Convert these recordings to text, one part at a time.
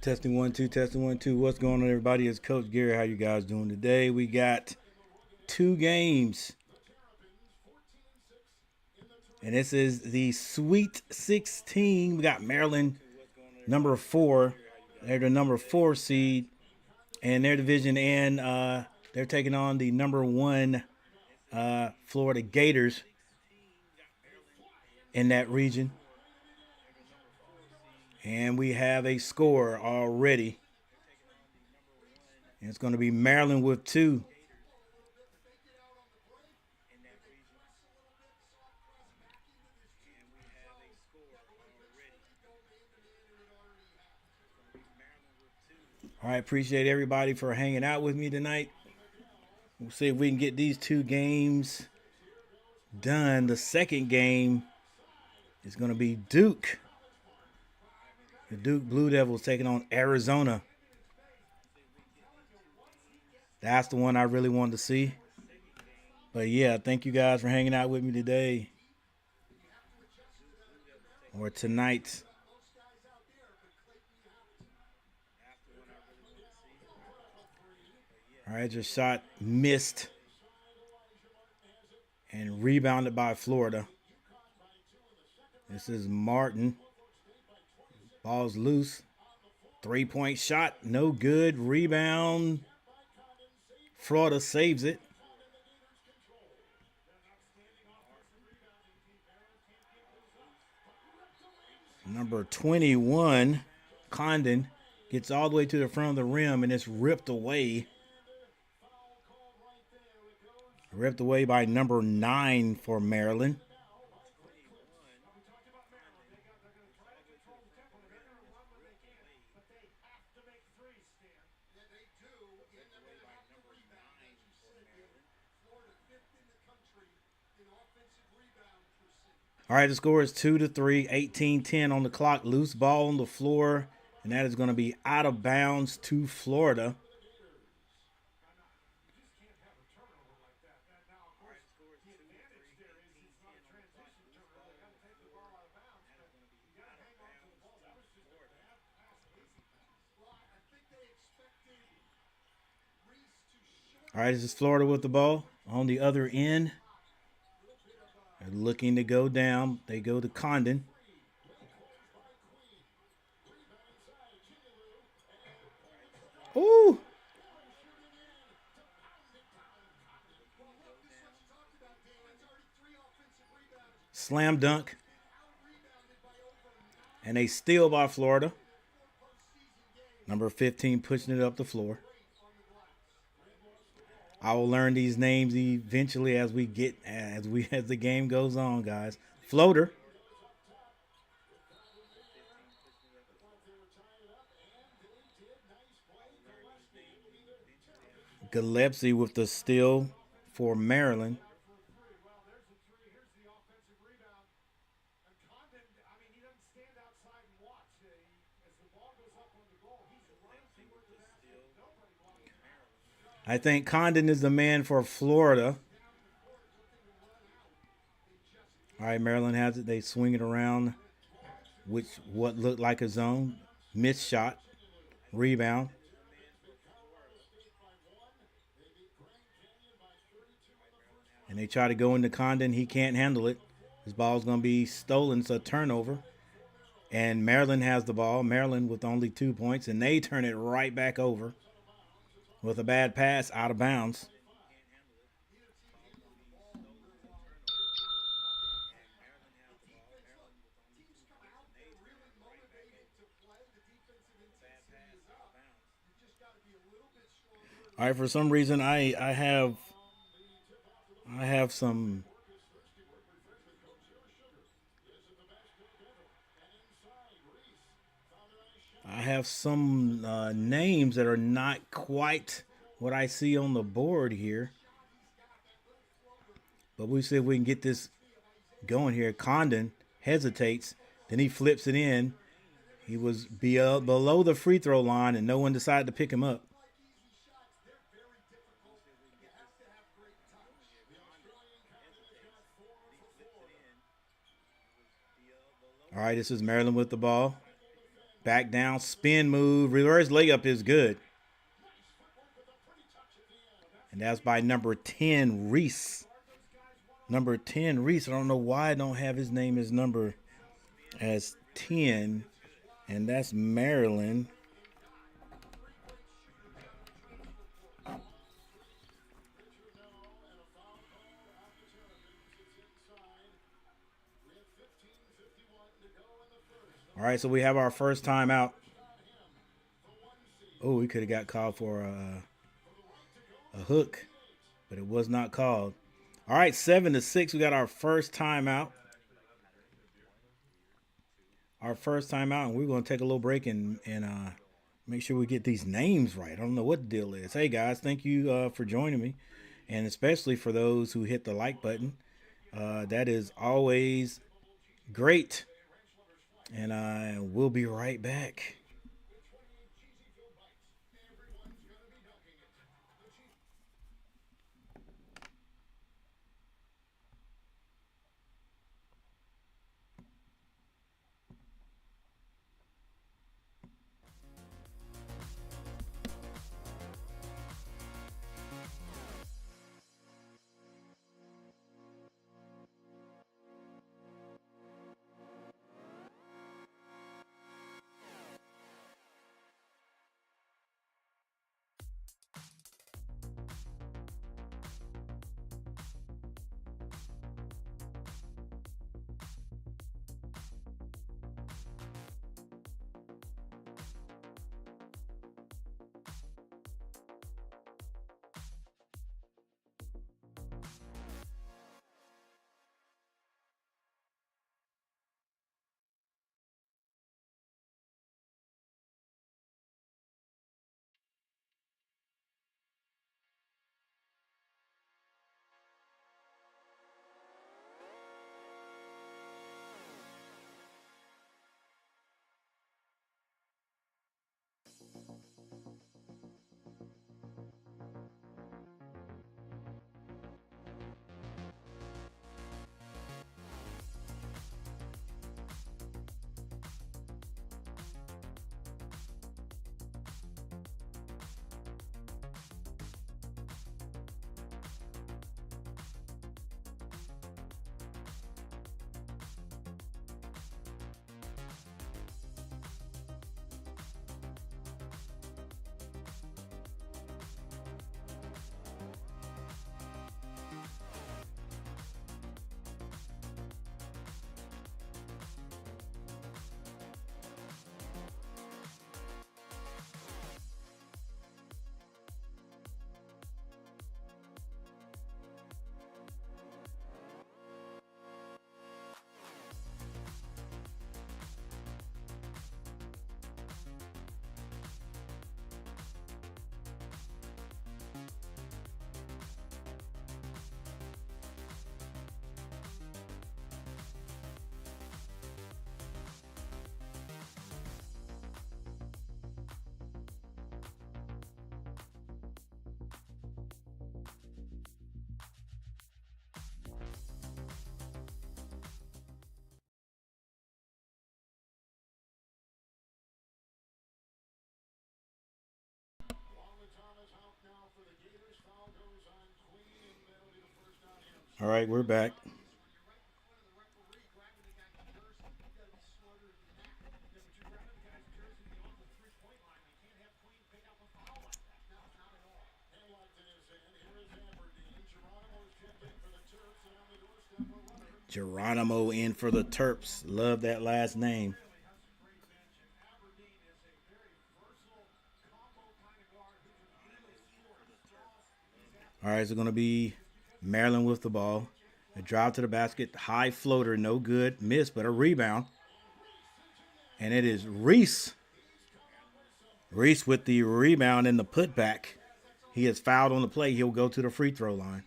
Testing 1 2, testing 1 2. What's going on, everybody? It's Coach Gary. How you guys doing today? We got two games, and this is the Sweet 16. We got Maryland, number 4. They're the number 4 seed in their division, and they're taking on the number 1 Florida Gators in that region. And we have a score already. And it's going to be Maryland with 2. All right, appreciate everybody for hanging out with me tonight. We'll see if we can get these two games done. The second game is going to be Duke. The Duke Blue Devils taking on Arizona. That's the one I really wanted to see. But yeah, thank you guys for hanging out with me today. Or tonight. All right, just shot missed and rebounded by Florida. This is Martin. Ball's loose. 3-point shot, no good. Rebound. Florida saves it. Number 21, Condon, gets all the way to the front of the rim, and it's ripped away. Ripped away by number 9 for Maryland. All right, the score is 2-3, 18-10 on the clock. Loose ball on the floor, and that is going to be out of bounds to Florida. All right, this is Florida with the ball on the other end. They're looking to go down. They go to Condon. Ooh. Slam dunk. And a steal by Florida. Number 15 pushing it up the floor. I will learn these names eventually as the game goes on, guys. Floater. Gillespie with the steal for Maryland. I think Condon is the man for Florida. All right, Maryland has it. They swing it around, what looked like a zone. Missed shot. Rebound. And they try to go into Condon. He can't handle it. His ball's going to be stolen, so turnover. And Maryland has the ball. Maryland with only 2 points, and they turn it right back over with a bad pass out of bounds. All right, for some reason I have some names that are not quite what I see on the board here. But we'll see if we can get this going here. Condon hesitates. Then he flips it in. He was below the free throw line, and no one decided to pick him up. All right, this is Maryland with the ball. Back down, spin move, reverse layup is good. And that's by number 10, Reese. Number 10, Reese. I don't know why I don't have his name as number as 10. And that's Maryland. All right, so we have our first time out. Oh, we could have got called for a hook, but it was not called. All right, 7-6. We got our first time out. Our first time out, and we're going to take a little break and make sure we get these names right. I don't know what the deal is. Hey, guys, thank you for joining me, and especially for those who hit the like button. That is always great, and we'll be right back. All right, we're back. Geronimo in for the Terps. Love that last name. All right, so going to be Maryland with the ball. A drive to the basket, high floater, no good. Miss, but a rebound. And it is Reese. Reese with the rebound and the putback. He is fouled on the play. He'll go to the free throw line.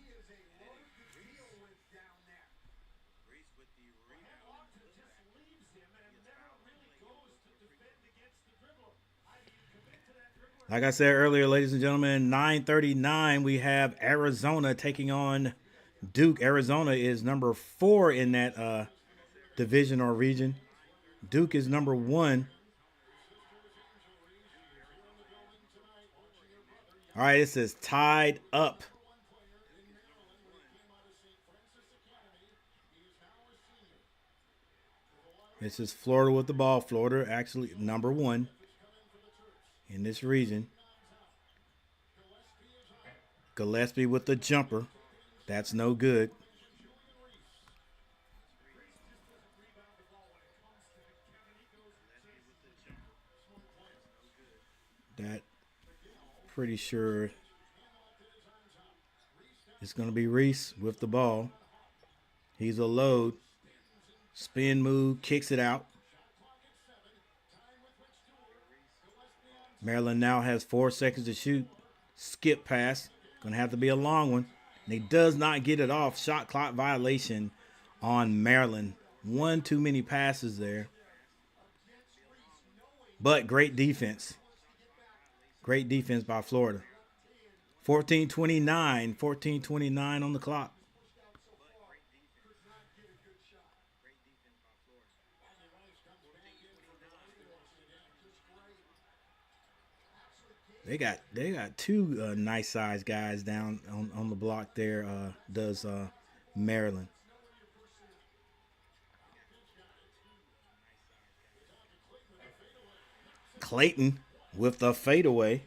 Like I said earlier, ladies and gentlemen, 9:39, we have Arizona taking on Duke. Arizona is number 4 in that division or region. Duke is number 1. All right, it says tied up. This is Florida with the ball. Florida actually number 1 in this region. Gillespie with the jumper. That's no good. That pretty sure it's going to be Reese with the ball. He's a load. Spin move, kicks it out. Maryland now has 4 seconds to shoot. Skip pass. Going to have to be a long one. And he does not get it off. Shot clock violation on Maryland. One too many passes there. But great defense. Great defense by Florida. 14:29. 14:29 on the clock. They got 2 nice sized guys down on the block there. Does Maryland. Clayton with the fadeaway,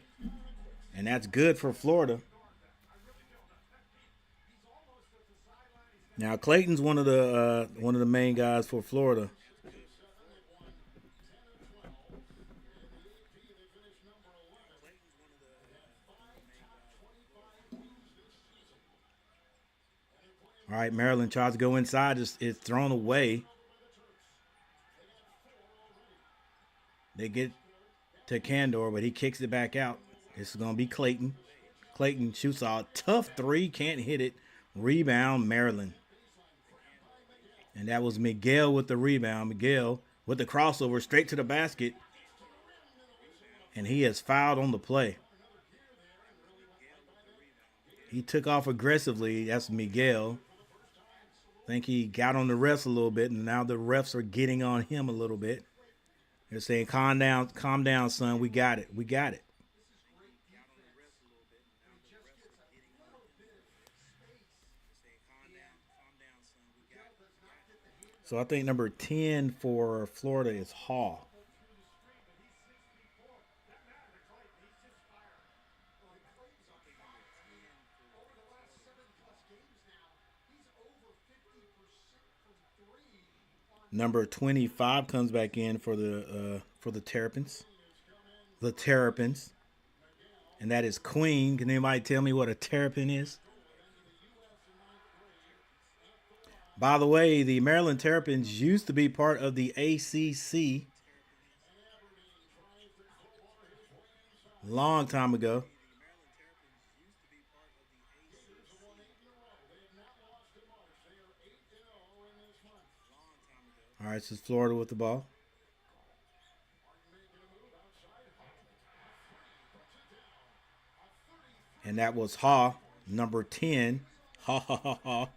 and that's good for Florida. Now Clayton's one of the main guys for Florida. All right, Maryland tries to go inside. It's thrown away. They get to Candor, but he kicks it back out. This is going to be Clayton. Clayton shoots a tough 3, can't hit it. Rebound, Maryland. And that was Miguel with the rebound. Miguel with the crossover straight to the basket. And he is fouled on the play. He took off aggressively. That's Miguel. I think he got on the refs a little bit, and now the refs are getting on him a little bit. They're saying, calm down, son. We got it. We got it. So I think number 10 for Florida is Hall. Number 25 comes back in for the Terrapins. The Terrapins. And that is Queen. Can anybody tell me what a Terrapin is? By the way, the Maryland Terrapins used to be part of the ACC long time ago. All right, this is Florida with the ball. And that was Ha, number 10. Ha ha ha ha.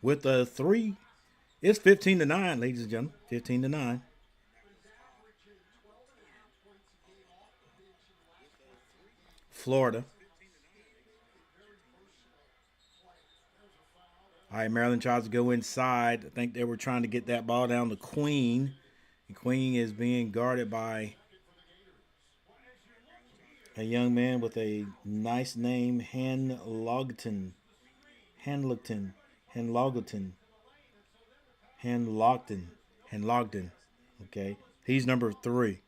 With a 3. It's 15-9, ladies and gentlemen. 15-9. Florida. All right, Maryland tries to go inside. I think they were trying to get that ball down to Queen. And Queen is being guarded by a young man with a nice name, Hanlogton. Hanlogton. Hanlogton. Hanlogton. Hanlogton. Okay. He's number 3.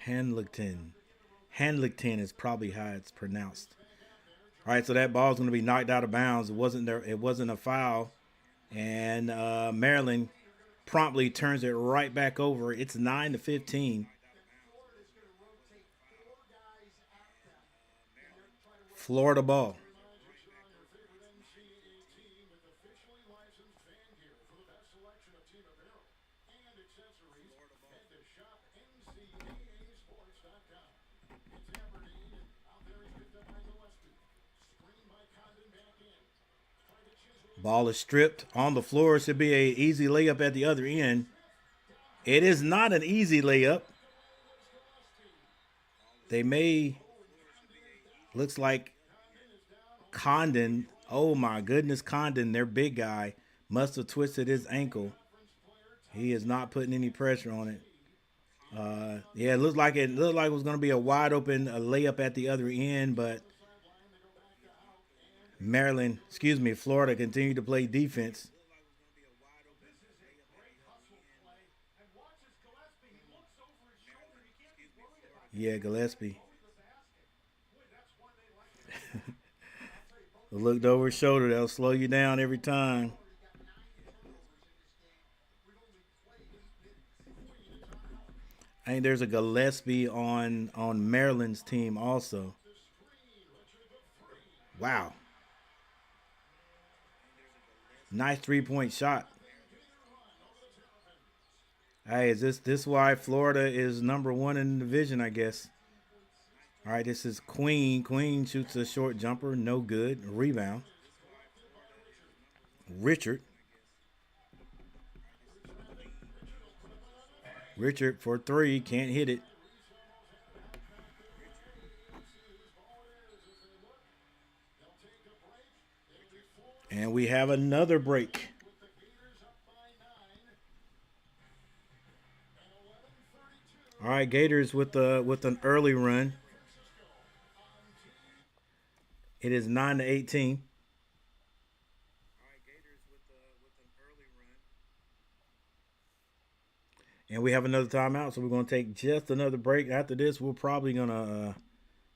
Hanlogton. Hanlogton is probably how it's pronounced. All right, so that ball is going to be knocked out of bounds. It wasn't a foul, and Maryland promptly turns it right back over. It's 9-15. Florida ball. Ball is stripped on the floor. Should be an easy layup at the other end. It is not an easy layup. They may, looks like Condon. Oh my goodness, Condon, their big guy, must have twisted his ankle. He is not putting any pressure on it. Yeah, it looked like it was going to be a wide open layup at the other end, but Florida continued to play defense. Yeah, Gillespie. Looked over his shoulder. That'll slow you down every time. I think there's a Gillespie on Maryland's team also. Wow. Nice 3-point shot. Hey, is this why Florida is number one in the division, I guess? All right, this is Queen. Queen shoots a short jumper. No good. Rebound. Richard. Richard for three. Can't hit it. And we have another break. All right, Gators with an early run. It is 9-18. And we have another timeout, so we're going to take just another break. After this, we're probably going to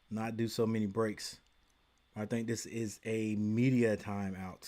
not do so many breaks. I think this is a media timeout.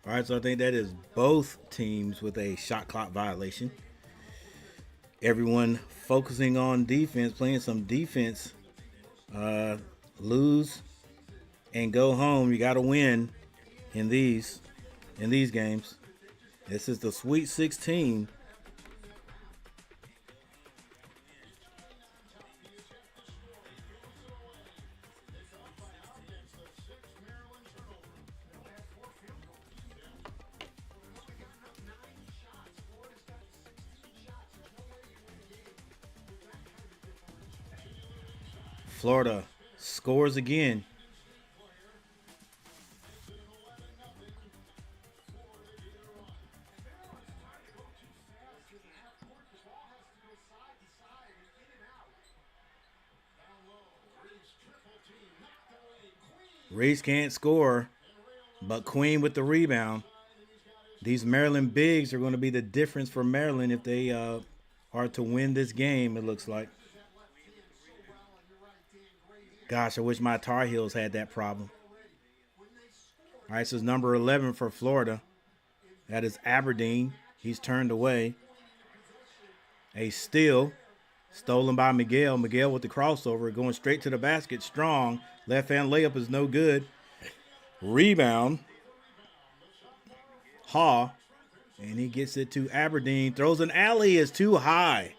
All right, so I think that is both teams with a shot clock violation. Everyone focusing on defense, playing some defense. Lose and go home. You got to win in these games. This is the Sweet 16. Florida scores again. Reese can't score, but Queen with the rebound. These Maryland bigs are going to be the difference for Maryland if they are to win this game, it looks like. Gosh, I wish my Tar Heels had that problem. All right, so it's number 11 for Florida. That is Aberdeen. He's turned away. A steal. Stolen by Miguel. Miguel with the crossover. Going straight to the basket. Strong. Left hand layup is no good. Rebound. Haw. And he gets it to Aberdeen. Throws an alley. Is too high.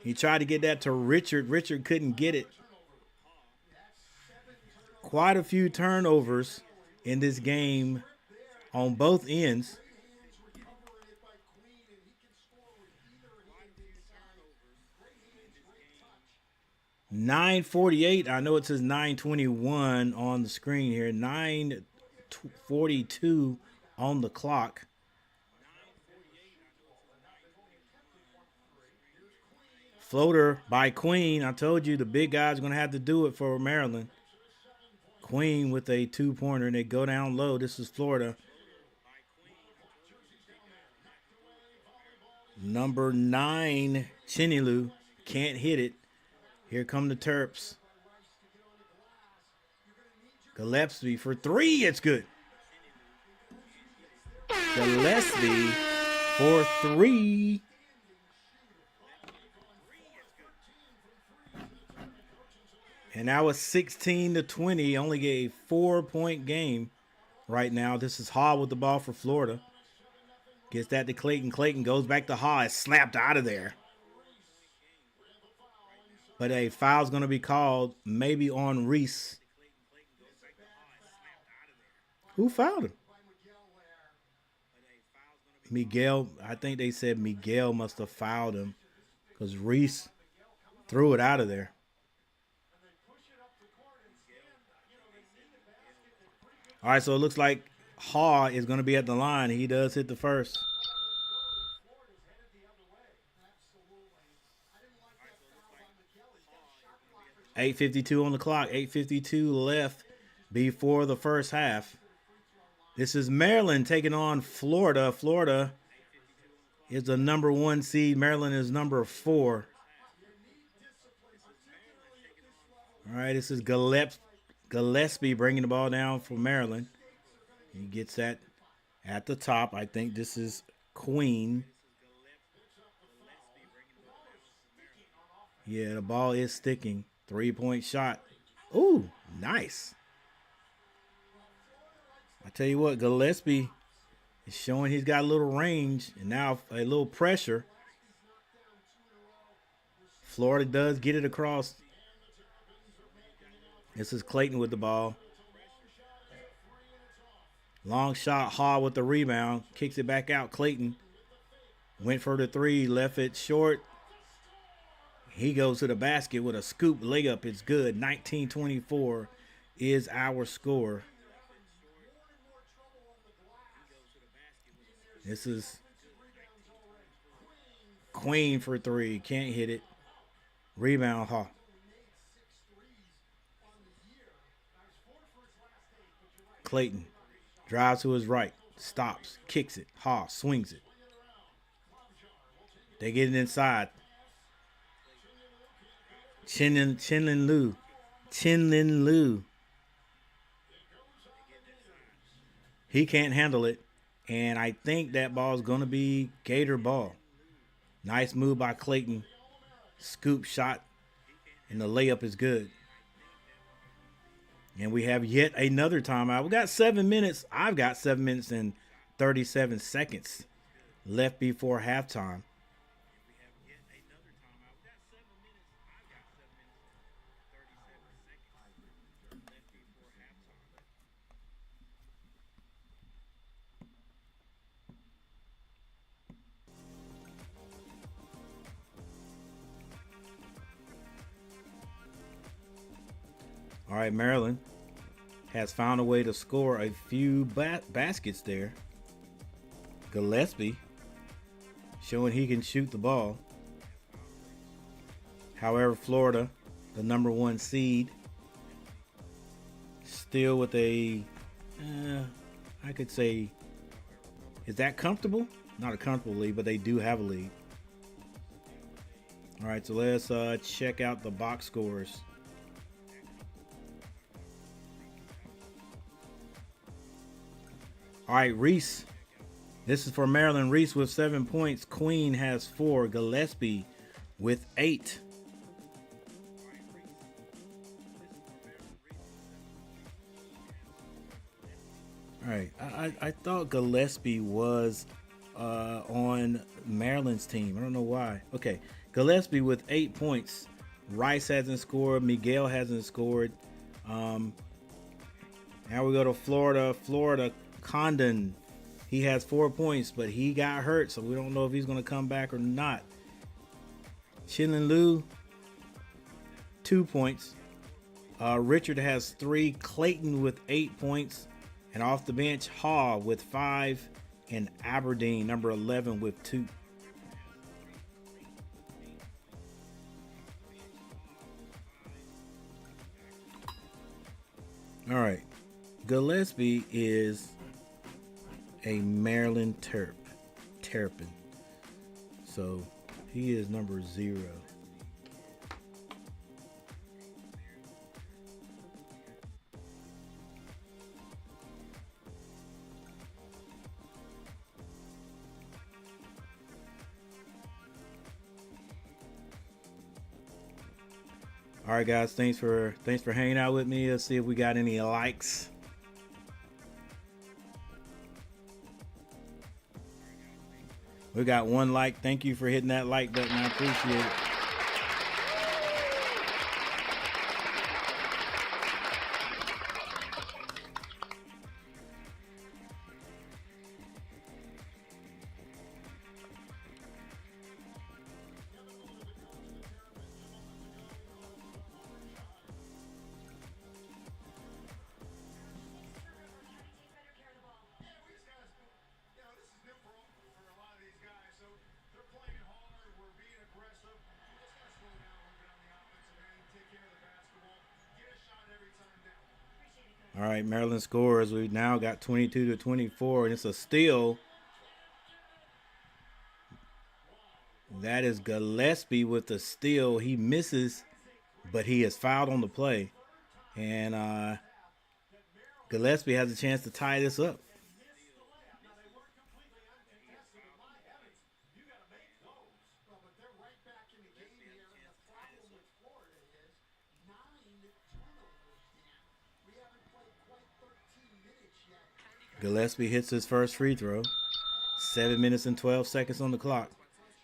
He tried to get that to Richard. Richard couldn't get it. Quite a few turnovers in this game on both ends. $9:48. I know it says 9:21 on the screen here. 9:42 on the clock. Floater by Queen. I told you the big guy's going to have to do it for Maryland. Queen with a two-pointer, and they go down low. This is Florida. Number 9, Chinilu, can't hit it. Here come the Terps. Gillespie for three. It's good. Gillespie for three. And now it's 16-20. Only a 4-point game right now. This is Haw with the ball for Florida. Gets that to Clayton. Clayton goes back to Haw. It's slapped out of there. But a foul's going to be called maybe on Reese. Who fouled him? Miguel. I think they said Miguel must have fouled him because Reese threw it out of there. All right, so it looks like Haw is going to be at the line. He does hit the first. $8:52 on the clock. 8:52 left before the first half. This is Maryland taking on Florida. Florida is the number 1 seed. Maryland is number 4. All right, this is Gillespie bringing the ball down for Maryland. He gets that at the top. I think this is Queen. Yeah, the ball is sticking. 3-point shot. Ooh, nice. I tell you what, Gillespie is showing he's got a little range and now a little pressure. Florida does get it across. This is Clayton with the ball. Long shot, Haw with the rebound. Kicks it back out. Clayton went for the three, left it short. He goes to the basket with a scoop layup. It's good. 19-24 is our score. This is Queen for three. Can't hit it. Rebound, Haw. Clayton drives to his right. Stops. Kicks it. Haw swings it. They get it inside. Chinlin Lu. He can't handle it. And I think that ball is going to be Gator ball. Nice move by Clayton. Scoop shot, and the layup is good. And we have yet another timeout. We got 7 minutes. I've got 7 minutes and 37 seconds left before halftime. All right, Maryland has found a way to score a few baskets there. Gillespie showing he can shoot the ball. However, Florida, the number 1 seed, still with I could say, is that comfortable? Not a comfortable lead, but they do have a lead. All right, so let's check out the box scores. All right, Reese. This is for Maryland. Reese with 7 points. Queen has 4. Gillespie with 8. All right, I thought Gillespie was on Maryland's team. I don't know why. Okay, Gillespie with 8 points. Rice hasn't scored. Miguel hasn't scored. Now we go to Florida. Florida, Condon. He has 4 points, but he got hurt, so we don't know if he's going to come back or not. Chinlin Liu, 2 points. Richard has 3. Clayton with 8 points. And off the bench, Haw with 5. And Aberdeen, number 11, with 2. All right. Gillespie is a Maryland Terrapin. So he is number 0. All right, guys. Thanks for hanging out with me. Let's see if we got any likes. We got 1 like. Thank you for hitting that like button. I appreciate it. All right, Maryland scores. We've now got 22-24, and it's a steal. That is Gillespie with the steal. He misses, but he is fouled on the play. And Gillespie has a chance to tie this up. Gillespie hits his first free throw. 7 minutes and 12 seconds on the clock.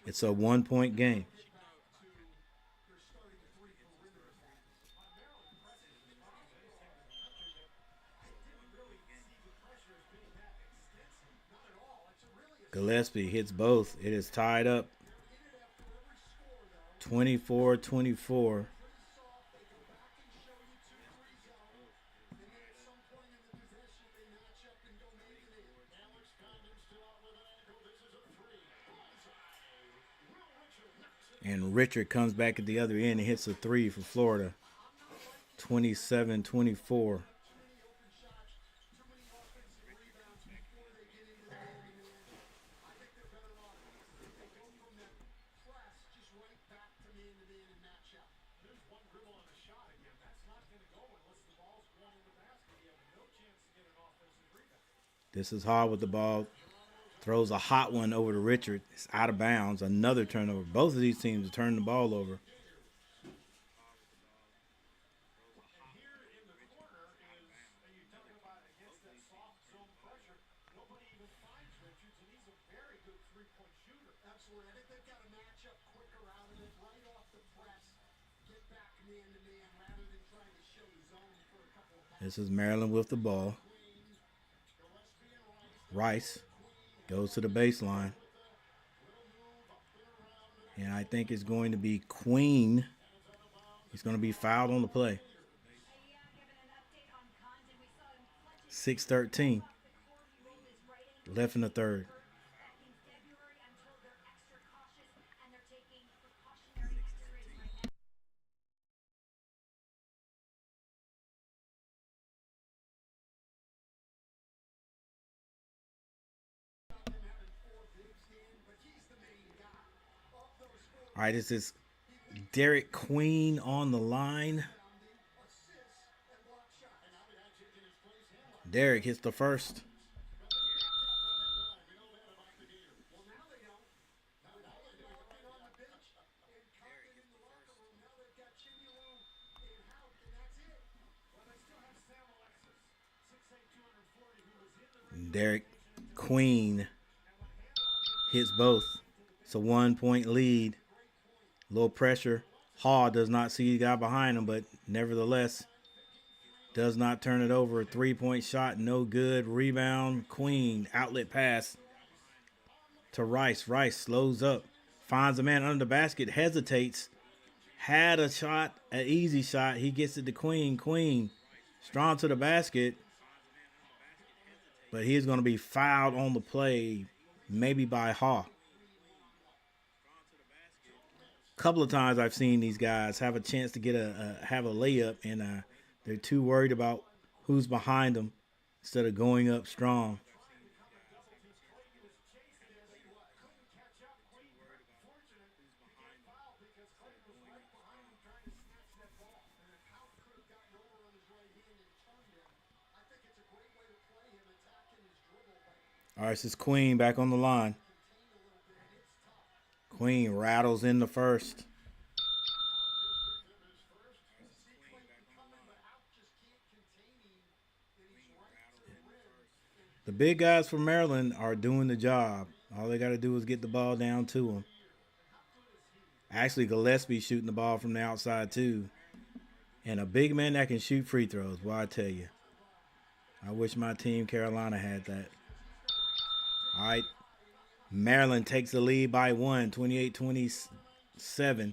It's a 1-point game. Gillespie hits both. It is tied up. 24-24. And Richard comes back at the other end and hits a 3 for Florida. 27-24. This is Hall with the ball. Throws a hot one over to Richard. It's out of bounds. Another turnover. Both of these teams are turning the ball over. This is Maryland with the ball. Rice goes to the baseline. And I think it's going to be Queen. He's going to be fouled on the play. 6:13 left in the third. All right, this is Derek Queen on the line. Derek hits the first. Derek Queen hits both. It's a 1-point lead. Low pressure. Hall does not see the guy behind him, but nevertheless does not turn it over. 3-point shot, no good. Rebound, Queen. Outlet pass to Rice. Rice slows up. Finds a man under the basket. Hesitates. Had a shot, an easy shot. He gets it to Queen. Queen strong to the basket. But he's going to be fouled on the play, maybe by Hall. Couple of times I've seen these guys have a chance to get have a layup, and they're too worried about who's behind them instead of going up strong. All right, this is Queen back on the line. Queen rattles in the first. The big guys from Maryland are doing the job. All they got to do is get the ball down to them. Actually, Gillespie shooting the ball from the outside too. And a big man that can shoot free throws. Well, I tell you, I wish my team Carolina had that. All right. Maryland takes the lead by 1, 28-27. A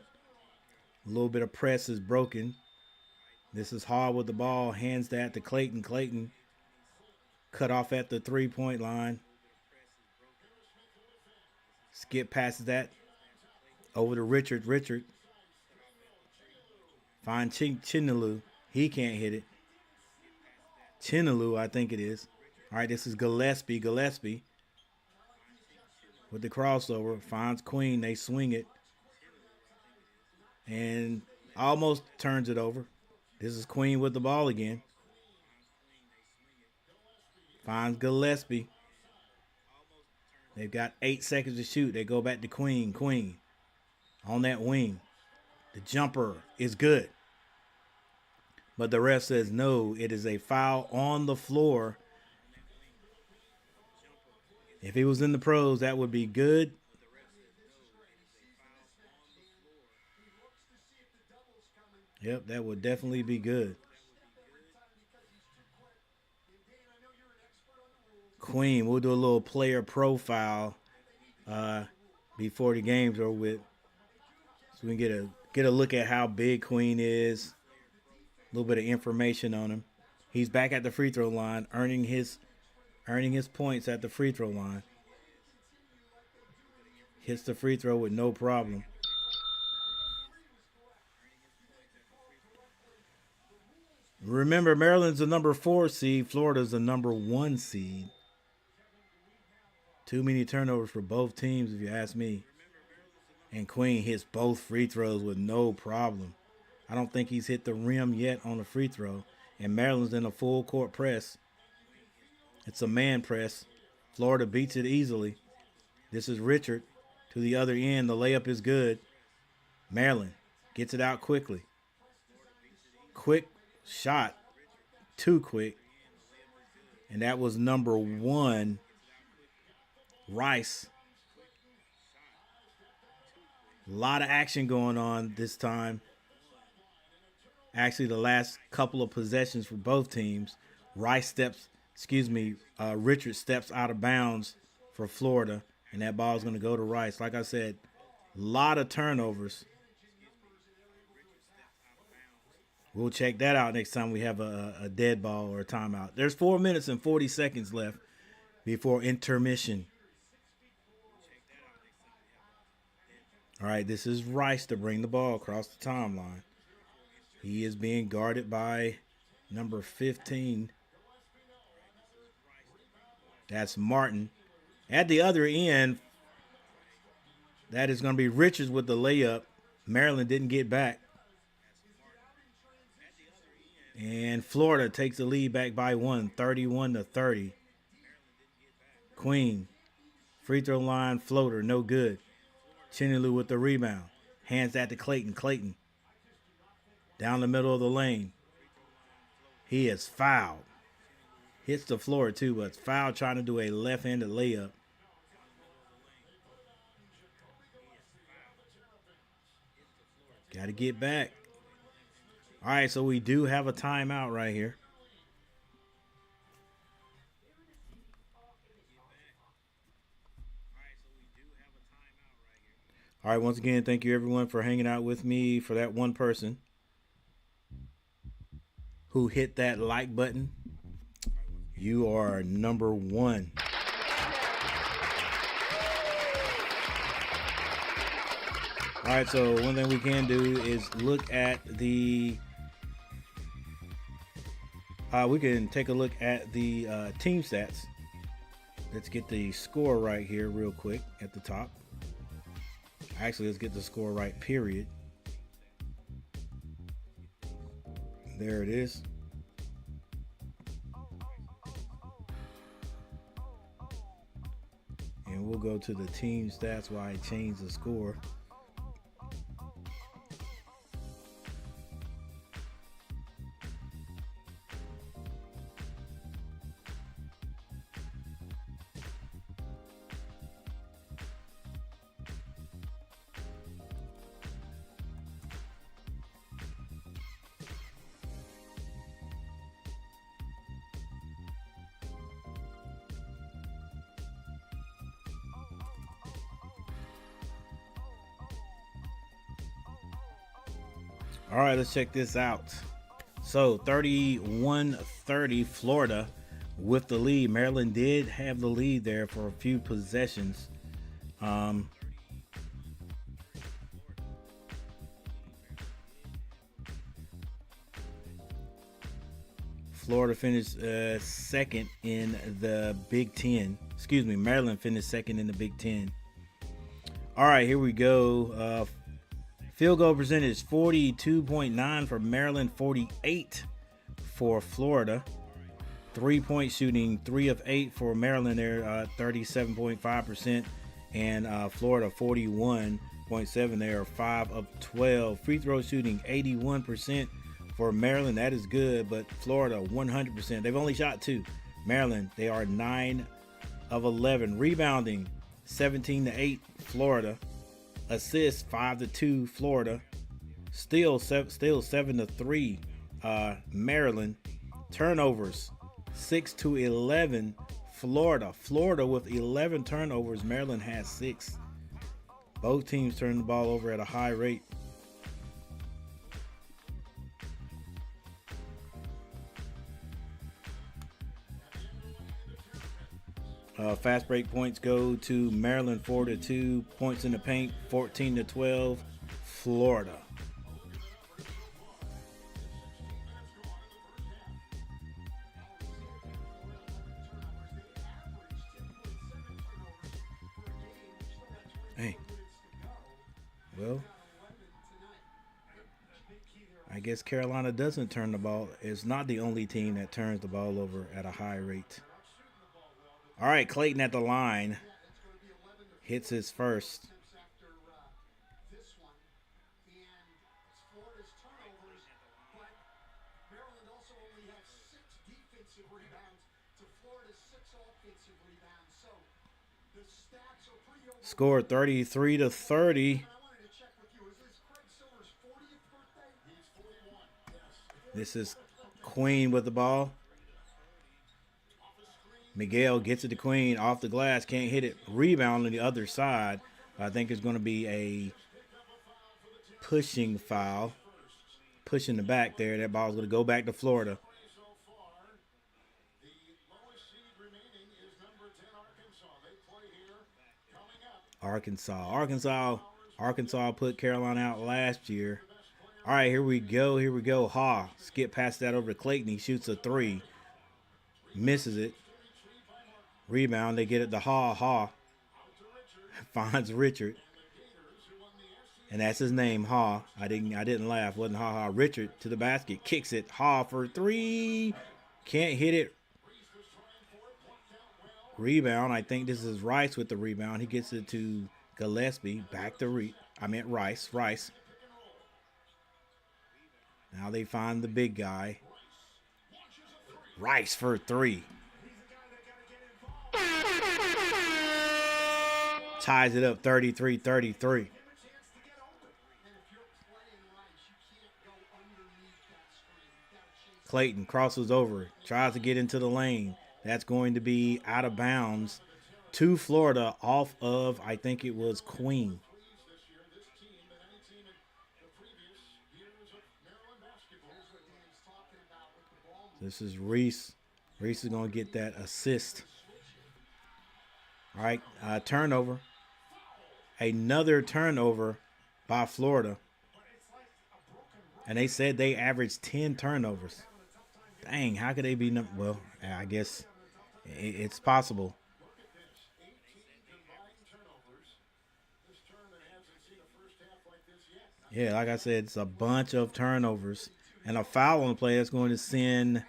little bit of press is broken. This is Hall with the ball. Hands that to Clayton. Clayton cut off at the three-point line. Skip passes that over to Richard. Richard finds Chinaloo. He can't hit it. Chinaloo, I think it is. All right, this is Gillespie. Gillespie with the crossover, finds Queen. They swing it and almost turns it over. This is Queen with the ball again. Finds Gillespie. They've got 8 seconds to shoot. They go back to Queen. Queen on that wing. The jumper is good. But the ref says no, it is a foul on the floor. If he was in the pros, that would be good. Yep, that would definitely be good. Queen, we'll do a little player profile before the games are with, so we can get a look at how big Queen is. A little bit of information on him. He's back at the free throw line, earning his points at the free throw line. Hits the free throw with no problem. Remember, Maryland's the number 4 seed. Florida's the number 1 seed. Too many turnovers for both teams, if you ask me. And Queen hits both free throws with no problem. I don't think he's hit the rim yet on the free throw. And Maryland's in a full court press. It's a man press. Florida beats it easily. This is Richard to the other end. The layup is good. Maryland gets it out quickly. Quick shot. Too quick. And that was number 1, Rice. A lot of action going on this time. Actually, the last couple of possessions for both teams. Richard steps out of bounds for Florida, and that ball is going to go to Rice. Like I said, a lot of turnovers. We'll check that out next time we have a dead ball or a timeout. There's 4 minutes and 40 seconds left before intermission. All right, this is Rice to bring the ball across the timeline. He is being guarded by number 15. That's Martin. At the other end, that is going to be Richards with the layup. Maryland didn't get back. And Florida takes the lead back by 1, 31-30. Queen, free throw line floater, no good. Chinelu with the rebound. Hands that to Clayton. Clayton down the middle of the lane. He is fouled. Hits the floor too, but fouled trying to do a left-handed layup. Got to get back. All right, so we do have a timeout right here. All right, once again, thank you everyone for hanging out with me. For that one person who hit that like button, you are number 1. All right, so one thing we can do is look at the we can take a look at the team stats. Let's get the score right here real quick at the top. Actually, let's get the score right, period. There it is. And we'll go to the team stats while I change the score. All right, let's check this out. So 31-30 Florida with the lead. Maryland did have the lead there for a few possessions. Florida finished second in the Big Ten. Excuse me, Maryland finished second in the Big Ten. All right, here we go. Field goal percentage 42.9 for Maryland, 48 for Florida. 3-point shooting, 3 of 8 for Maryland there, 37.5%. And Florida, 41.7 there, 5 of 12. Free throw shooting, 81% for Maryland. That is good, but Florida, 100%. They've only shot 2. Maryland, they are 9 of 11. Rebounding, 17-8 Florida. Assists 5-2 Florida. Still 7-3 Maryland. Turnovers 6-11 Florida. Florida with 11 turnovers. Maryland has 6. Both teams turn the ball over at a high rate. Fast break points go to Maryland, 4-2. Points in the paint, 14-12, Florida. Hey, well, I guess Carolina doesn't turn the ball. It's not the only team that turns the ball over at a high rate. All right, Clayton at the line. Hits his first. Score 33-30. This is Queen with the ball. Miguel gets it to Queen off the glass, can't hit it. Rebound on the other side. I think it's going to be a pushing foul. Pushing the back there. That ball's going to go back to Florida. Arkansas put Carolina out last year. All right, here we go. Ha. Skip past that over to Clayton. He shoots a three. Misses it. Rebound. They get it to Ha. Finds Richard. And that's his name, Ha. I didn't laugh. Wasn't Ha. Richard to the basket. Kicks it. Ha for three. Can't hit it. Rebound. I think this is Rice with the rebound. He gets it to Gillespie. Back to Rice. Rice. Now they find the big guy. Rice for three. Ties it up 33-33. Clayton crosses over. Tries to get into the lane. That's going to be out of bounds to Florida off of, I think it was Queen. This is Reese. Reese is going to get that assist. All right, turnover. Another turnover by Florida. And they said they averaged 10 turnovers. Dang, how could they be well, I guess it's possible. Yeah, like I said, it's a bunch of turnovers. And a foul on the play that's going to send,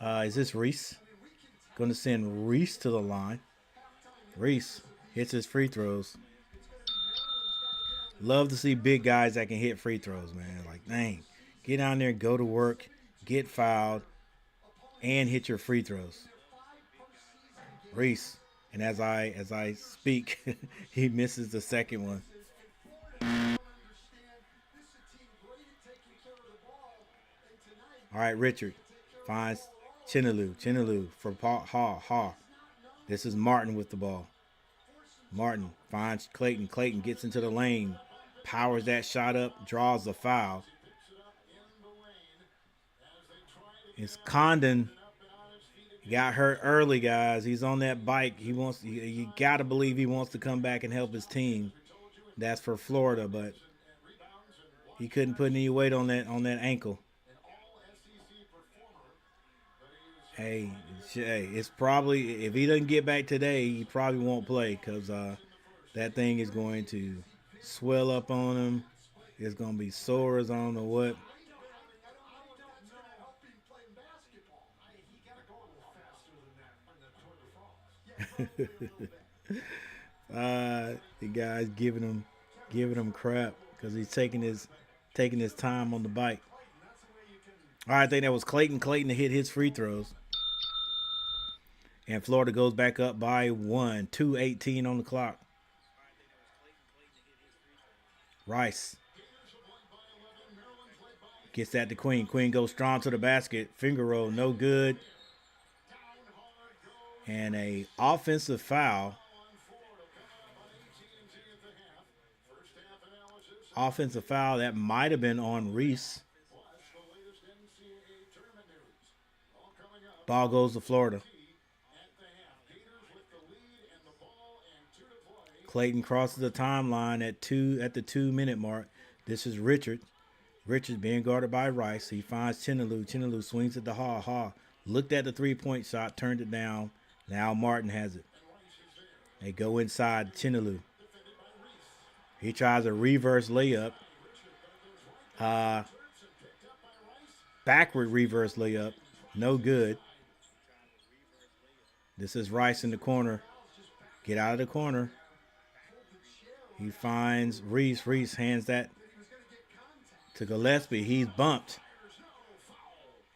is this Reese? Going to send Reese to the line. Reese hits his free throws. Love to see big guys that can hit free throws, man. Like, dang, get down there, go to work, get fouled, and hit your free throws. Reese, and as I speak, he misses the second one. All right, Richard finds Chinaloo for Ha. This is Martin with the ball. Martin finds Clayton. Clayton gets into the lane, powers that shot up, draws the foul. It's Condon. He got hurt early, guys. He's on that bike. You got to believe he wants to come back and help his team. That's for Florida, but he couldn't put any weight on that ankle. Hey, it's probably, if he doesn't get back today, he probably won't play because that thing is going to swell up on him. It's going to be sores. I don't know what. The guy's giving him crap because he's taking his time on the bike. All right, I think that was Clayton. Clayton to hit his free throws. And Florida goes back up by 1. 2:18 on the clock. Rice gets that to Queen. Queen goes strong to the basket. Finger roll, no good. And a offensive foul. Offensive foul that might have been on Reese. Ball goes to Florida. Clayton crosses the timeline at the 2-minute mark. This is Richard. Richard being guarded by Rice. He finds Chinaloo. Chinaloo swings at the Ha. Looked at the three-point shot, turned it down. Now Martin has it. They go inside Chinaloo. He tries a reverse layup. Backward reverse layup. No good. This is Rice in the corner. Get out of the corner. He finds Reese. Reese hands that to Gillespie. He's bumped.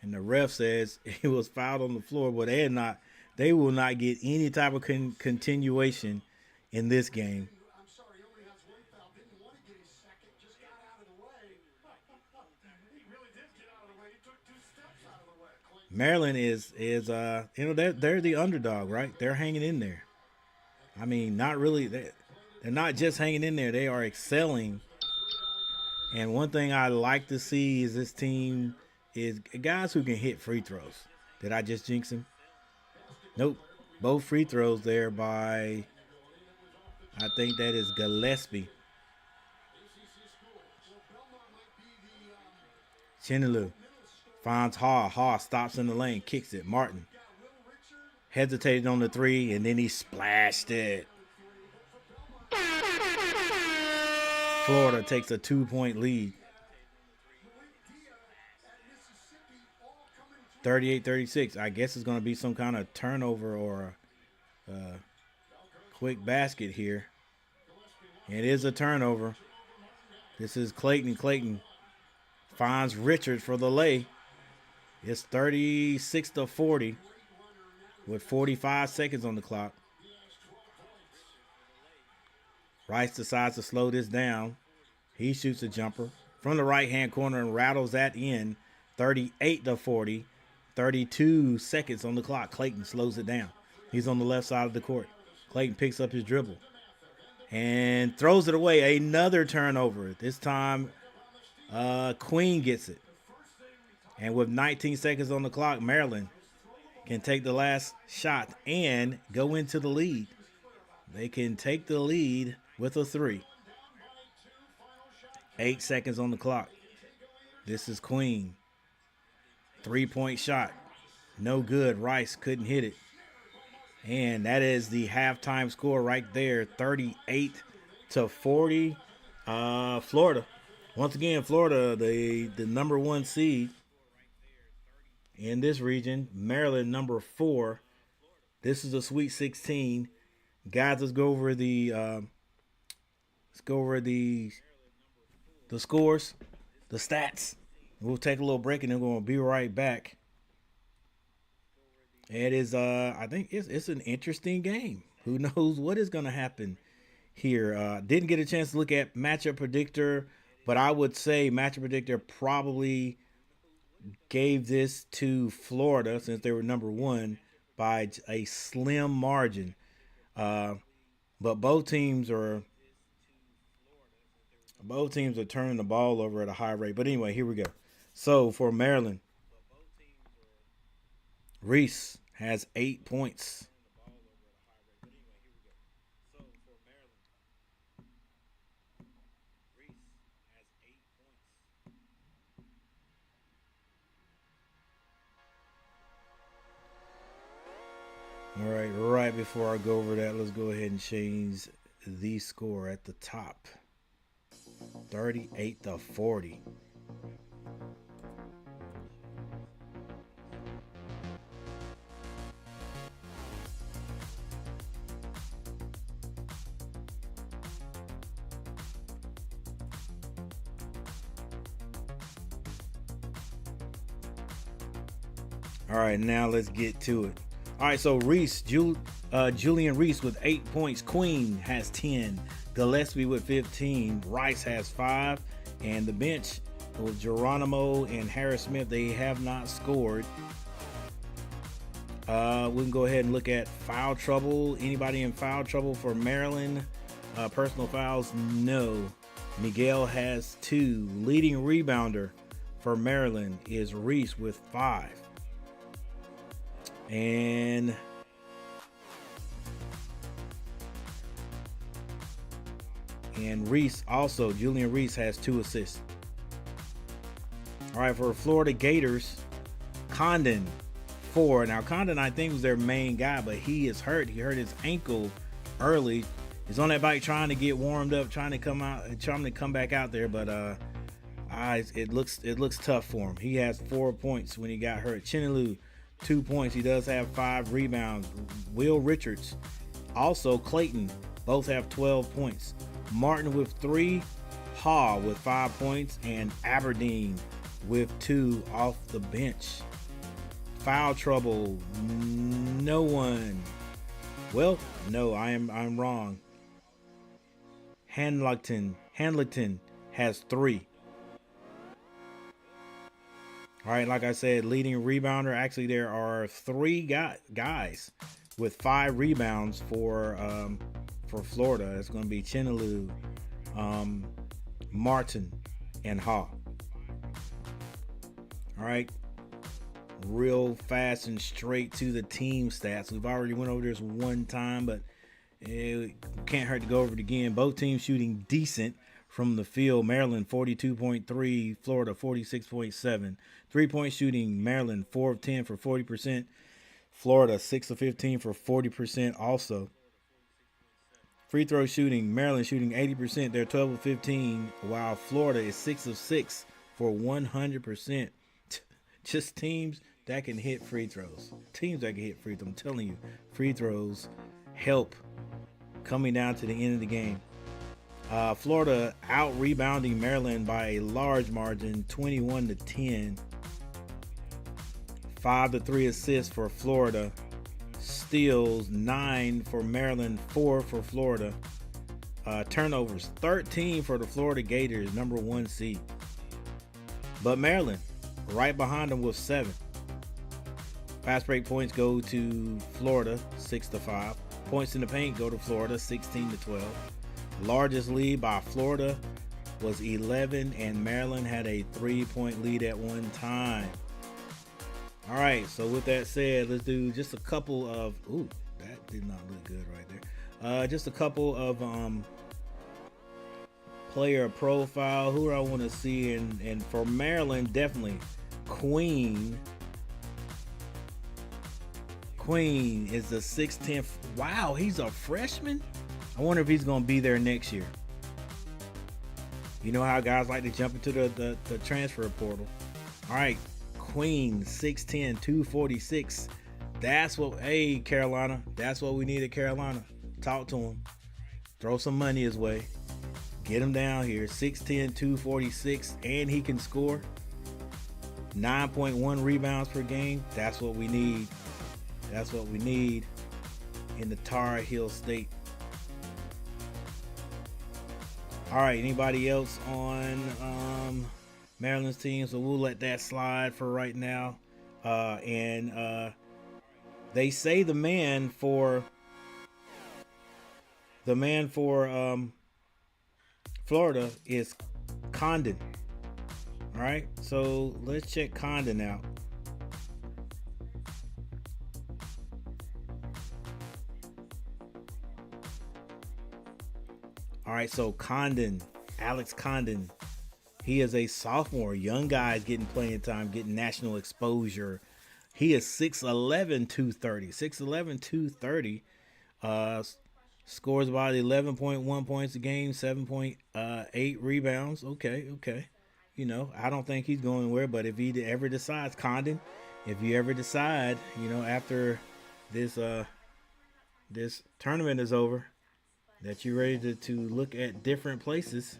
And the ref says he was fouled on the floor, but they will not get any type of continuation in this game. Maryland is they're the underdog, right? They're hanging in there. I mean, not really. They're not just hanging in there. They are excelling. And one thing I like to see is this team is guys who can hit free throws. Did I just jinx him? Nope. Both free throws there by, I think that is Gillespie. Chinelu finds Haw. Haw stops in the lane, kicks it. Martin hesitated on the three, and then he splashed it. Florida takes a 2-point lead. 38-36. I guess it's going to be some kind of turnover or a quick basket here. It is a turnover. This is Clayton. Clayton finds Richard for the lay. It's 36-40 with 45 seconds on the clock. Rice decides to slow this down. He shoots a jumper from the right-hand corner and rattles that in. 38-40. 32 seconds on the clock. Clayton slows it down. He's on the left side of the court. Clayton picks up his dribble and throws it away. Another turnover. This time, Queen gets it. And with 19 seconds on the clock, Maryland can take the last shot and go into the lead. They can take the lead with a three. 8 seconds on the clock. This is Queen. 3-point shot. No good. Rice couldn't hit it. And that is the halftime score right there. 38-40. Florida. Once again, Florida, the number 1 seed in this region. Maryland, number 4. This is a Sweet 16. Guys, let's go over the scores, the stats. We'll take a little break and then we're going to be right back. It is, I think it's an interesting game. Who knows what is going to happen here. Didn't get a chance to look at matchup predictor, but I would say matchup predictor probably gave this to Florida since they were number 1 by a slim margin. But both teams are turning the ball over at a high rate. But anyway, here we go. So for Maryland, Reese has 8 points. All right, right before I go over that, let's go ahead and change the score at the top. 38-40. All right, now let's get to it. All right, so Julian Reese with 8 points. Queen has 10. Gillespie with 15. Rice has 5. And the bench with Geronimo and Harris Smith, they have not scored. We can go ahead and look at foul trouble. Anybody in foul trouble for Maryland? Personal fouls, no. Miguel has 2. Leading rebounder for Maryland is Reese with 5. And Reese also, Julian Reese has 2 assists. All right, for Florida Gators, Condon 4. Now Condon, I think, was their main guy, but he is hurt. He hurt his ankle early. He's on that bike trying to get warmed up, trying to come back out there, but it looks tough for him. He has 4 points when he got hurt. Chinelu, 2 points. He does have 5 rebounds. Will Richards, also Clayton, both have 12 points. Martin with 3, Haw with 5 points, and Aberdeen with 2 off the bench. Foul trouble, no one. Well, no, I'm wrong. Handlington has 3. All right, like I said, leading rebounder. Actually, there are 3 guys with 5 rebounds for Florida. It's going to be Chinaloo, Martin, and Haw. All right, real fast and straight to the team stats. We've already went over this one time, but it can't hurt to go over it again. Both teams shooting decent from the field. Maryland 42.3, Florida 46.7. 3-point shooting, Maryland 4 of 10 for 40%. Florida 6 of 15 for 40% also. Free throw shooting, Maryland shooting 80%. They're 12 of 15, while Florida is 6 of 6 for 100%. Just teams that can hit free throws. Teams that can hit free throws. I'm telling you, free throws help coming down to the end of the game. Florida out rebounding Maryland by a large margin, 21-10. 5 to 3 assists for Florida. Steals 9 for Maryland, 4 for Florida. Turnovers 13 for the Florida Gators, number 1 seed. But Maryland right behind them with 7. Fast break points go to Florida, 6-5. Points in the paint go to Florida, 16-12. Largest lead by Florida was 11, and Maryland had a 3-point lead at one time. All right, so with that said, let's do just a couple of, ooh, that did not look good right there. Just a couple of player profile. Who do I want to see? And for Maryland, definitely Queen is the 6'10". Wow, he's a freshman? I wonder if he's going to be there next year. You know how guys like to jump into the transfer portal. All right, Queen, 6'10", 246. That's what, hey, Carolina, that's what we need at Carolina. Talk to him. Throw some money his way. Get him down here. 6'10", 246, and he can score. 9.1 rebounds per game. That's what we need. That's what we need in the Tar Heel State. All right, anybody else on Maryland's team? So we'll let that slide for right now. They say the man for Florida is Condon. All right, so let's check Condon out. All right, so Condon, Alex Condon, he is a sophomore. Young guy getting playing time, getting national exposure. He is 6'11", 230. 6'11", 230. Scores about 11.1 points a game, 7.8 rebounds. Okay. You know, I don't think he's going anywhere, but if he ever decides, Condon, if you ever decide, you know, after this tournament is over, that you're ready to look at different places,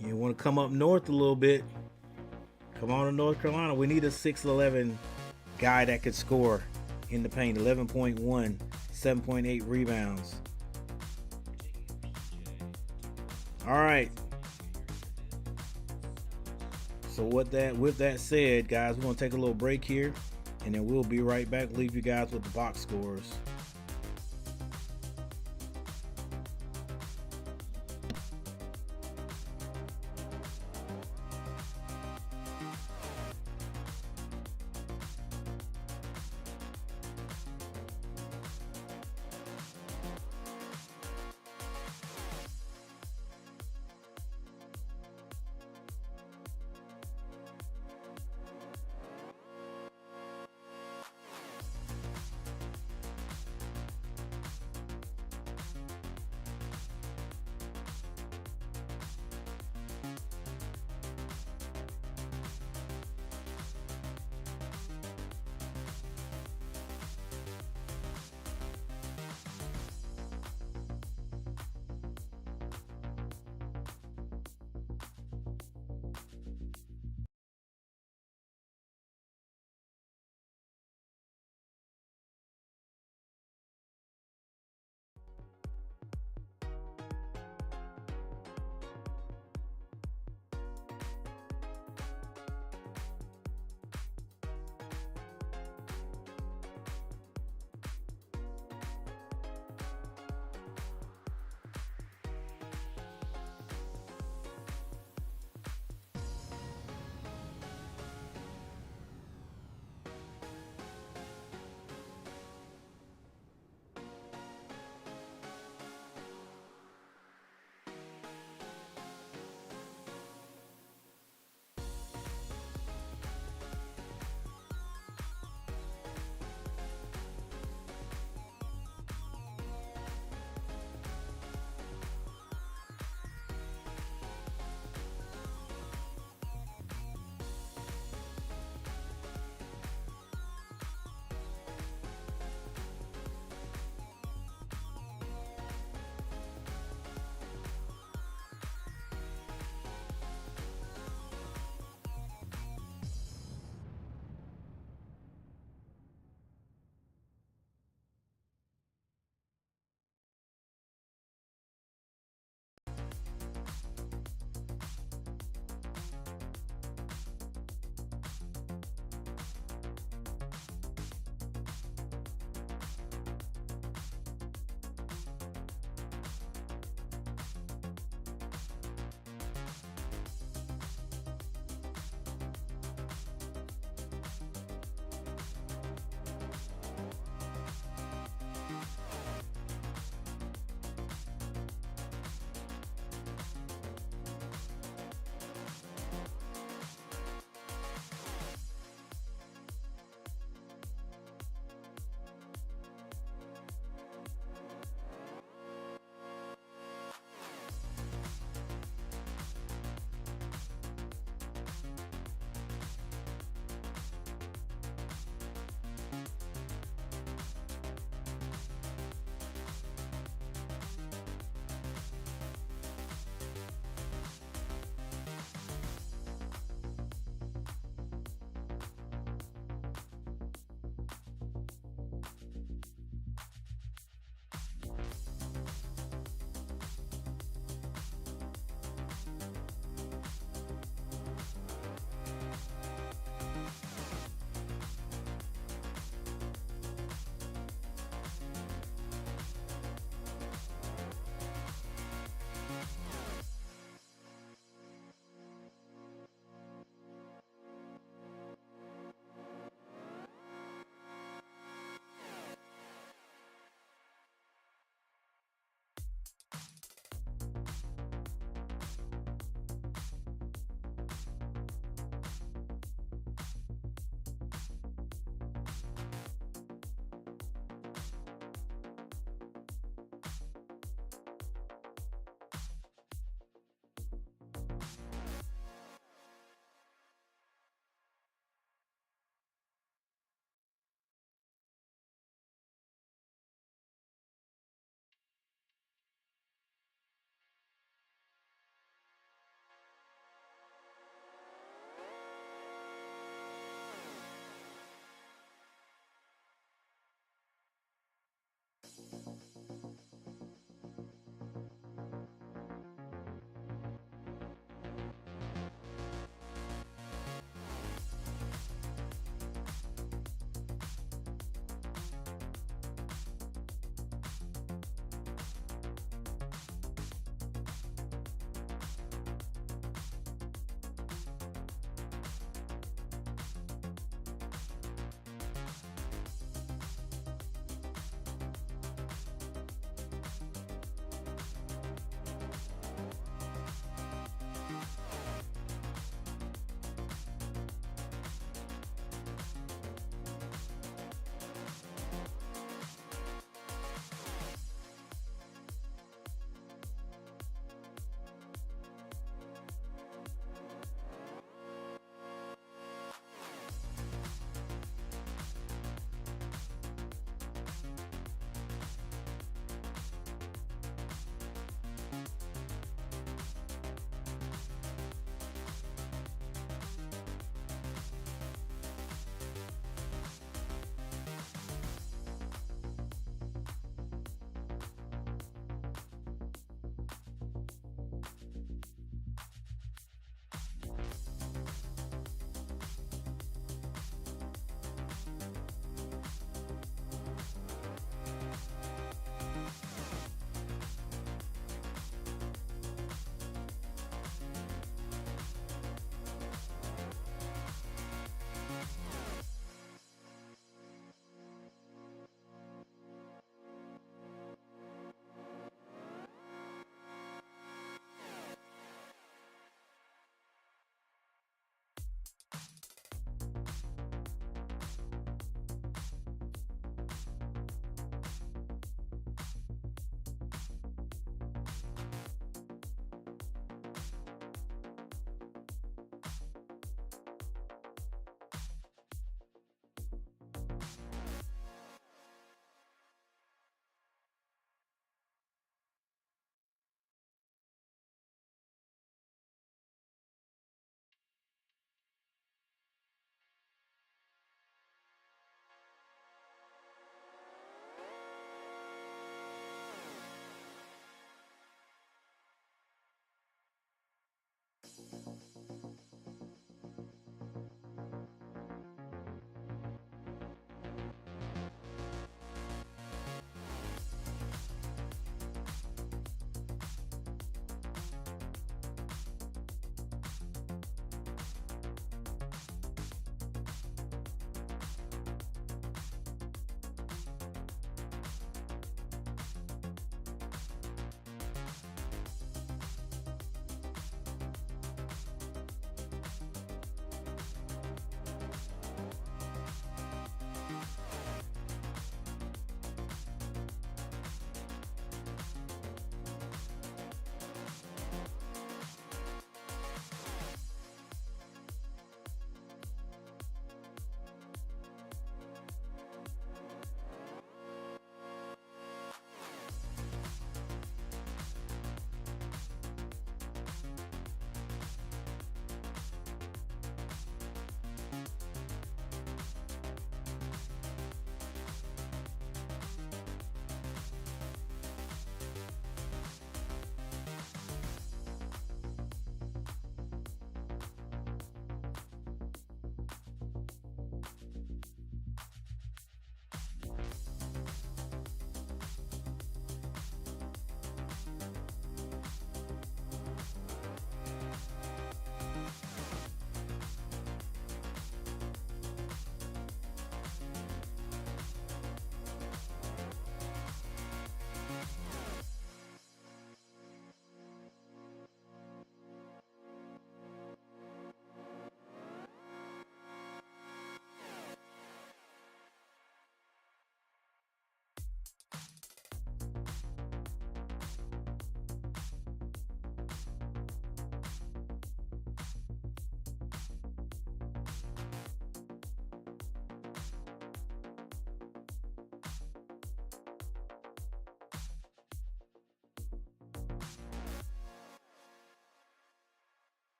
you want to come up north a little bit, come on to North Carolina. We need a 6'11" guy that could score in the paint. 11.1, 7.8 rebounds. All right. So with that said, guys, we're going to take a little break here, and then we'll be right back. Leave you guys with the box scores.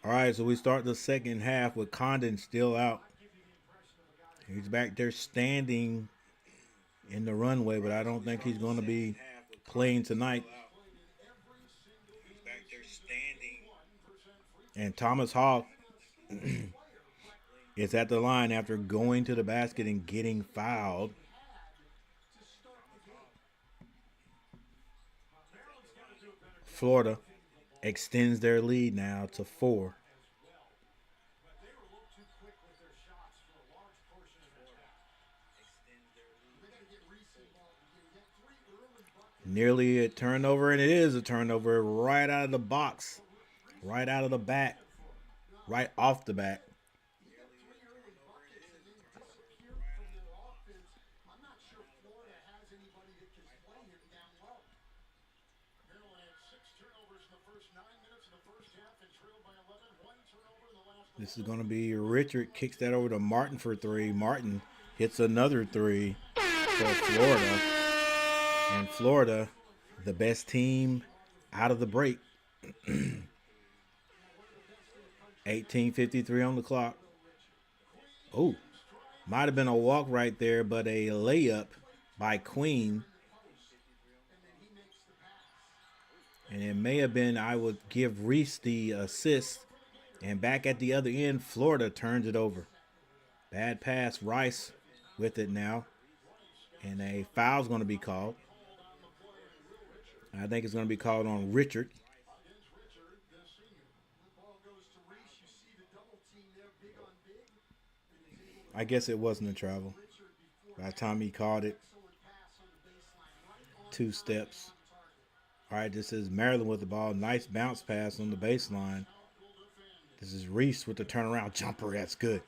All right, so we start the second half with Condon still out. He's back there standing in the runway, but I don't think he's going to be playing tonight. And Thomas Hawk is at the line after going to the basket and getting fouled. Florida extends their lead now to 4. Nearly a turnover, and it is a turnover right out of the box, right out of the bat, right off the bat. This is going to be Richard kicks that over to Martin for 3. Martin hits another 3 for Florida. And Florida, the best team out of the break. 18:53 on the clock. Oh, might have been a walk right there, but a layup by Queen. And it may have been, I would give Reese the assist. And back at the other end, Florida turns it over. Bad pass, Rice with it now. And a foul's going to be called. I think it's going to be called on Richard. I guess it wasn't a travel. By the time he called it, 2 steps. All right, this is Maryland with the ball. Nice bounce pass on the baseline. This is Reese with the turnaround jumper. That's good.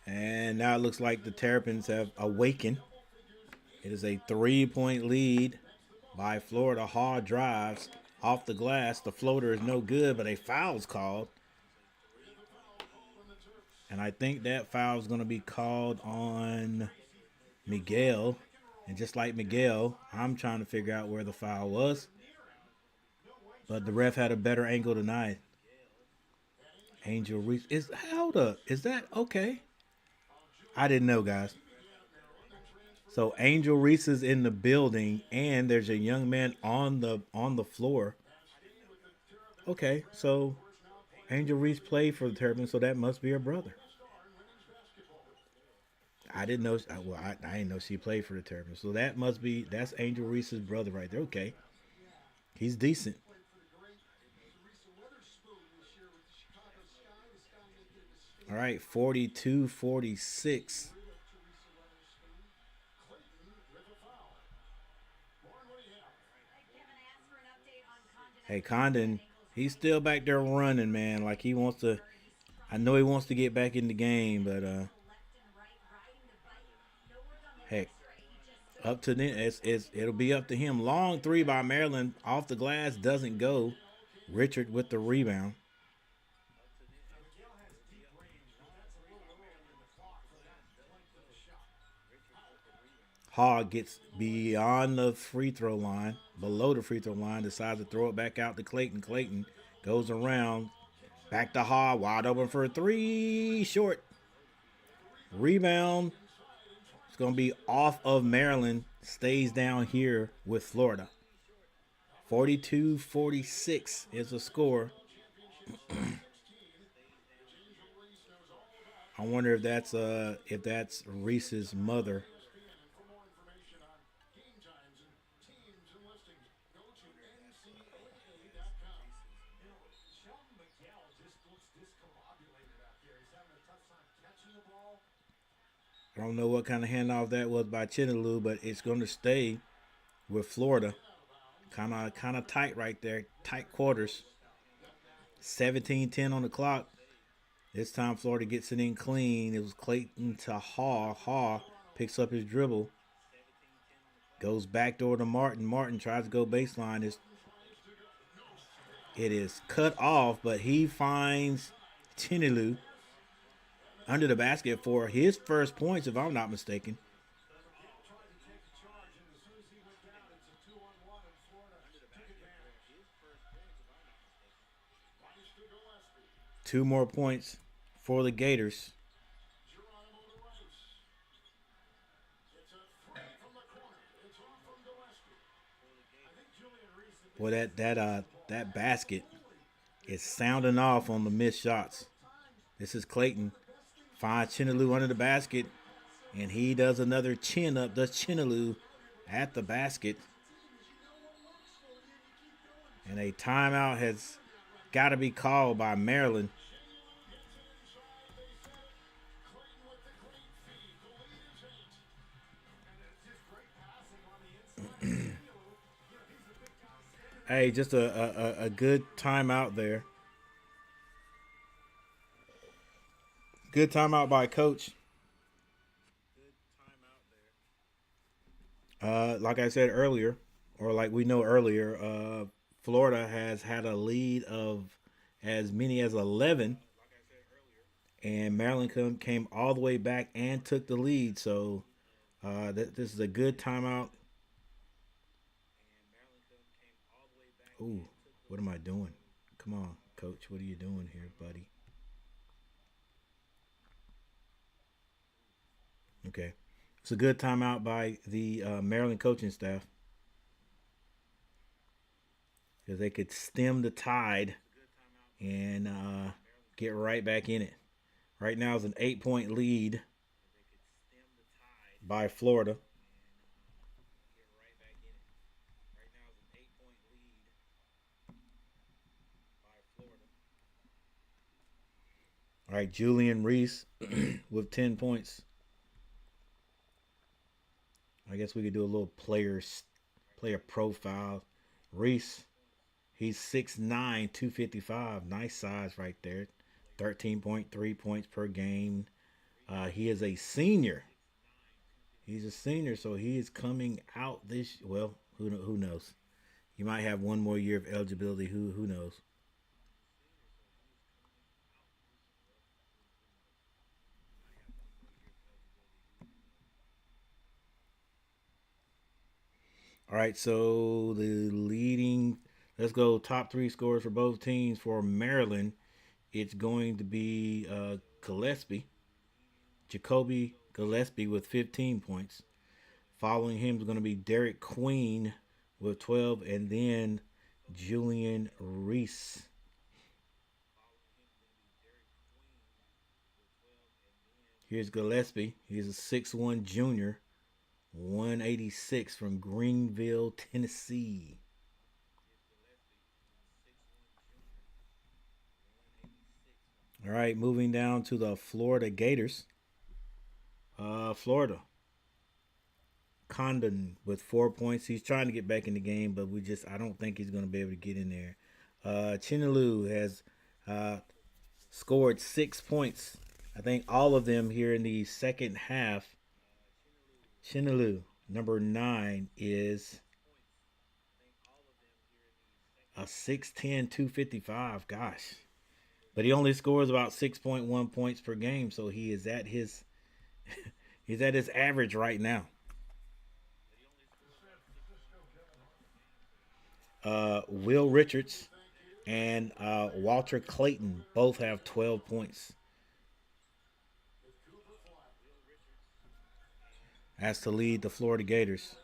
And now it looks like the Terrapins have awakened. It is a 3-point lead by Florida. Hall drives off the glass. The floater is no good, but a foul's called. And I think that foul is going to be called on Miguel. And just like Miguel, I'm trying to figure out where the foul was. But the ref had a better angle tonight. Angel Reese is held up. Is that okay? I didn't know, guys. So Angel Reese is in the building, and there's a young man on the floor. Okay, so Angel Reese played for the Terrapins, so that must be her brother. I didn't know. Well, I didn't know she played for the Terrapins, so that's Angel Reese's brother right there. Okay, he's decent. All right, 42-46. Hey, Condon, he's still back there running, man. Like he wants to. I know he wants to get back in the game, but heck, up to then, it'll be up to him. Long 3 by Maryland off the glass doesn't go. Richard with the rebound. Hogg gets beyond the free throw line, below the free throw line, decides to throw it back out to Clayton. Clayton goes around, back to Hogg, wide open for a 3, short. Rebound. It's going to be off of Maryland, stays down here with Florida. 42-46 is the score. I wonder if that's Reese's mother. I don't know what kind of handoff that was by Chinaloo, but it's going to stay with Florida. Kind of tight right there, tight quarters. 17-10 on the clock. This time Florida gets it in clean. It was Clayton to Haw. Haw picks up his dribble. Goes back door to Martin. Martin tries to go baseline. It is cut off, but he finds Chinelu under the basket for his first points, if I'm not mistaken. Two more points for the Gators. Boy, that basket is sounding off on the missed shots. This is Clayton. Finds Chinelu under the basket, and he does another chin up. Does Chinelu at the basket. And a timeout has got to be called by Maryland. Hey, just a good timeout there. Good timeout by Coach. Like I said earlier, or like we know earlier, Florida has had a lead of as many as 11, and Maryland came all the way back and took the lead. So this is a good timeout. Ooh, what am I doing? Come on, Coach. What are you doing here, buddy? Okay. It's a good timeout by the Maryland coaching staff because they could stem the tide and get right back in it. Right now is an 8-point lead by Florida. All right, Julian Reese with 10 points. I guess we could do a little player profile. Reese, he's 6'9", 255. Nice size right there. 13.3 points per game. He is a senior. He's a senior, so he is coming out this. Well, who knows? He might have one more year of eligibility. Who knows? All right, so the leading. Let's go top three scores for both teams. For Maryland, it's going to be Gillespie, Jacoby Gillespie with 15 points. Following him is going to be Derek Queen with 12, and then Julian Reese. Here's Gillespie. He's a 6'1 junior, 186 from Greenville, Tennessee. All right, moving down to the Florida Gators. Florida. Condon with 4 points. He's trying to get back in the game, but I don't think he's going to be able to get in there. Chinelu has uh, scored 6 points. I think all of them here in the second half. Chinelu, number 9, is a 6'10", 255. Gosh. But he only scores about 6.1 points per game, so he is at his he's at his average right now. Will Richards and Walter Clayton both have 12 points. As to lead the Florida Gators.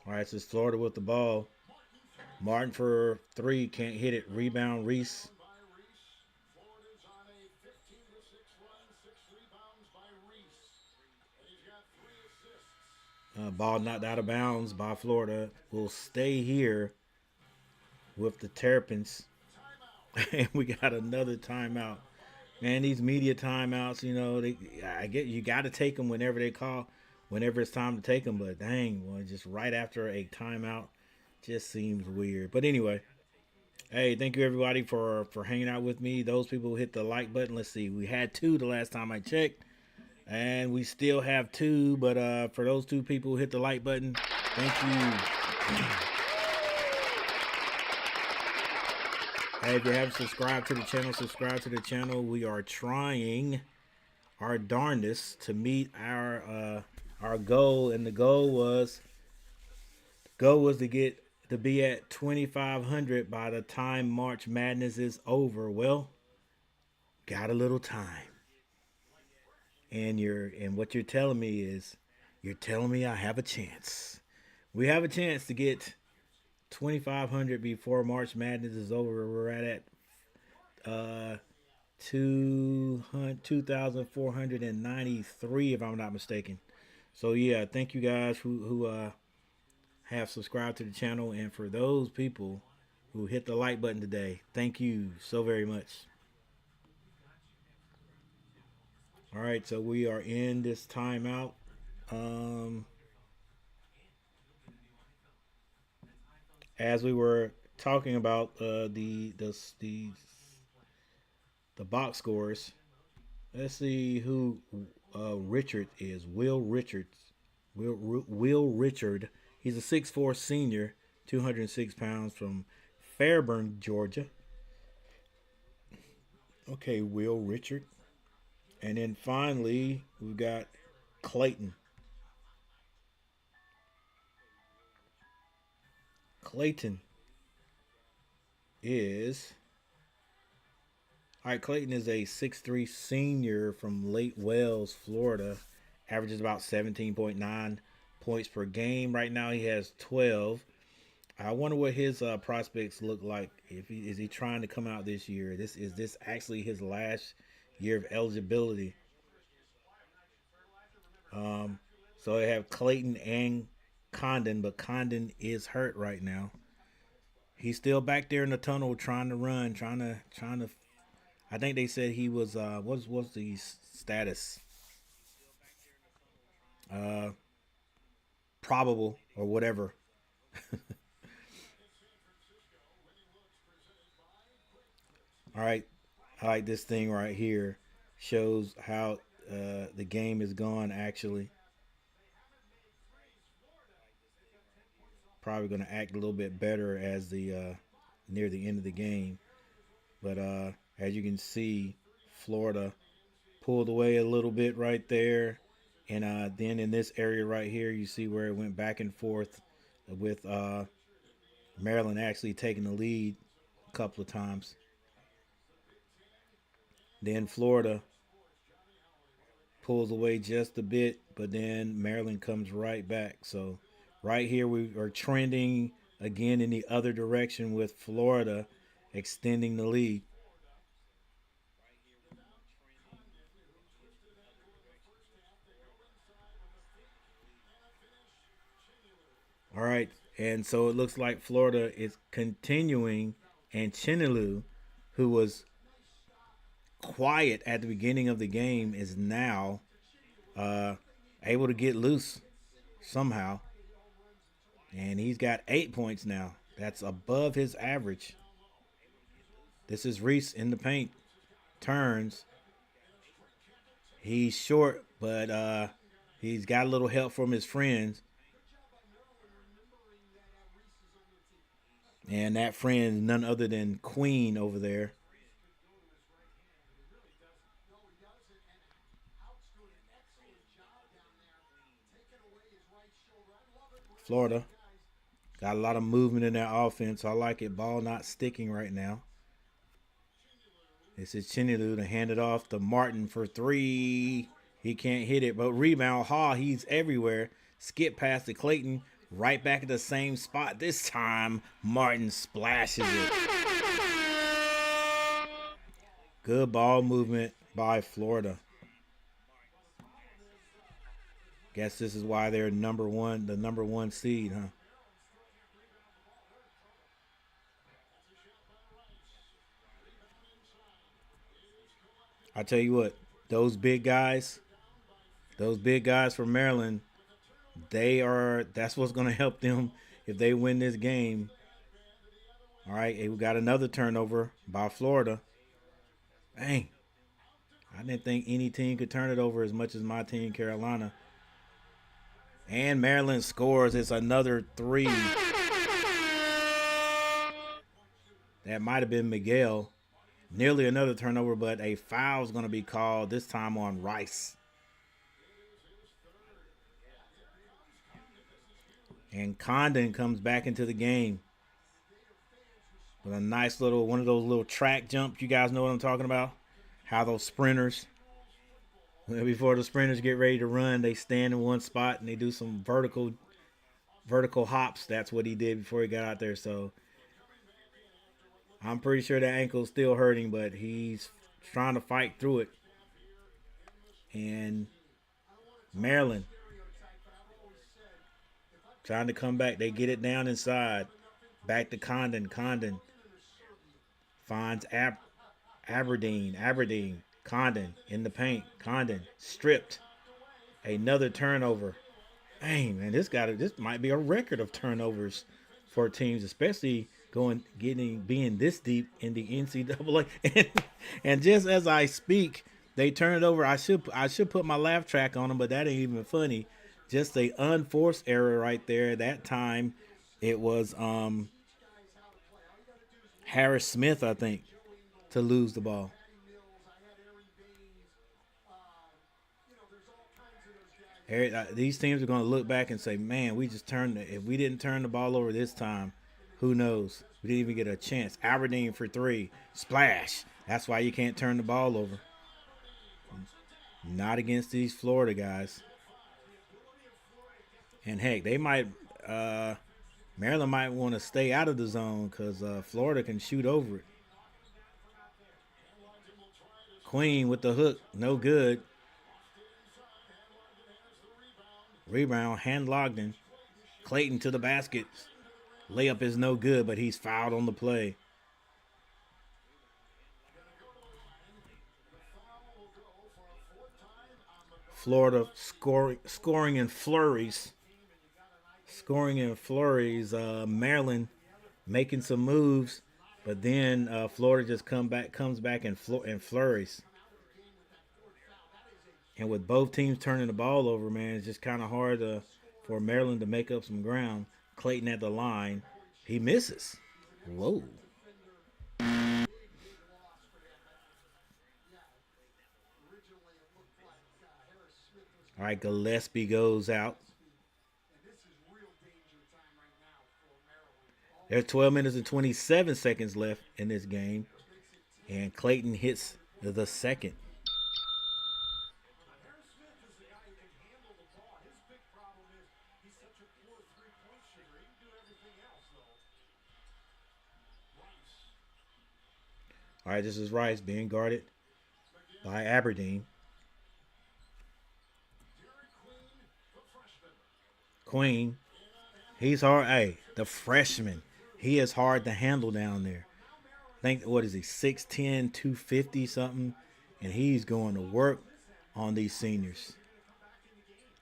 All right, so it's Florida with the ball. Martin for 3, can't hit it. Rebound, Reese. Ball knocked out of bounds by Florida. Will stay here with the Terrapins. And we got another timeout Man, these media timeouts, I get you got to take them whenever they call, whenever it's time to take them. But dang, well, just right after a timeout, just seems weird. But anyway, hey, thank you everybody for hanging out with me. Those people who hit the like button. Let's see, we had two the last time I checked, and we still have two. But for those two people who hit the like button, thank you. Hey, if you haven't subscribed to the channel, subscribe to the channel. We are trying our darndest to meet our goal, and the goal was to get to be at 2,500 by the time March Madness is over. Well, got a little time, and what you're telling me is, you're telling me I have a chance. We have a chance to get 2,500 before March Madness is over. We're at 2,493, if I'm not mistaken. So yeah, thank you guys who have subscribed to the channel, and for those people who hit the like button today, thank you so very much. All right, so we are in this timeout. Um, as we were talking about the box scores, let's see who Richard is. Will Richard. He's a 6'4" senior, 206 pounds, from Fairburn, Georgia. Okay, Will Richard. And then finally, we've got Clayton. Clayton is. All right, Clayton is a 6'3" senior from Lake Wales, Florida. Averages about 17.9 points per game. Right now, he has 12. I wonder what his prospects look like. If he is he trying to come out this year? This actually his last year of eligibility. Um, so they have Clayton and Condon, but Condon is hurt right now. He's still back there in the tunnel trying to run, trying to. I think they said he was. What's the status? Uh, Probable or whatever. All right, I like this thing right here. Shows how the game is gone. Actually, probably going to act a little bit better as the near the end of the game. But as you can see, Florida pulled away a little bit right there. And then in this area right here, you see where it went back and forth with Maryland actually taking the lead a couple of times. Then Florida pulls away just a bit, but then Maryland comes right back. So right here we are trending again in the other direction with Florida extending the lead. All right, and so it looks like Florida is continuing, and Chinelu, who was quiet at the beginning of the game, is now uh, able to get loose somehow, and he's got 8 points now. That's above his average. This is Reese in the paint, turns. He's short, but he's got a little help from his friends, and that friend is none other than Queen over there. Florida got a lot of movement in their offense. I like it. Ball not sticking right now. This is Chinelu to hand it off to Martin for three. He can't hit it, but rebound. He's everywhere. Skip past to Clayton. Right back at the same spot. This time, Martin splashes it. Good ball movement by Florida. Guess this is why they're number one, the number one seed, huh? I tell you what, those big guys from Maryland, that's what's going to help them if they win this game. All right, we got another turnover by Florida. Dang. I didn't think any team could turn it over as much as my team, Carolina. And Maryland scores. It's another 3. That might have been Miguel. Nearly another turnover, but a foul is going to be called, this time on Rice. And Condon comes back into the game with a nice one of those little track jumps. You guys know what I'm talking about? How those sprinters, before the sprinters get ready to run, they stand in one spot and they do some vertical hops. That's what he did before he got out there. So I'm pretty sure that ankle's still hurting, but he's trying to fight through it. And Maryland trying to come back. They get it down inside. Back to Condon. Condon finds Aberdeen. Condon in the paint. Condon stripped. Another turnover. Dang, man, this might be a record of turnovers for teams, especially being this deep in the NCAA. And just as I speak, they turn it over. I should put my laugh track on them, but that ain't even funny. Just a unforced error right there. That time, it was Harris Smith, I think, to lose the ball. These teams are going to look back and say, man, if we didn't turn the ball over this time, who knows? We didn't even get a chance. Aberdeen for 3. Splash. That's why you can't turn the ball over. Not against these Florida guys. And heck, Maryland might want to stay out of the zone because Florida can shoot over it. Queen with the hook. No good. Rebound, hand Logden. Clayton to the basket. Layup is no good, but he's fouled on the play. Florida scoring in flurries. Maryland making some moves, but then Florida just comes back in flurries. And with both teams turning the ball over, man, it's just kind of hard for Maryland to make up some ground. Clayton at the line. He misses. Whoa. All right, Gillespie goes out. There's 12 minutes and 27 seconds left in this game. And Clayton hits the second. All right, this is Rice being guarded by Aberdeen. Queen. He's hard. Hey, the freshman. He is hard to handle down there. I think, what is he, 6'10", 250 something? And he's going to work on these seniors.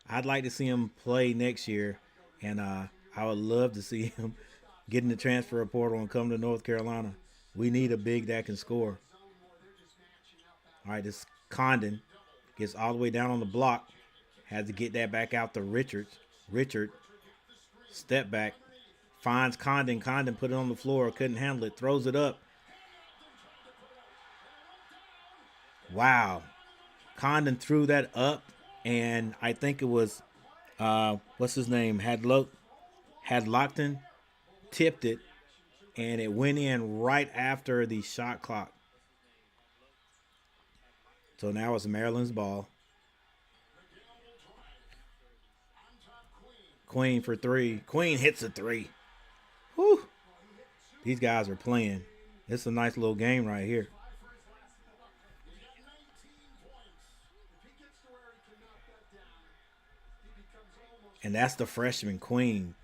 I'd like to see him play next year, and I would love to see him get in the transfer portal and come to North Carolina. We need a big that can score. All right, this Condon gets all the way down on the block. Has to get that back out to Richard. Step back. Finds Condon. Condon put it on the floor. Couldn't handle it. Throws it up. Wow. Condon threw that up, and I think it was, what's his name? Hadlockton tipped it, and it went in right after the shot clock. So now it's Maryland's ball. Queen for 3. Queen hits a 3. Whew. These guys are playing. It's a nice little game right here. And that's the freshman Queen,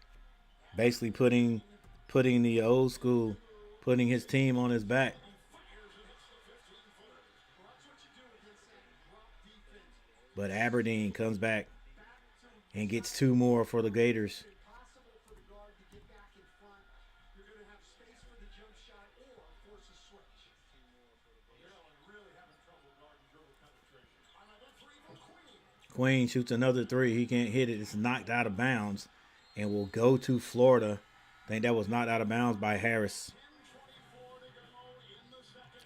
basically putting the old school, putting his team on his back. But Aberdeen comes back and gets 2 more for the Gators. Queen shoots another 3. He can't hit it. It's knocked out of bounds and will go to Florida. I think that was knocked out of bounds by Harris.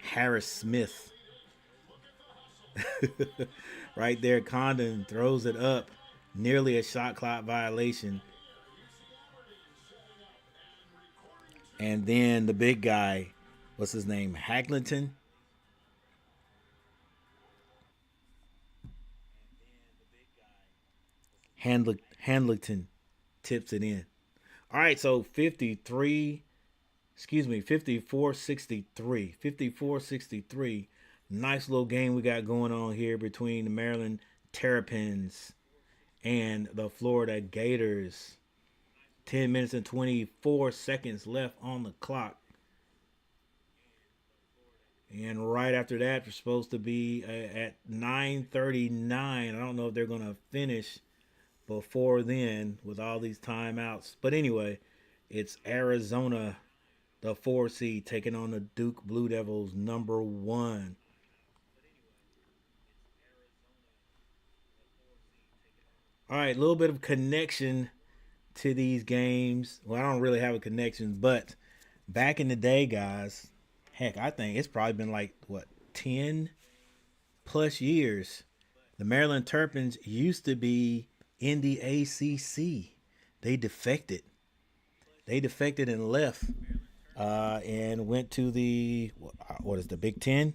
Harris Smith. Right there, Condon throws it up. Nearly a shot clock violation. And then the big guy, what's his name? Hacklington. Handlington tips it in. All right, so 54-63. 54-63. Nice little game we got going on here between the Maryland Terrapins and the Florida Gators. 10 minutes and 24 seconds left on the clock. And right after that, we're supposed to be at 9:39. I don't know if they're going to finish before then with all these timeouts. But anyway, it's Arizona, the 4 seed, taking on the Duke Blue Devils, number 1. All right, a little bit of connection to these games. Well, I don't really have a connection, but back in the day, guys, heck, I think it's probably been like, 10 plus years. The Maryland Terps used to be in the ACC. They defected. They defected and left and went to the, what is the Big Ten?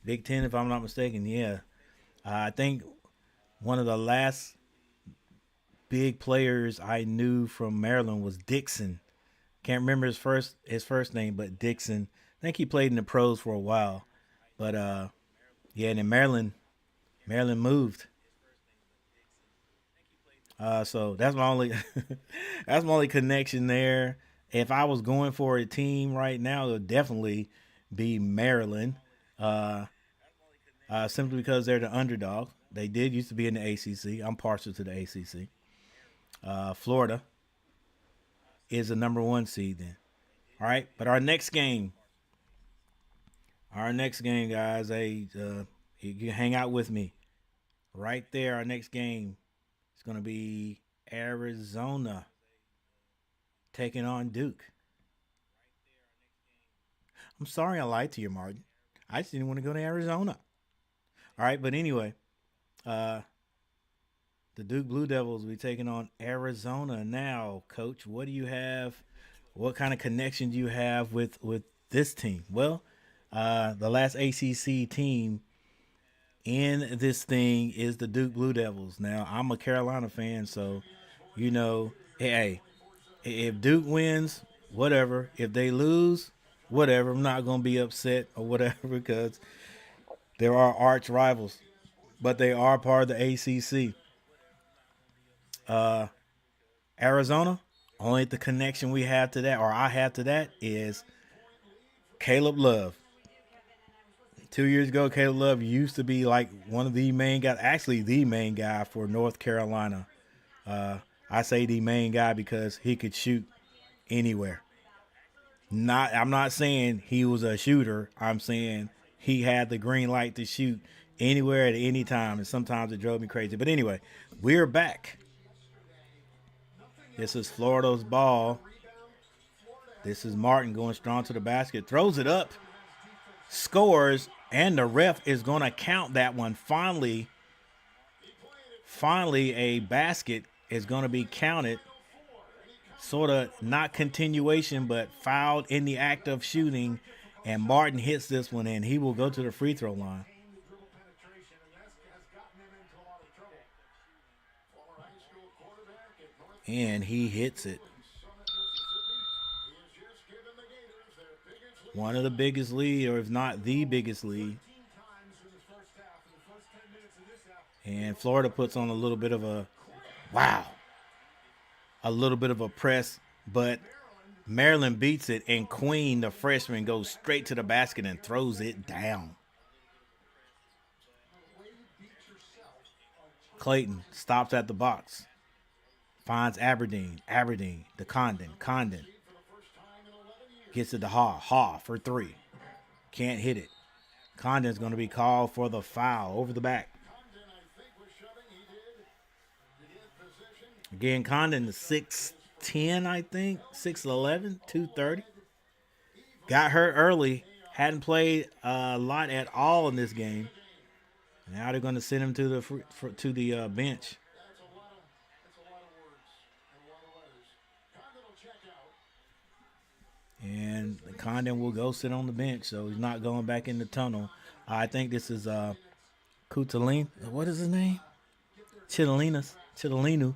Big Ten, if I'm not mistaken. Yeah. I think one of the last big players I knew from Maryland was Dixon. Can't remember his first name, but Dixon. I think he played in the pros for a while. But yeah, and then Maryland moved. So that's my only that's my only connection there. If I was going for a team right now, it would definitely be Maryland. Uh, simply because they're the underdog. They did used to be in the ACC. I'm partial to the ACC. Florida is the number 1 seed then. All right, but our next game, guys. You can hang out with me right there. Our next game is going to be Arizona taking on Duke. I'm sorry I lied to you, Martin. I just didn't want to go to Arizona. All right, but anyway, uh, the Duke Blue Devils will be taking on Arizona now. Coach, what do you have? What kind of connection do you have with this team? Well, the last ACC team in this thing is the Duke Blue Devils. Now, I'm a Carolina fan, so you know, hey, if Duke wins, whatever. If they lose, whatever. I'm not gonna be upset or whatever because there are arch rivals, but they are part of the ACC. Uh, Arizona, only the connection we have to that, or I have to that, is Caleb Love. 2 years ago, Caleb Love used to be like one of the main guys, actually the main guy for North Carolina. I say the main guy because he could shoot anywhere. I'm not saying he was a shooter. I'm saying he had the green light to shoot anywhere at any time, and sometimes it drove me crazy. But anyway, we're back. This is Florida's ball. This is Martin going strong to the basket, throws it up, scores, and the ref is going to count that one. Finally, a basket is going to be counted. Sort of not continuation, but fouled in the act of shooting. And Martin hits this one, and he will go to the free throw line. And he hits it. One of the biggest lead, or if not the biggest lead. And Florida puts on a little bit of a press, but Maryland beats it, and Queen, the freshman, goes straight to the basket and throws it down. Clayton stops at the box. Finds Aberdeen. Aberdeen to Condon. Condon gets it to Haw. Haw for 3. Can't hit it. Condon's going to be called for the foul over the back. Again, Condon is 6'10", I think. 6'11", 230. Got hurt early. Hadn't played a lot at all in this game. Now they're going to send him to the bench. And Condon will go sit on the bench, so he's not going back in the tunnel. I think this is Kutalin. What is his name? Chitolinu.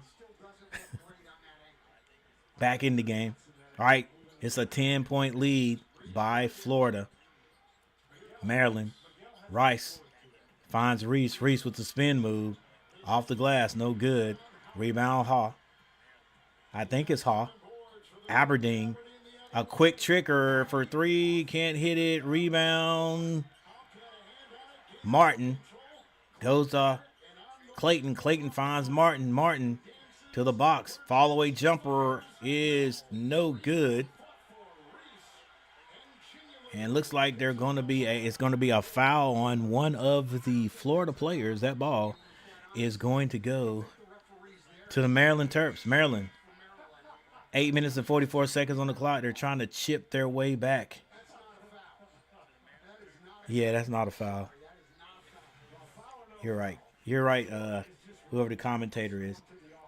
Back in the game. All right, it's a 10-point lead by Florida. Maryland. Rice finds Reese. Reese with the spin move. Off the glass, no good. Rebound Haw. I think it's Haw. Aberdeen. A quick trigger for 3. Can't hit it. Rebound. Martin. Goes to Clayton. Clayton finds Martin. Martin to the box. Fall away jumper is no good. And looks like it's going to be a foul on one of the Florida players. That ball is going to go to the Maryland Terps. Maryland. 8 minutes and 44 seconds on the clock. They're trying to chip their way back. Yeah, that's not a foul. You're right. You're right, whoever the commentator is.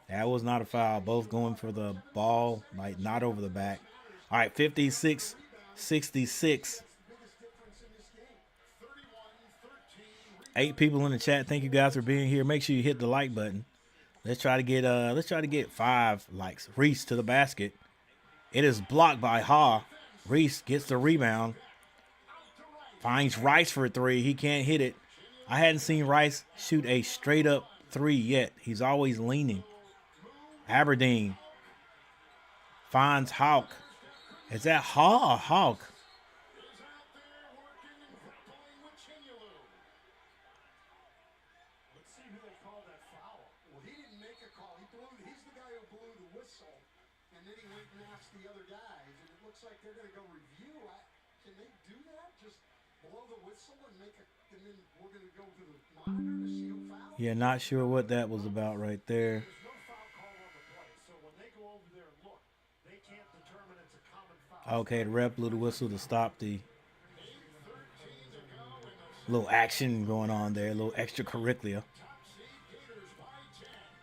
That was not a foul. Both going for the ball, like not over the back. All right, 56-66. 8 people in the chat. Thank you guys for being here. Make sure you hit the like button. Let's try to get 5 likes. Reese to the basket. It is blocked by Haw. Reese gets the rebound. Finds Rice for 3. He can't hit it. I hadn't seen Rice shoot a straight up 3 yet. He's always leaning. Aberdeen finds Hawk. Is that Haw or Hawk? Yeah, not sure what that was about right there. Okay, the ref blew the whistle to stop the little action going on there, a little extracurricular.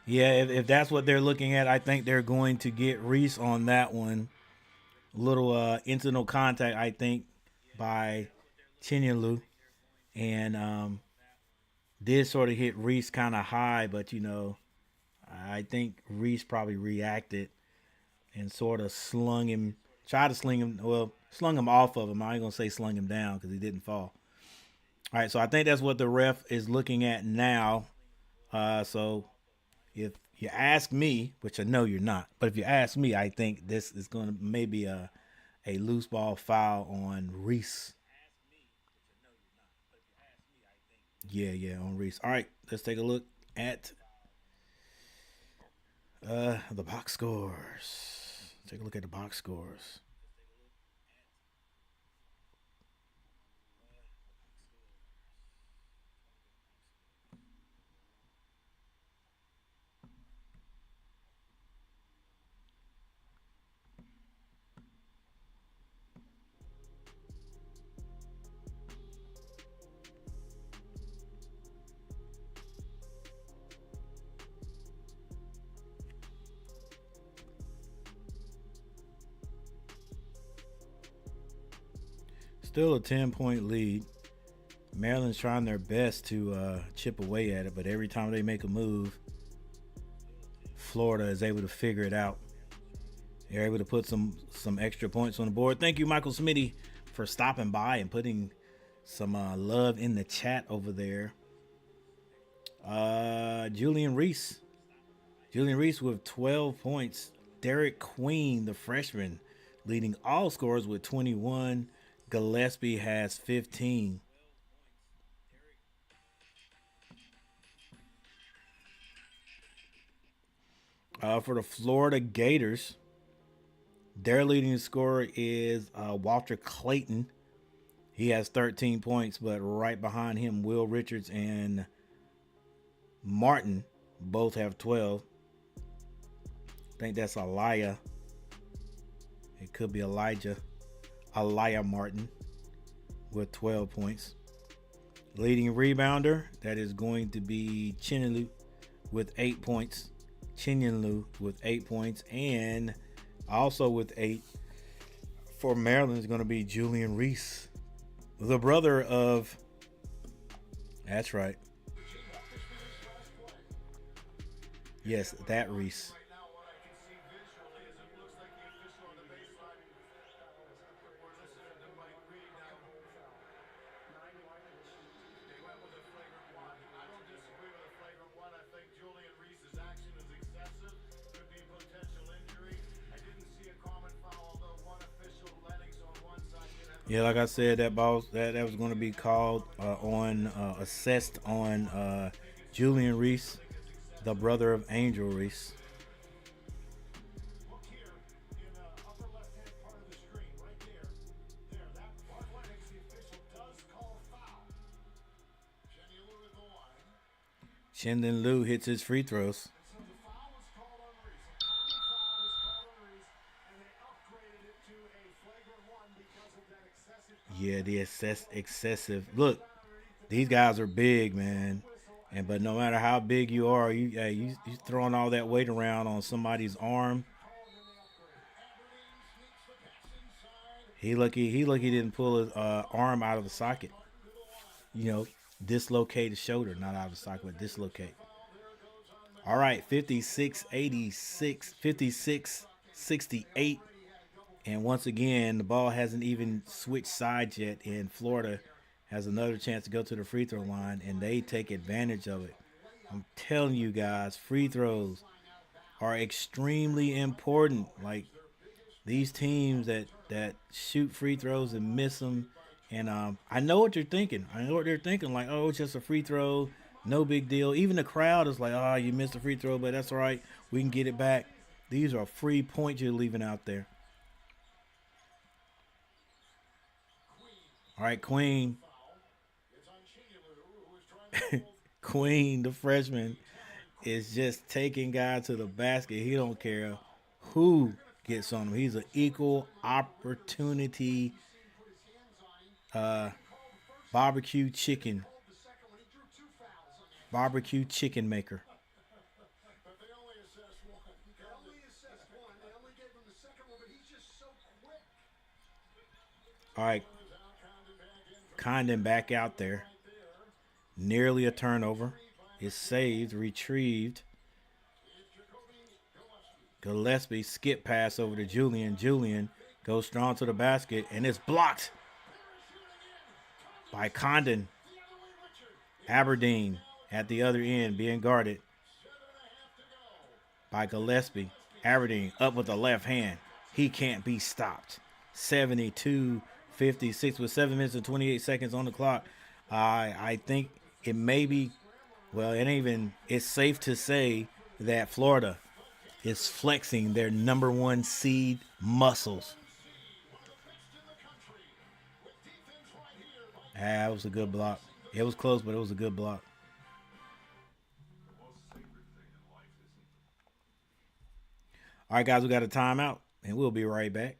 Yeah, if that's what they're looking at, I think they're going to get Reese on that one. Little incidental contact, I think, by Chinyalu. And did sort of hit Reese kind of high, but, I think Reese probably reacted and sort of slung him off of him. I ain't going to say slung him down because he didn't fall. All right, so I think that's what the ref is looking at now. So if you ask me, which I know you're not, but if you ask me, I think this is going to maybe a loose ball foul on Reese. Yeah, on Reese. All right, let's take a look at the box scores. Take a look at the box scores. Still a 10-point lead. Maryland's trying their best to chip away at it, but every time they make a move, Florida is able to figure it out. They're able to put some extra points on the board. Thank you, Michael Smitty, for stopping by and putting some love in the chat over there. Julian Reese with 12 points. Derek Queen, the freshman, leading all scorers with 21. Gillespie has 15. For the Florida Gators, their leading scorer is Walter Clayton. He has 13 points, but right behind him, Will Richards and Martin both have 12. I think that's Elijah. It could be Elijah Martin with 12 points. Leading rebounder, that is going to be Chinelu with 8 points. Chinelu with 8 points. And also with 8 for Maryland is going to be Julian Reese, the brother of, that's right. Yes, that Reese. Yeah, like I said, that ball that was going to be called assessed on Julian Reese, the brother of Angel Reese. Chendon Liu hits his free throws. Yeah, the excessive. Look, these guys are big, man. But no matter how big you are, you throwing all that weight around on somebody's arm. He lucky he didn't pull his arm out of the socket. Dislocate his shoulder, not out of the socket, but dislocate. All right, 56-86, 56-68. And once again, the ball hasn't even switched sides yet, and Florida has another chance to go to the free throw line, and they take advantage of it. I'm telling you guys, free throws are extremely important. Like, these teams that shoot free throws and miss them, and I know what you're thinking. I know what they're thinking. Like, oh, it's just a free throw, no big deal. Even the crowd is like, oh, you missed a free throw, but that's all right. We can get it back. These are free points you're leaving out there. All right, Queen. Queen, the freshman, is just taking guys to the basket. He don't care who gets on him. He's an equal opportunity barbecue chicken maker. All right, Condon back out there. Nearly a turnover. It's saved, retrieved. Gillespie skip pass over to Julian. Julian goes strong to the basket, and it's blocked by Condon. Aberdeen at the other end being guarded by Gillespie. Aberdeen up with the left hand. He can't be stopped. 72-56 with 7 minutes and 28 seconds on the clock. I think it may be, well, it's safe to say that Florida is flexing their number 1 seed muscles. It was a good block. It was close, but it was a good block. All right, guys, we got a timeout, and we'll be right back.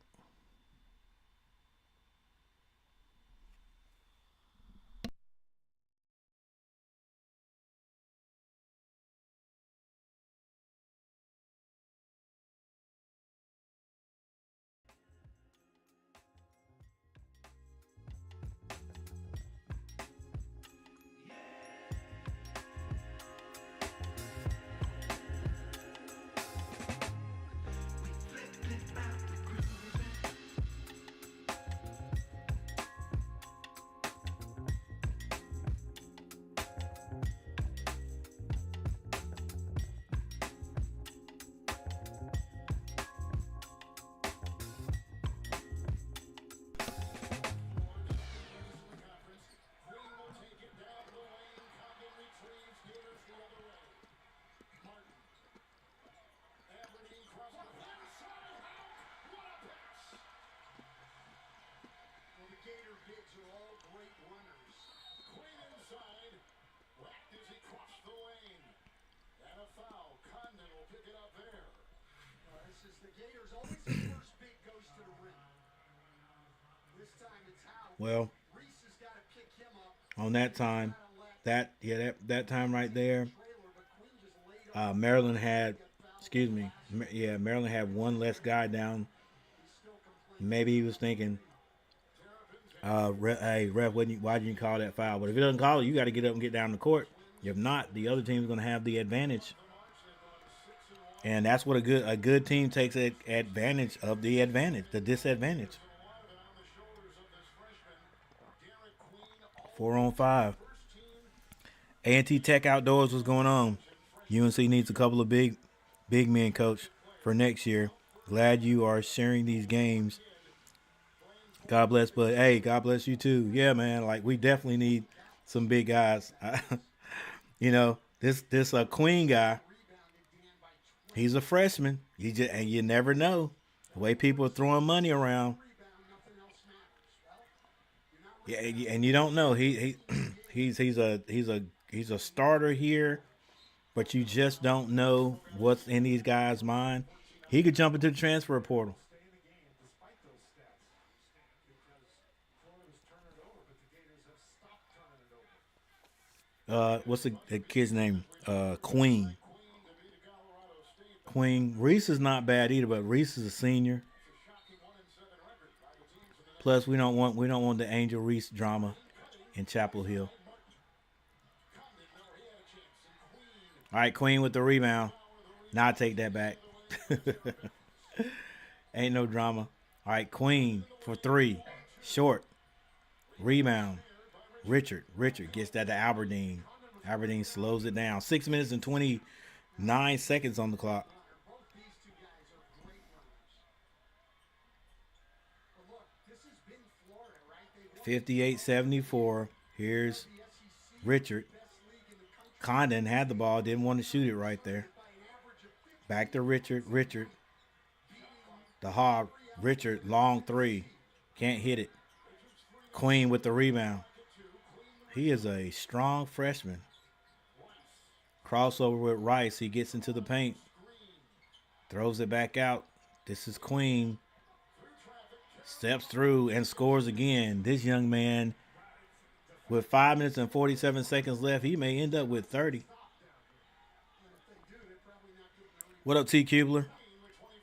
Well, on that time, that time right there, Maryland had, excuse me, Maryland had one less guy down. Maybe he was thinking, hey, ref, why didn't you call that foul? But if he doesn't call it, you got to get up and get down the court. If not, the other team's going to have the advantage. And that's what a good team takes advantage of the disadvantage. 4-on-5. A&T Tech Outdoors, what's going on? UNC needs a couple of big men, coach, for next year. Glad you are sharing these games. God bless, but hey, God bless you too. Yeah, man, like we definitely need some big guys. This Queen guy, he's a freshman. And you never know the way people are throwing money around. Yeah, and you don't know he's a starter here, but you just don't know what's in these guys' mind. He could jump into the transfer portal. What's the kid's name? Queen. Reese is not bad either, but Reese is a senior. Plus, we don't want the Angel Reese drama in Chapel Hill. All right, Queen with the rebound. Now I take that back. Ain't no drama. All right, Queen for 3. Short. Rebound. Richard gets that to Aberdeen. Aberdeen slows it down. 6 minutes and 29 seconds on the clock. 58-74. Here's Richard. Condon had the ball, didn't want to shoot it right there. Back to Richard. The hog. Richard, long 3. Can't hit it. Queen with the rebound. He is a strong freshman. Crossover with Rice. He gets into the paint. Throws it back out. This is Queen. Steps through and scores again. This young man, with 5 minutes and 47 seconds left, he may end up with 30. What up, T. Kubler?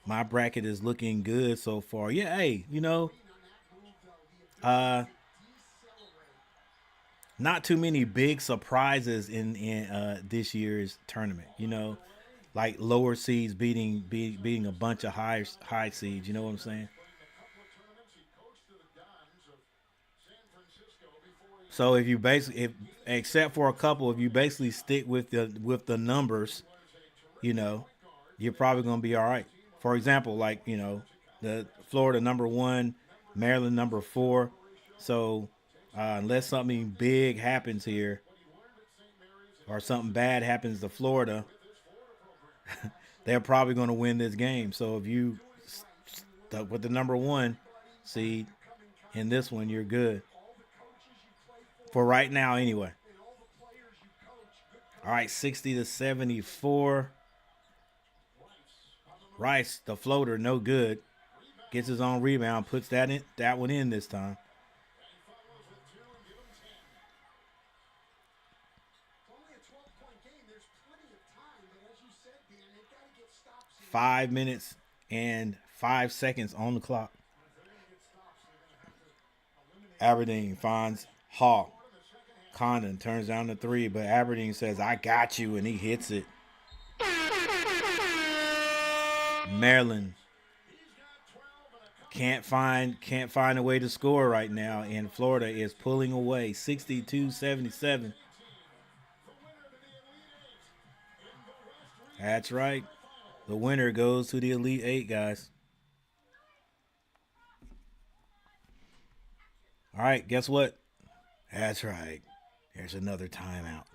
My bracket is looking good so far. Yeah, hey, not too many big surprises in this year's tournament. Like lower seeds beating a bunch of high seeds. You know what I'm saying? So if you except for a couple, if you basically stick with the numbers, you're probably going to be all right. For example, like the Florida #1, Maryland #4. So unless something big happens here, or something bad happens to Florida, they're probably going to win this game. So if you stuck with the #1 seed in this one, you're good. For right now, anyway. All right, 60-74. Rice, the floater, no good. Gets his own rebound, puts that one in this time. 5 minutes and 5 seconds on the clock. Aberdeen finds Hawk. Condon turns down the 3, but Aberdeen says, I got you, and he hits it. Maryland can't find a way to score right now, and Florida is pulling away 62-77. That's right. The winner goes to the Elite 8, guys. All right, guess what? That's right. There's another timeout.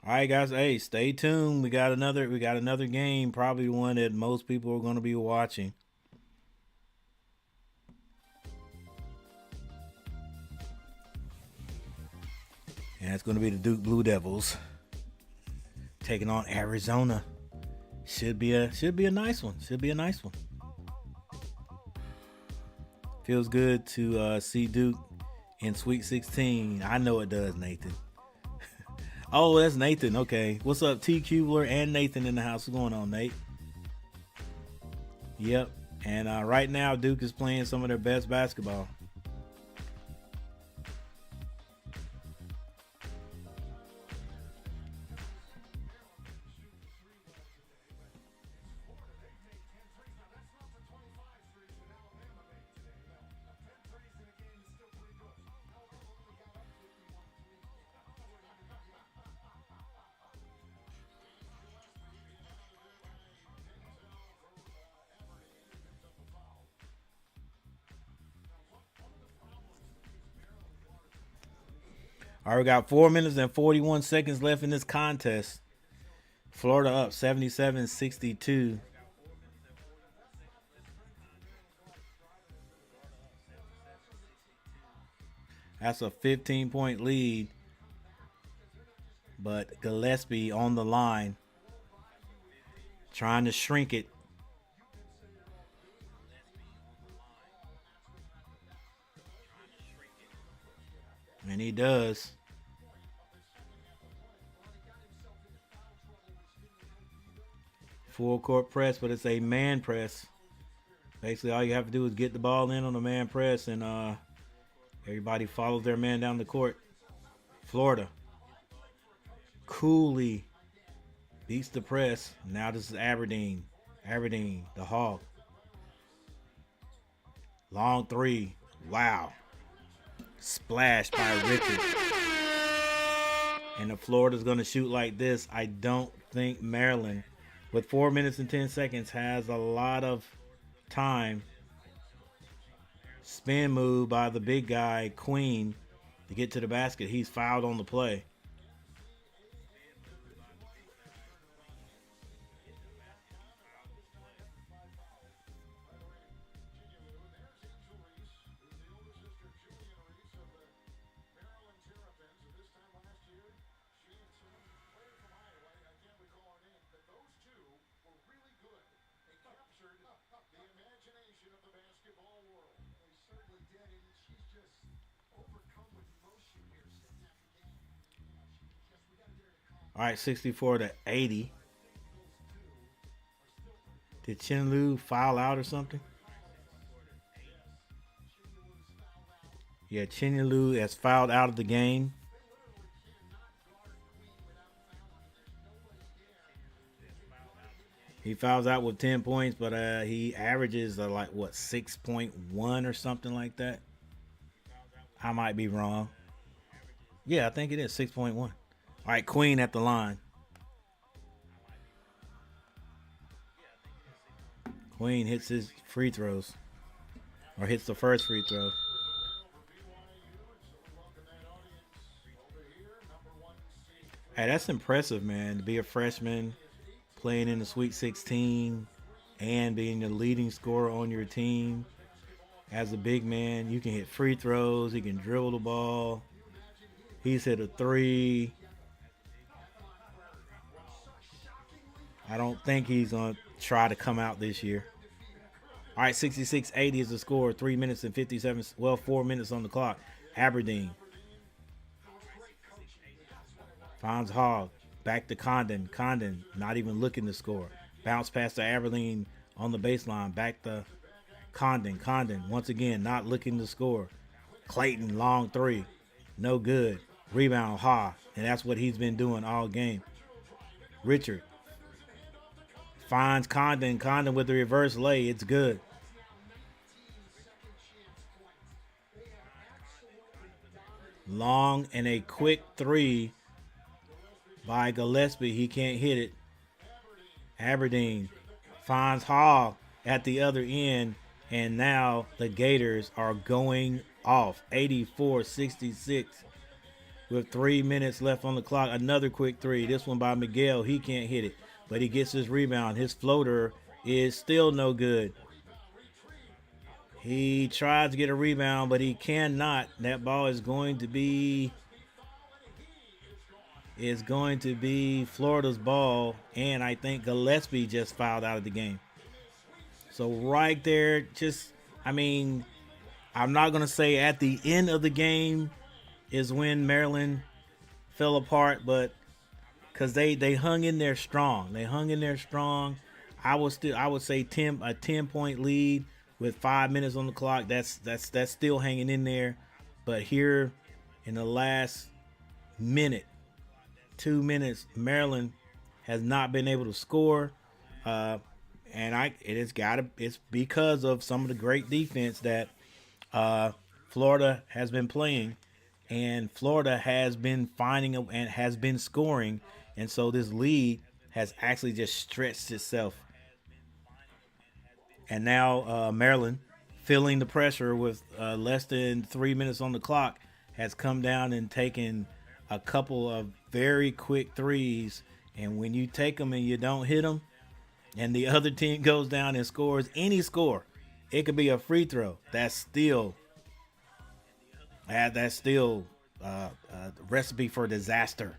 All right, guys. Hey, stay tuned. We got another game, probably one that most people are going to be watching. And it's going to be the Duke Blue Devils taking on Arizona. Should be a nice one. Should be a nice one. Feels good to see Duke in Sweet 16. I know it does, Nathan. Oh, that's Nathan. Okay. What's up, T. Kubler and Nathan in the house? What's going on, Nate? Yep. And right now, Duke is playing some of their best basketball. All right, we got 4 minutes and 41 seconds left in this contest. Florida up 77-62. That's a 15-point lead. But Gillespie on the line, trying to shrink it. And he does. Full court press, but it's a man press. Basically, all you have to do is get the ball in on the man press, and everybody follows their man down the court. Florida coolly beats the press. Now this is Aberdeen. Aberdeen, the Hawk. Long three. Wow. Splashed by Richard. And if Florida's going to shoot like this, I don't think Maryland, with 4 minutes and 10 seconds, has a lot of time. Spin move by the big guy, Queen, to get to the basket. He's fouled on the play. All right, 64-80. Did Chinlu foul out or something? Yeah, Chinlu has fouled out of the game. He fouls out with 10 points, but he averages like, what, 6.1 or something like that? I might be wrong. Yeah, I think it is 6.1. All right, Queen at the line. Queen hits his free throws. Or hits the first free throw. Hey, that's impressive, man, to be a freshman, playing in the Sweet 16, and being the leading scorer on your team. As a big man, you can hit free throws. He can dribble the ball. He's hit a three. I don't think he's going to try to come out this year. All right, 66-80 is the score. 3 minutes and 57, 4 minutes on the clock. Aberdeen. Finds Hogg. Back to Condon. Condon not even looking to score. Bounce pass to Aberdeen on the baseline. Back to Condon. Condon once again not looking to score. Clayton, long three. No good. Rebound, Ha. And that's what he's been doing all game. Richard finds Condon. Condon with the reverse lay. It's good. Long and a quick three by Gillespie. He can't hit it. Aberdeen finds Hall at the other end. And now the Gators are going off. 84-66 with 3 minutes left on the clock. Another quick three. This one by Miguel. He can't hit it, but he gets his rebound. His floater is still no good. He tries to get a rebound, but he cannot. That ball is going to be is going to be Florida's ball, and I think Gillespie just fouled out of the game. So right there, I mean, I'm not going to say at the end of the game is when Maryland fell apart, but because they hung in there strong. They hung in there strong. I would say a 10 point lead with 5 minutes on the clock. That's still hanging in there. But here in the last minute, 2 minutes, Maryland has not been able to score. And it's because of some of the great defense that Florida has been playing, and Florida has been and has been scoring, and so this lead has actually just stretched itself. And now Maryland, feeling the pressure with less than 3 minutes on the clock, has come down and taken a couple of very quick threes. And when you take them and you don't hit them, and the other team goes down and scores any score, it could be a free throw. That's still a recipe for disaster.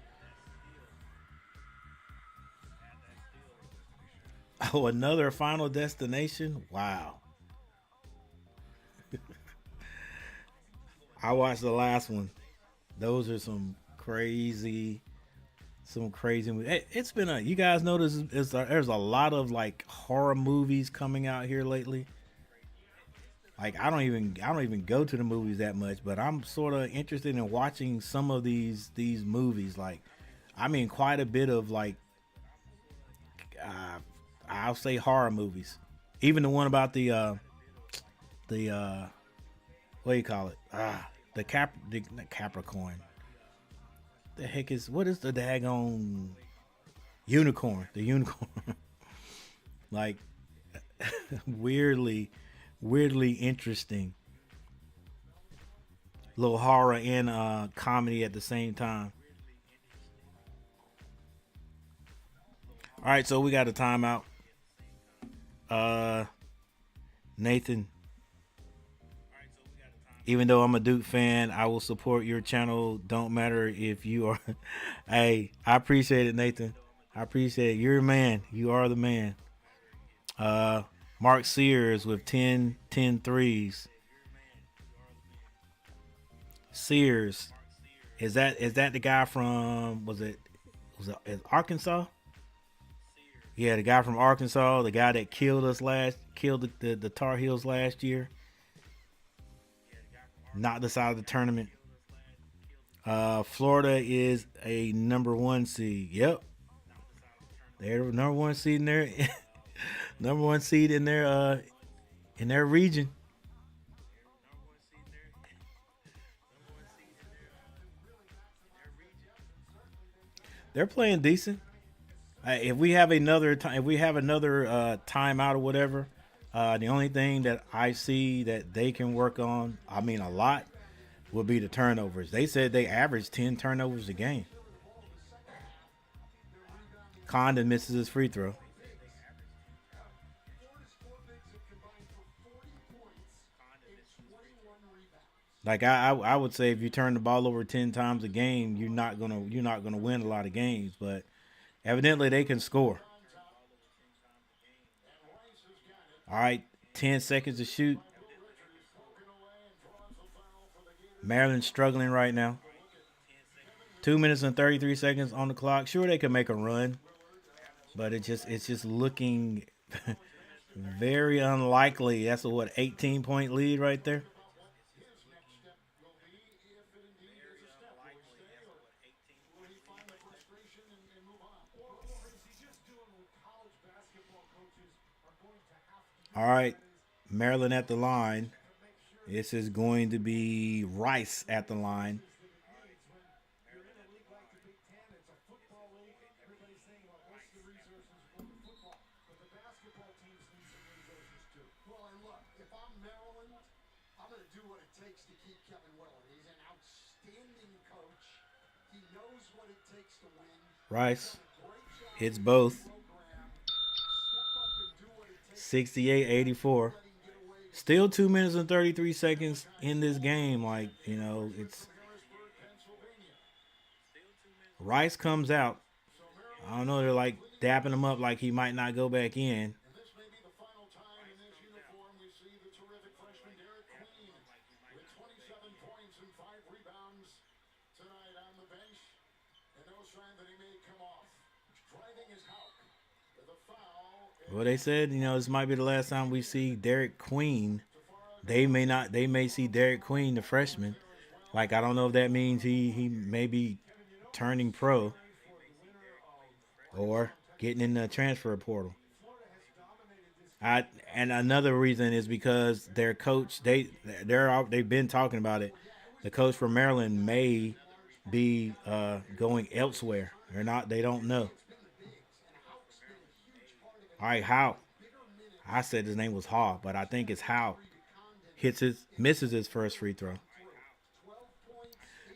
Oh, another Final Destination? Wow. I watched the last one. Those are some crazy movies. It's been you guys notice there's a lot of like horror movies coming out here lately. Like I don't even go to the movies that much, but I'm sort of interested in watching some of these movies. Like, I mean, quite a bit of like uh, I'll say horror movies. Even the one about the what do you call it? The Capricorn. The heck is what is the daggone unicorn? The unicorn. Like weirdly, weirdly interesting. Little horror and comedy at the same time. All right, so we got a timeout. Uh, Nathan, even though I'm a Duke fan, I will support your channel. Don't matter if you are. Hey, I appreciate it, Nathan. I appreciate it. You're a man. You are the man. Uh, Mark Sears with 10 threes. Sears, is that the guy from was it Arkansas? Yeah, the guy from Arkansas, the guy that killed the Tar Heels last year, knocked us out of the tournament. Florida is a number one seed. Yep, they're the number one seed in their number one seed in their region. They're playing decent. If we have another time, if we have another timeout or whatever, the only thing that I see that they can work on, I mean, a lot, will be the turnovers. They said they average 10 turnovers a game. Condon misses his free throw. Like I would say, if you turn the ball over 10 times a game, you're not gonna win a lot of games. But evidently, they can score. All right, 10 seconds to shoot. Maryland's struggling right now. 2 minutes and 33 seconds on the clock. Sure, they can make a run, but it's just looking very unlikely. That's a 18 point lead right there. All right, Maryland at the line. This is going to be Rice at the line. Rice hits both. 68-84. Still 2 minutes and 33 seconds in this game. Like, it's Rice comes out. I don't know. They're like dapping him up like he might not go back in. Well, they said, this might be the last time we see Derek Queen. They may not. They may see Derek Queen, the freshman. Like, I don't know if that means he may be turning pro or getting in the transfer portal. And another reason is because their coach they've been talking about it. The coach from Maryland may be going elsewhere. They're not. They don't know. All right, how? I said his name was Hall, but I think it's How. Misses his first free throw.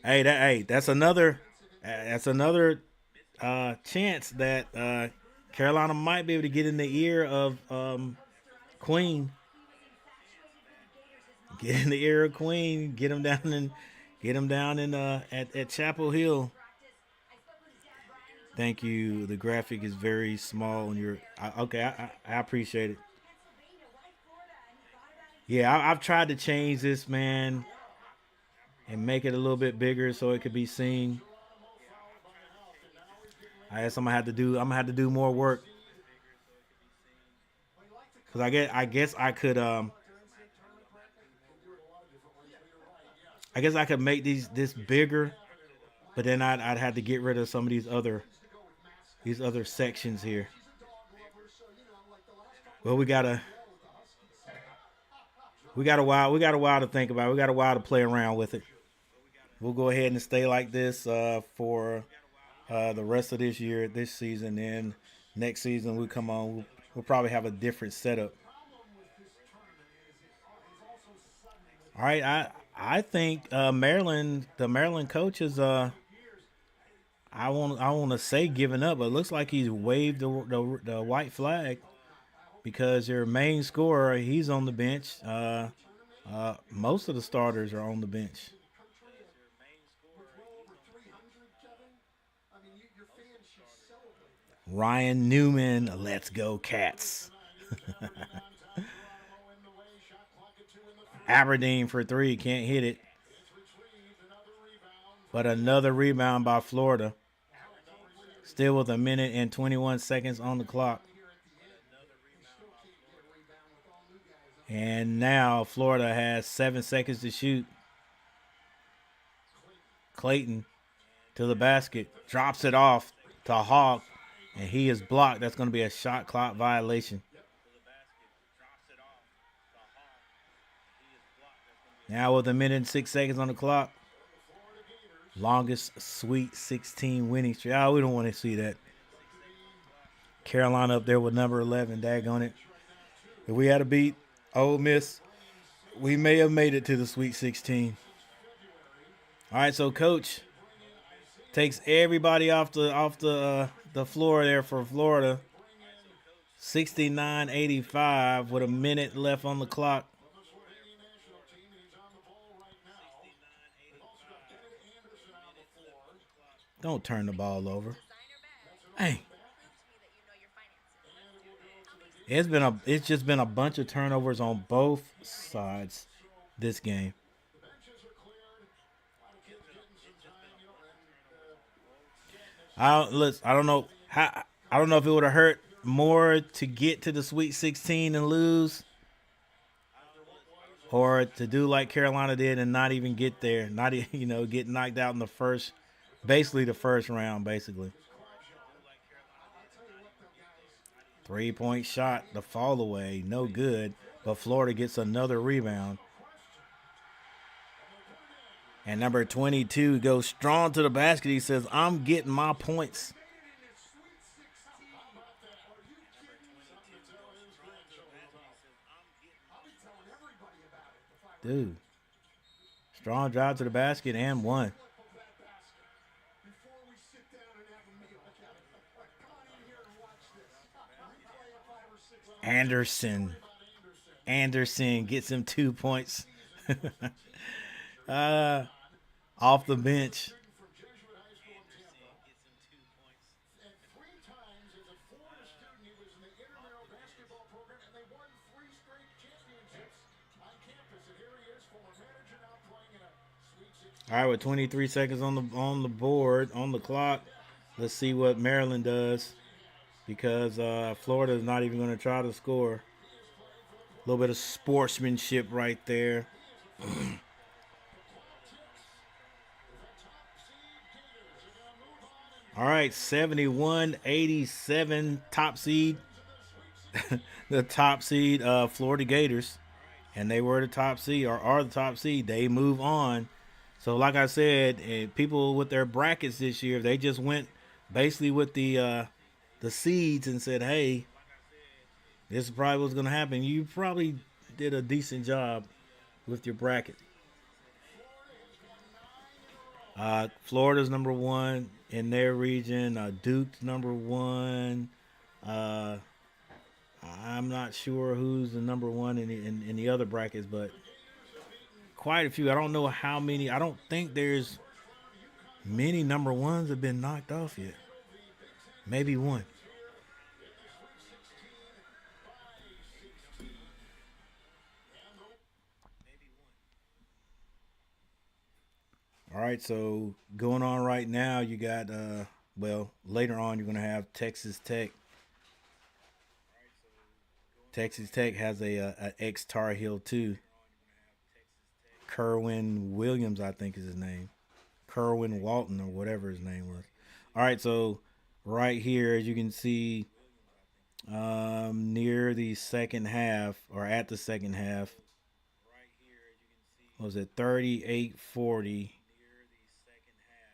That's another chance that Carolina might be able to get in the ear of Queen. Get in the ear of Queen. Get him down in at Chapel Hill. Thank you. The graphic is very small on your. I appreciate it. Yeah, I've tried to change this, man, and make it a little bit bigger so it could be seen. I guess I'm gonna have to do more work. Cause I guess I could make this bigger, but then I'd have to get rid of some of these other sections here. Well, we got a while to think about it. We got a while to play around with it. We'll go ahead and stay like this for the rest of this year, this season. Then next season we come on. We'll probably have a different setup. All right, I think Maryland, the Maryland coach is I want to say giving up, but it looks like he's waved the white flag because their main scorer, he's on the bench. Most of the starters are on the bench. Ryan Newman, let's go Cats. Aberdeen for three, can't hit it. But another rebound by Florida. Still with a minute and 21 seconds on the clock. And now Florida has 7 seconds to shoot. Clayton to the basket. Drops it off to Hawk. And he is blocked. That's going to be a shot clock violation. Now with a minute and 6 seconds on the clock. Longest Sweet 16 winning streak. Oh, we don't want to see that. Carolina up there with number 11. Daggone it. If we had to beat Ole Miss, we may have made it to the Sweet 16. All right, so Coach takes everybody off the floor there for Florida. 69-85 with a minute left on the clock. Don't turn the ball over. Hey. It's just been a bunch of turnovers on both sides this game. I don't know if it would have hurt more to get to the Sweet 16 and lose, or to do like Carolina did and not even get there, not get knocked out in the first round, basically. 3-point shot, the fall away, no good, but Florida gets another rebound. And number 22 goes strong to the basket. He says, I'm getting my points. Dude. Strong drive to the basket and one. Anderson gets him 2 points. Off the bench. All right, with 23 seconds on the board, on the clock, let's see what Maryland does, because Florida is not even going to try to score. A little bit of sportsmanship right there. All right, 71-87, top seed. The top seed, Florida Gators, and they were the top seed, or are the top seed. They move on. So, like I said, people with their brackets this year, they just went basically with the seeds and said, "Hey, this is probably what's going to happen." You probably did a decent job with your bracket. Florida's number one in their region. Duke's number one. Uh, I'm not sure who's the number one in the other brackets, but quite a few. I don't know how many. I don't think there's many number ones have been knocked off yet. Maybe one. All right, so going on right now, you got well, later on you're gonna have Texas Tech. Texas Tech has a ex Tar Heel too. Kerwin Williams, I think is his name. Kerwin Walton or whatever his name was. All right, so right here, as you can see, near the second half or at the second half, what was it 38-40?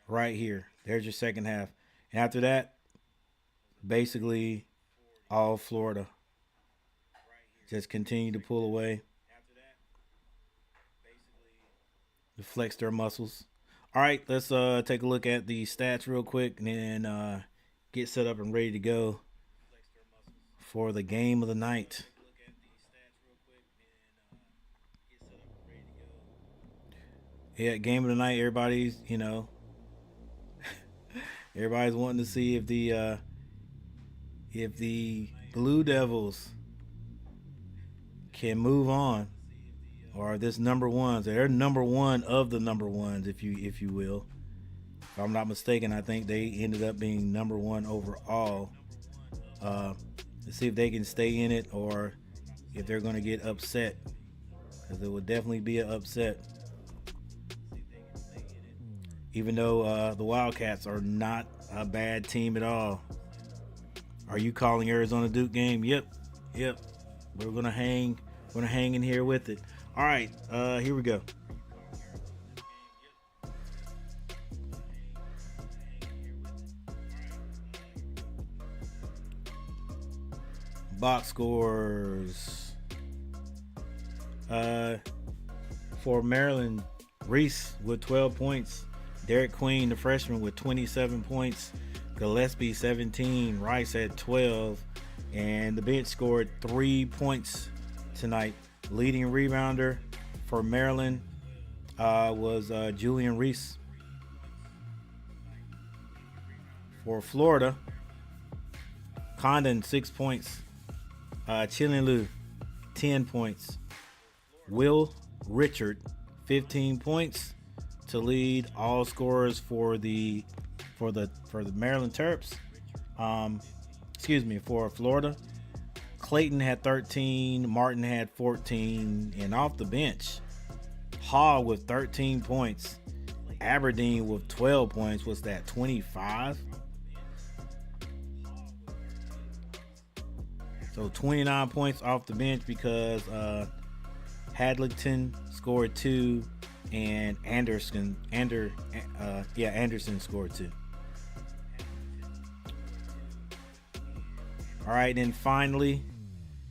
Right here, there's your second half. And after that, basically all Florida just continue to pull away, to flex their muscles. All right, let's take a look at the stats real quick, and then get set up and ready to go for the game of the night. Yeah, game of the night. Everybody's, everybody's wanting to see if the Blue Devils can move on, or this number ones. They're number one of the number ones, if you will. If I'm not mistaken, I think they ended up being number one overall. Let's see if they can stay in it, or if they're going to get upset, because it would definitely be an upset. Even though the Wildcats are not a bad team at all. Are you calling Arizona Duke game? Yep. We're gonna hang. We're gonna hang in here with it. All right. Here we go. Box scores. For Maryland, Reese with 12 points. Derek Queen, the freshman, with 27 points. Gillespie, 17. Rice at 12. And the bench scored 3 points tonight. Leading rebounder for Maryland was Julian Reese. For Florida, Condon, 6 points. Chilinlu, 10 points. Will Richard, 15 points, to lead all scorers for the Maryland Terps. For Florida, Clayton had 13, Martin had 14, and off the bench, Hall with 13 points, Aberdeen with 12 points. Was that 25? So 29 points off the bench, because Hadlington scored 2. And Anderson scored 2. All right, and finally,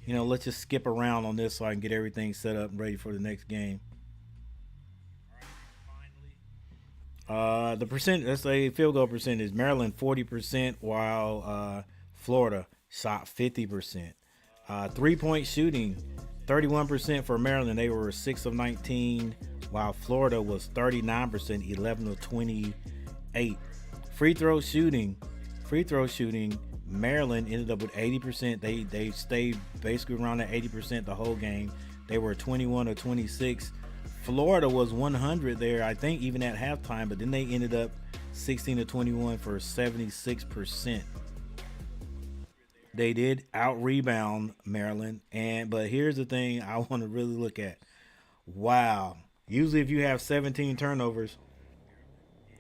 let's just skip around on this so I can get everything set up and ready for the next game. The percent, let's say field goal percentage, Maryland 40%, while Florida shot 50%. 3-point shooting, 31% for Maryland. They were 6 of 19. While Florida was 39%, 11 of 28. Free throw shooting, Maryland ended up with 80%. They stayed basically around that 80% the whole game. They were 21 of 26. Florida was 100 there, I think, even at halftime, but then they ended up 16 to 21 for 76%. They did out rebound Maryland, but here's the thing I want to really look at. Wow. Usually, if you have 17 turnovers,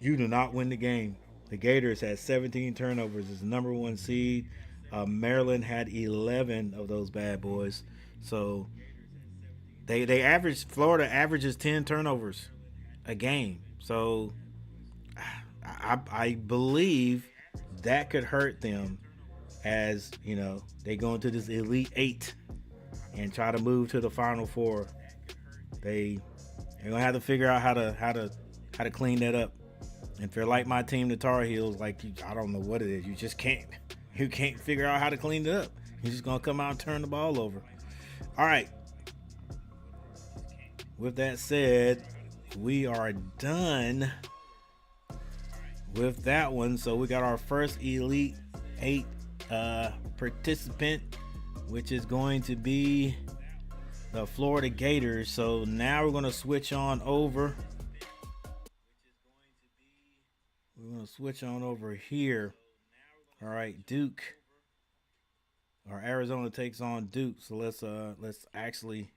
you do not win the game. The Gators had 17 turnovers as the number one seed. Maryland had 11 of those bad boys. So they average Florida averages 10 turnovers a game. So I believe that could hurt them as they go into this Elite Eight and try to move to the Final Four. They're gonna have to figure out how to clean that up. And if they're like my team, the Tar Heels, I don't know what it is. You just can't. You can't figure out how to clean it up. You're just gonna come out and turn the ball over. All right. With that said, we are done with that one. So we got our first Elite Eight participant, which is going to be the Florida Gators. So now we're going to switch on over. We're going to switch on over here. All right, Duke. Or Arizona takes on Duke. So let's actually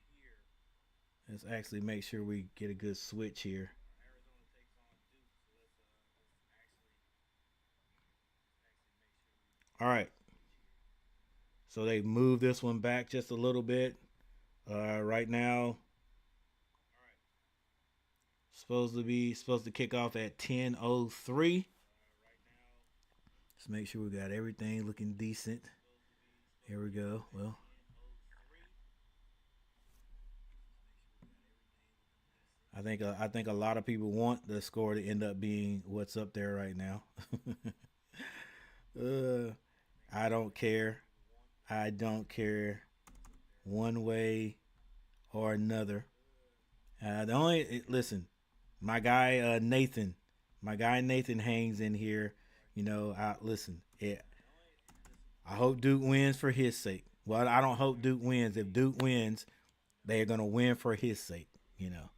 make sure we get a good switch here. All right. So they moved this one back just a little bit. Right now, supposed to kick off at 10:03. Let's make sure we got everything looking decent. Here we go. Well, I think a lot of people want the score to end up being what's up there right now. uh, I don't care. I don't care one way or another. The only listen, my guy Nathan hangs in here. Listen. I hope Duke wins for his sake. Well, I don't hope Duke wins. If Duke wins, they're gonna win for his sake. You know.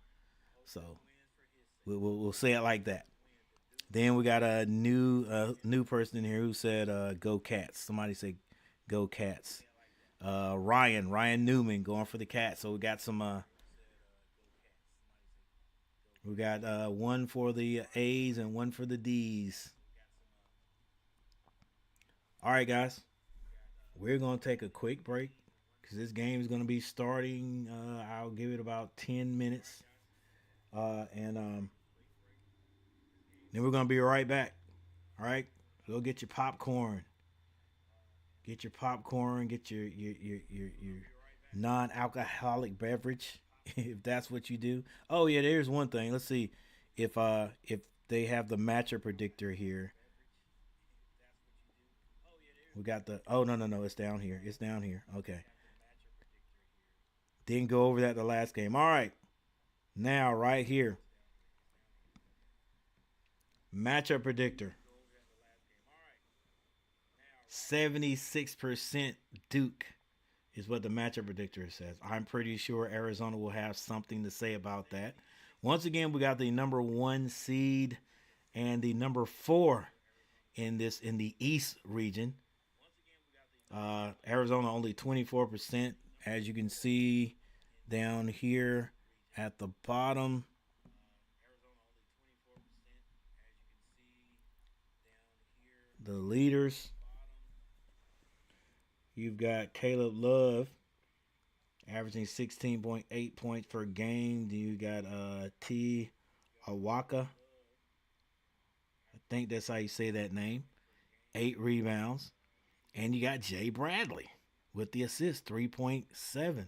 So we'll say it like that. Then we got a new person in here who said "Go Cats." Somebody say "Go Cats." Ryan Newman going for the Cats. So we got some. We got one for the A's and one for the D's. All right, guys. We're gonna take a quick break because this game is gonna be starting. I'll give it about 10 minutes, and then we're gonna be right back. All right. Go get your popcorn. Get your popcorn. Get your non-alcoholic beverage if that's what you do. Oh yeah, there's one thing. Let's see if they have the matchup predictor here. We got the no, it's down here. It's down here. Okay. Didn't go over that the last game. All right. Now right here. Matchup predictor. 76% Duke is what the matchup predictor says. I'm pretty sure Arizona will have something to say about that. Once again, we got the number one seed and the number four in the East region. Arizona only 24%, as you can see down here at the bottom. The leaders, you've got Caleb Love averaging 16.8 points per game. You got T. Awaka. I think that's how you say that name. 8 rebounds. And you got Jay Bradley with the assist, 3.7.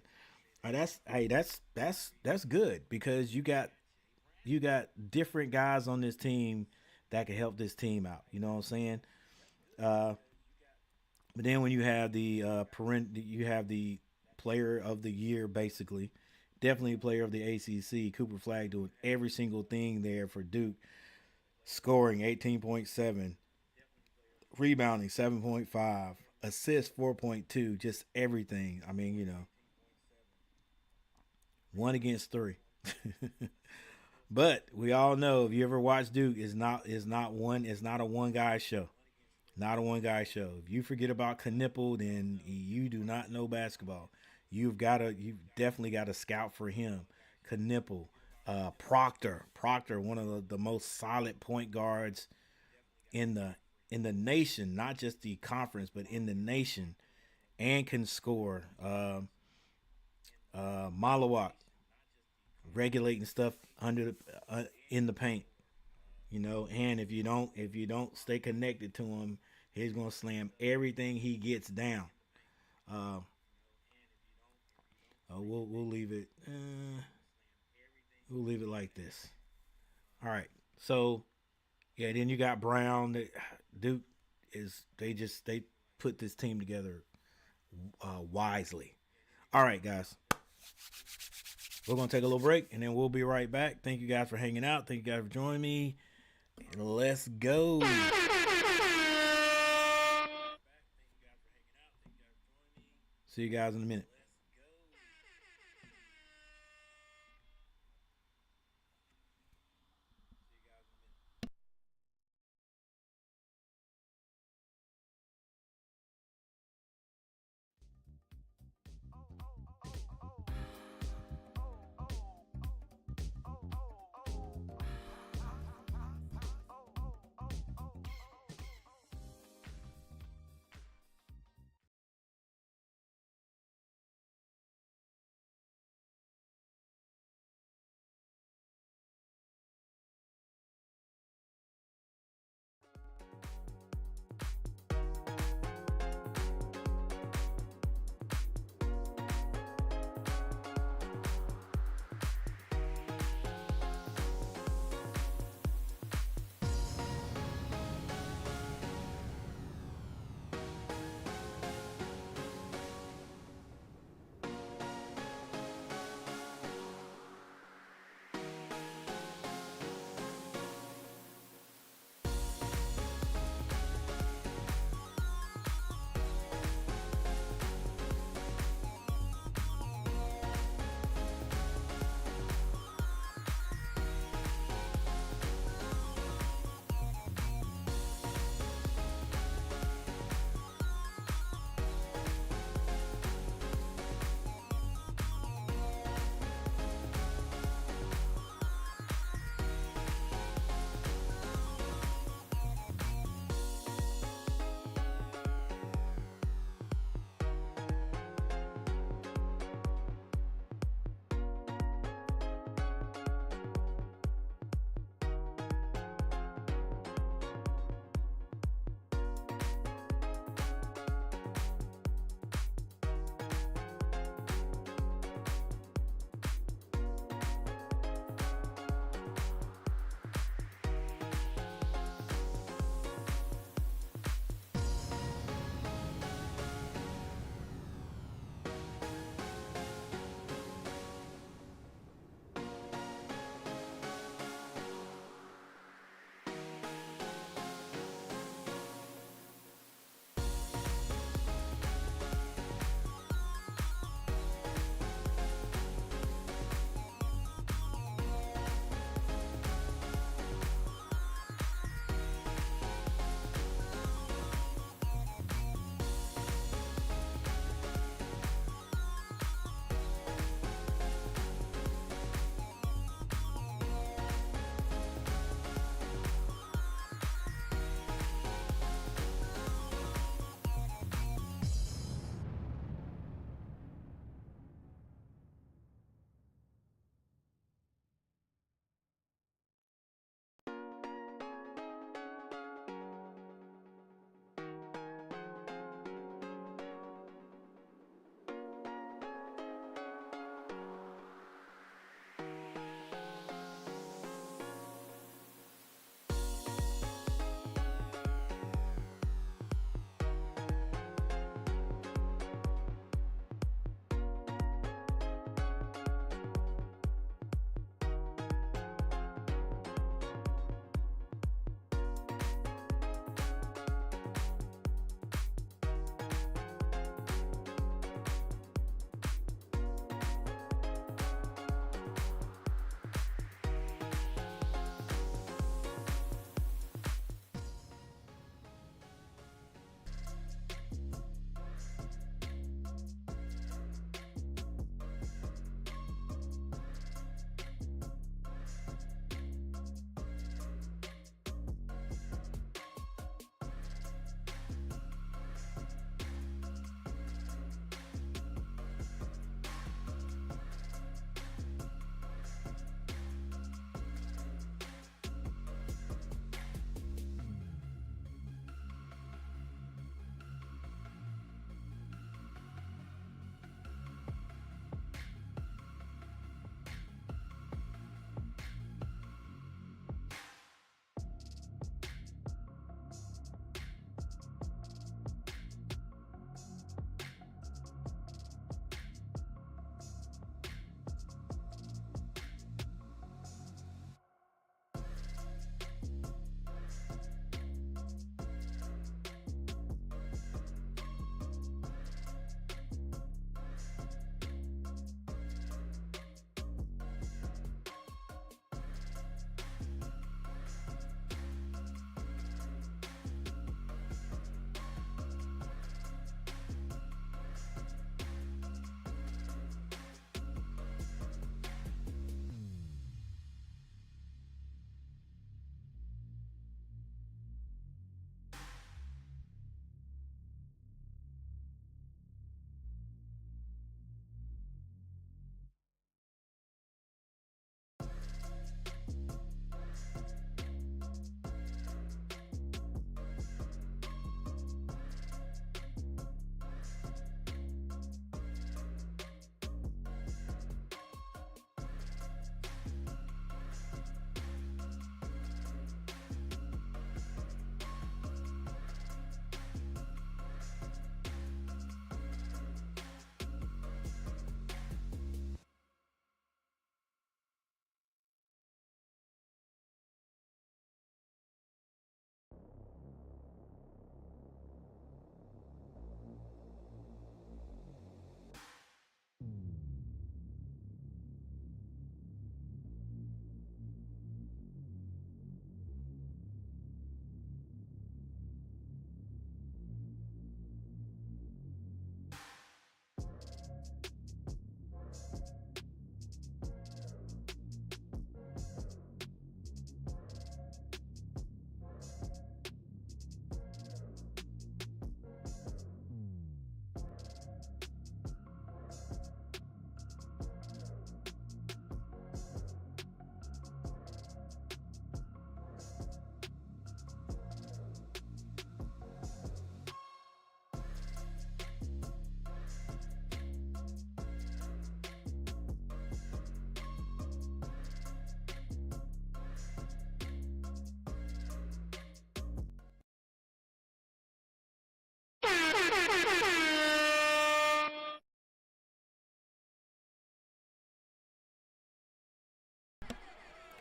That's good because you got different guys on this team that can help this team out. You know what I'm saying? Uh, but then when you have you have the player of the year basically, definitely player of the ACC, Cooper Flag doing every single thing there for Duke, scoring 18.7, rebounding 7.5, assist 4.2, just everything. I mean, one against three. But we all know if you ever watch Duke, it's not a one guy show. Not a one guy show. If you forget about Knipple, then you do not know basketball. You've definitely got to scout for him. Knipple, Proctor, one of the most solid point guards in the nation, not just the conference, but in the nation, and can score. Malawak regulating stuff in the paint, and if you don't stay connected to him, he's gonna slam everything he gets down. Uh, we'll leave it. We'll leave it like this. All right. So yeah, then you got Brown. Duke is they put this team together wisely. All right, guys. We're gonna take a little break and then we'll be right back. Thank you guys for hanging out. Thank you guys for joining me. Let's go. See you guys in a minute.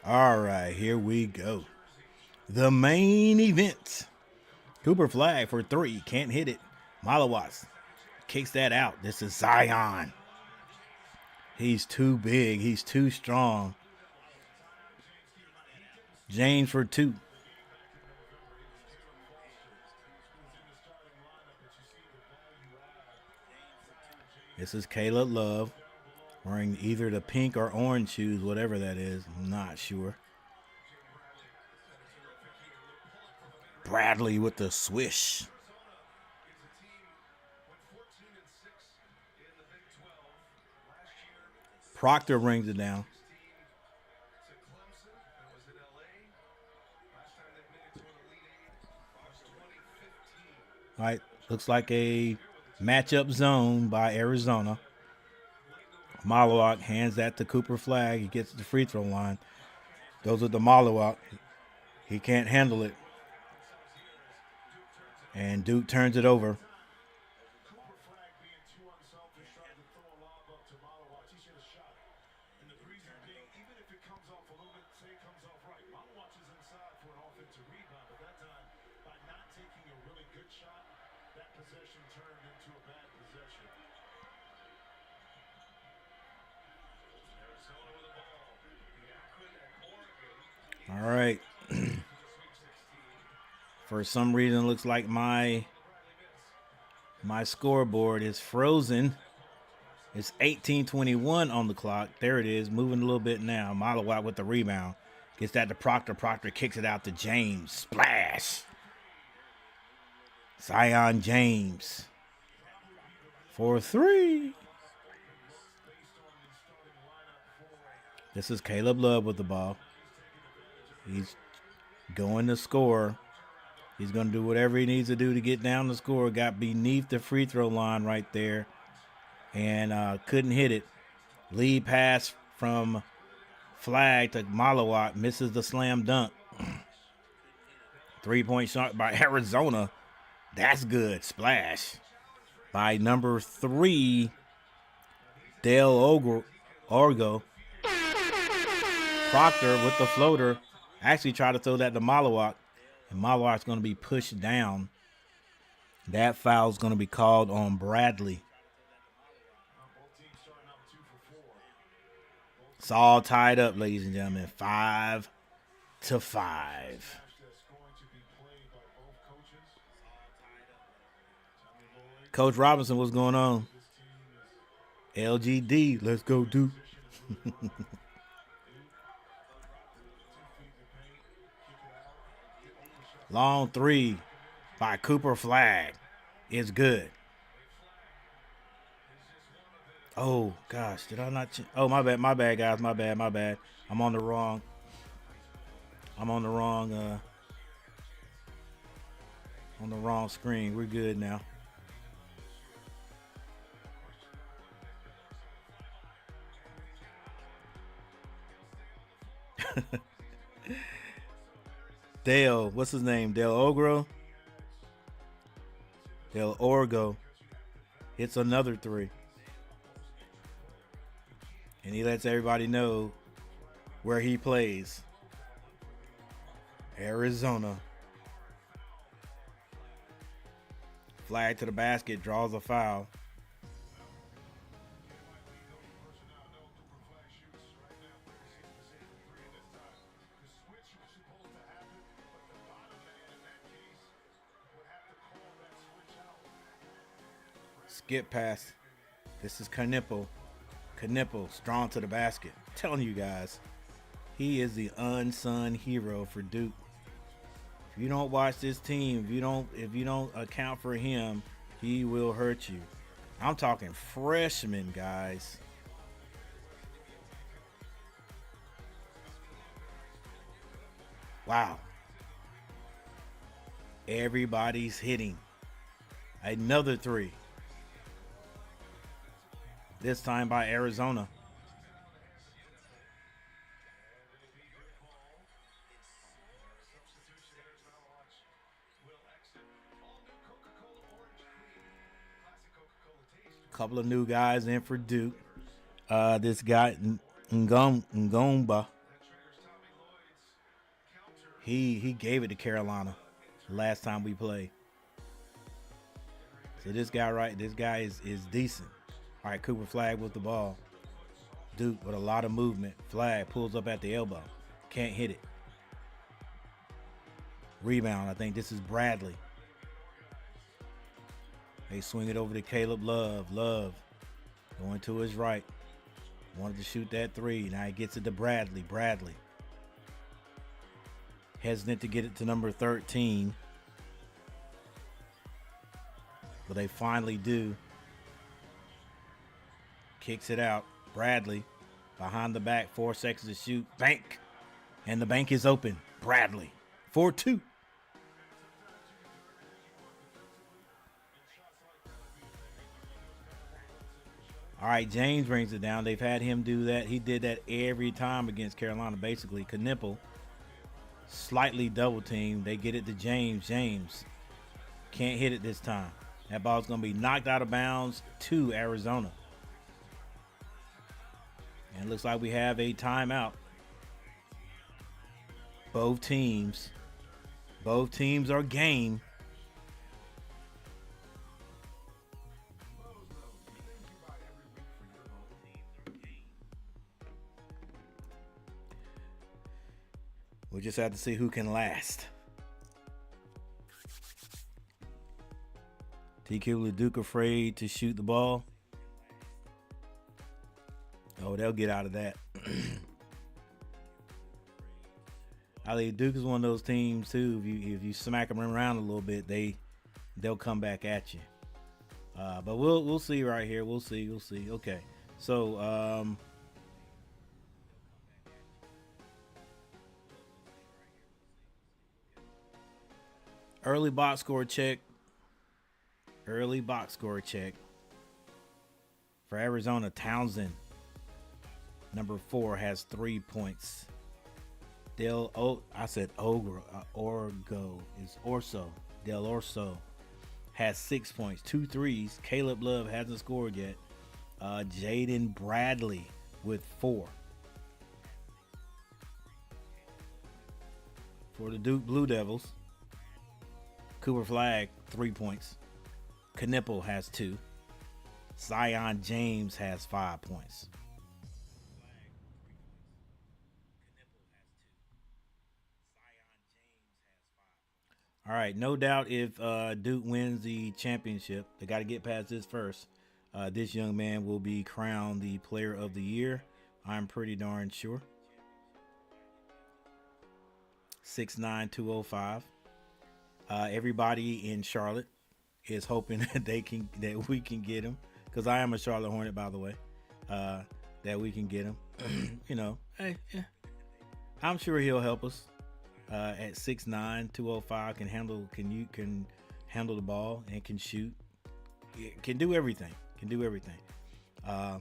All right, here we go. The main event. Cooper Flag for 3. Can't hit it. Malawatz kicks that out. This is Zion. He's too big. He's too strong. James for 2. This is Caleb Love wearing either the pink or orange shoes, whatever that is. I'm not sure. Bradley with the swish. Proctor brings it down. All right, looks like a matchup zone by Arizona. Malawak hands that to Cooper Flag. He gets the free throw line. Goes with the Malawak. He can't handle it. And Duke turns it over. All right. For some reason, it looks like my scoreboard is frozen. It's 18:21 on the clock. There it is, moving a little bit now. Malawak with the rebound. Gets that to Proctor. Proctor kicks it out to James. Splash. Zion James. For 3. This is Caleb Love with the ball. He's going to score. He's going to do whatever he needs to do to get down the score. Got beneath the free throw line right there and couldn't hit it. Lead pass from Flag to Malawak. Misses the slam dunk. 3-point shot by Arizona. That's good. Splash by number 3, Dale Orgo. Proctor with the floater. Actually tried to throw that to Malawak. And Malawak's going to be pushed down. That foul's going to be called on Bradley. It's all tied up, ladies and gentlemen. 5-5. Coach Robinson, what's going on? LGD, let's go Duke. Long 3 by Cooper Flag is good. Oh, gosh, did I not? Oh, my bad, guys, my bad. I'm on the wrong screen. We're good now. Dale, what's his name? Dale Orgo hits another 3. And he lets everybody know where he plays. Arizona. Flag to the basket, draws a foul. Skip pass. This is Knipple, strong to the basket. I'm telling you guys, he is the unsung hero for Duke. If you don't watch this team, if you don't account for him, he will hurt you. I'm talking freshman, guys. Wow. Everybody's hitting. Another 3. This time by Arizona. Couple of new guys in for Duke. This guy Ngomba. He gave it to Carolina last time we played. So this guy is decent. All right, Cooper Flag with the ball. Duke with a lot of movement. Flag pulls up at the elbow. Can't hit it. Rebound. I think this is Bradley. They swing it over to Caleb Love. Love going to his right. Wanted to shoot that three. Now he gets it to Bradley. Bradley. Hesitant to get it to number 13. But they finally do. Kicks it out. Bradley behind the back. 4 seconds to shoot. Bank. And the bank is open. Bradley. 4-2. All right, James brings it down. They've had him do that. He did that every time against Carolina, basically. Knipple, slightly double teamed. They get it to James. James can't hit it this time. That ball's going to be knocked out of bounds to Arizona. And it looks like we have a timeout. Both teams are game. We'll just have to see who can last. TQ Duke afraid to shoot the ball. Oh, they'll get out of that. I think Duke is one of those teams too. If you smack them around a little bit, they'll come back at you. But we'll see right here. We'll see. Okay, so early box score check. For Arizona. Townsend, number 4, has 3 points. Del Orso has 6 points, 2 threes. Caleb Love hasn't scored yet. Jaden Bradley with 4. For the Duke Blue Devils, Cooper Flag, 3 points. Knipple has 2. Zion James has 5 points. All right, no doubt if Duke wins the championship, they got to get past this first. This young man will be crowned the player of the year. I'm pretty darn sure. 6'9", 205. Everybody in Charlotte is hoping that we can get him, because I am a Charlotte Hornet, by the way. That we can get him. I'm sure he'll help us. At 6'9", 205, can handle the ball and can shoot. Can do everything. I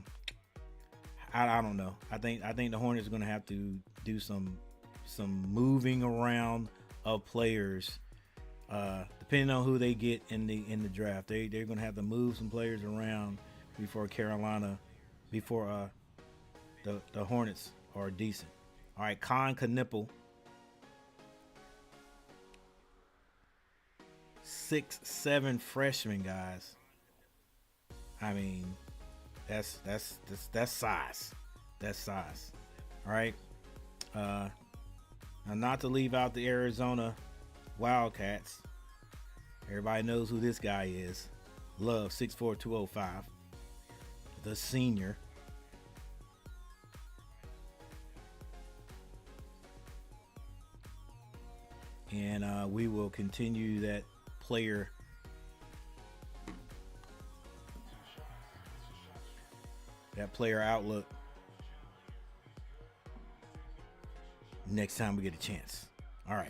don't know. I think the Hornets are going to have to do some moving around of players. Depending on who they get in the draft, they're going to have to move some players around before the Hornets are decent. All right, Knipple, 6'7" freshman, guys. I mean, that's size. That's size. All right. Now, not to leave out the Arizona Wildcats. Everybody knows who this guy is. Love, 6'4", 205. The senior. And we will continue that player outlook next time we get a chance. All right.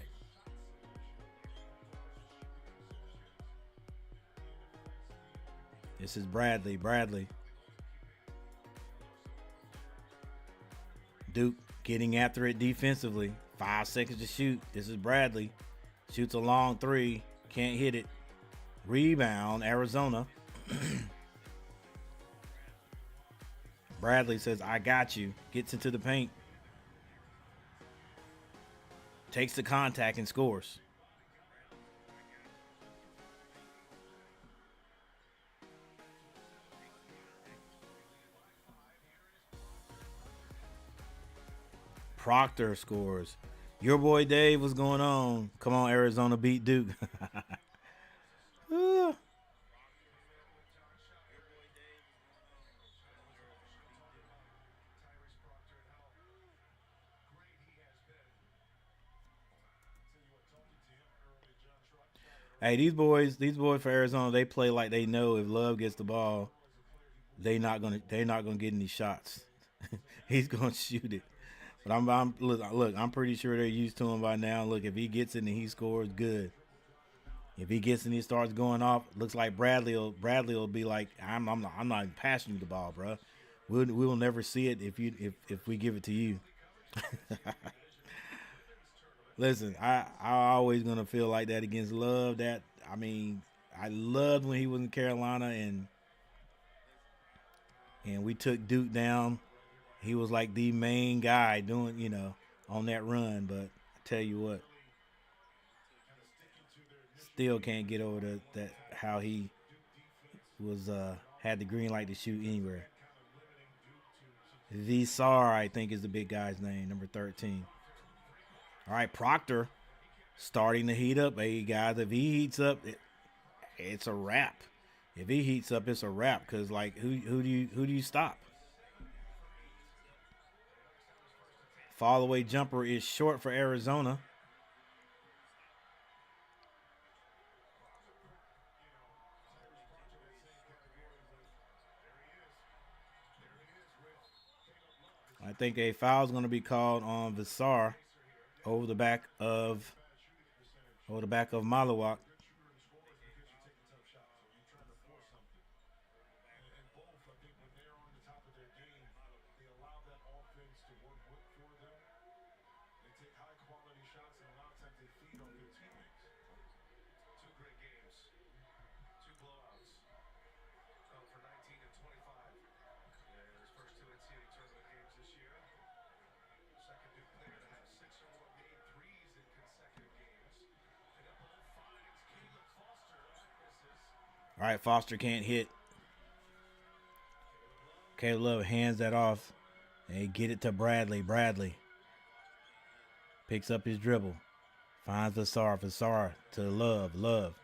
This is Bradley. Duke getting after it defensively. 5 seconds to shoot. This is Bradley. Shoots a long 3. Can't hit it. Rebound, Arizona. Bradley says, I got you. Gets into the paint. Takes the contact and scores. Proctor scores. Your boy Dave, what's going on? Come on, Arizona beat Duke. Hey, these boys for Arizona, they play like they know if Love gets the ball, they're not gonna get any shots. He's gonna shoot it. But look, I'm pretty sure they're used to him by now. Look, if he gets it and he scores, good. If he gets and he starts going off, looks like Bradley will be like, I'm not even passing you the ball, bro. We will never see it if we give it to you. Listen, I always gonna feel like that against Love. I loved when he was in Carolina and we took Duke down. He was like the main guy doing on that run. But I tell you what, still can't get over that how he was had the green light to shoot anywhere. Visar, I think, is the big guy's name, number 13. All right, Proctor starting to heat up. Hey guys, if he heats up, it's a wrap. If he heats up, it's a wrap. Cause like, who do you stop? Fall away jumper is short for Arizona. I think a foul is going to be called on Visar over the back of Malawak. All right, Foster can't hit. Caleb Love hands that off. And get it to Bradley. Bradley picks up his dribble. Finds Visar. Visar to Love. Love.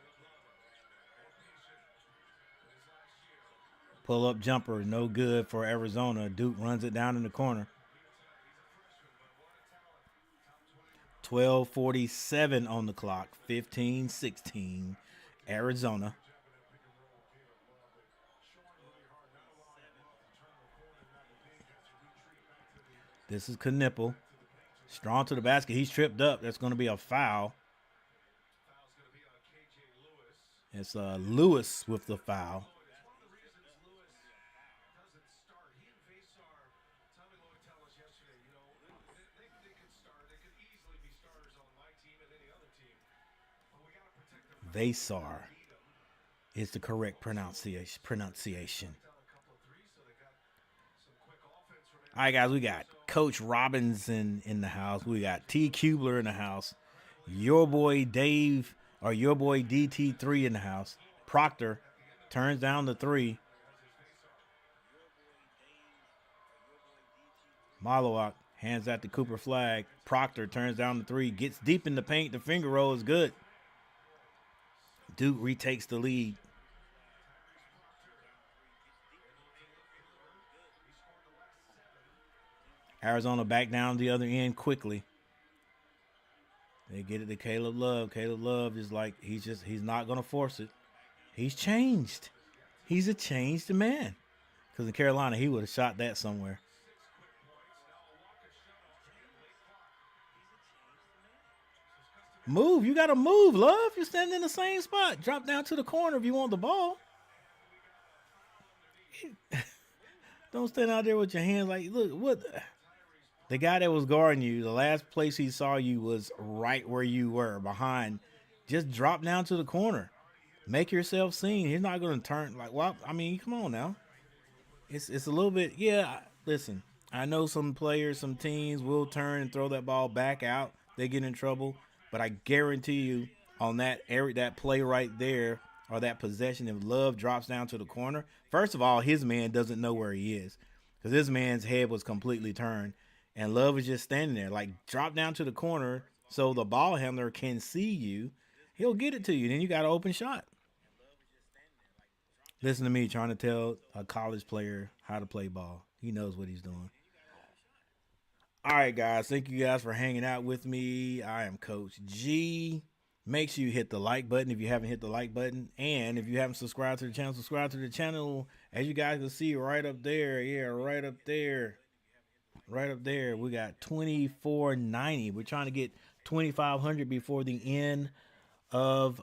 Pull up jumper. No good for Arizona. Duke runs it down in the corner. 12:47 on the clock. 15-16. Arizona. This is Knipple. Strong to the basket. He's tripped up. That's going to be a foul. It's Lewis with the foul. Vasar is the correct pronunciation. All right, guys, we got Coach Robinson in the house. We got T. Kubler in the house. Your boy Dave, or your boy DT3 in the house. Proctor turns down the three. Malawak hands out to Cooper Flag. Proctor turns down the three. Gets deep in the paint. The finger roll is good. Duke retakes the lead. Arizona back down the other end quickly. They get it to Caleb Love. Caleb Love is like, he's not going to force it. He's changed. He's a changed man. Because in Carolina, he would have shot that somewhere. Move. You got to move, Love. You're standing in the same spot. Drop down to the corner if you want the ball. Don't stand out there with your hands like, look, what? The guy that was guarding you, the last place he saw you was right where you were, behind. Just drop down to the corner. Make yourself seen. He's not going to turn like, well, I mean, come on now. It's a little bit, yeah. Listen, I know some players, some teams will turn and throw that ball back out they get in trouble. But I guarantee you, on that play right there, or that possession, if Love drops down to the corner, first of all, his man doesn't know where he is because his man's head was completely turned, and Love is just standing there, like drop down to the corner so the ball handler can see you. He'll get it to you. Then you got an open shot. Listen to me trying to tell a college player how to play ball. He knows what he's doing. All right, guys. Thank you guys for hanging out with me. I am Coach G. Make sure you hit the like button if you haven't hit the like button. And if you haven't subscribed to the channel, subscribe to the channel. As you guys can see right up there. Yeah, right up there. Right up there. We got 2490. We're trying to get 2500 before the end of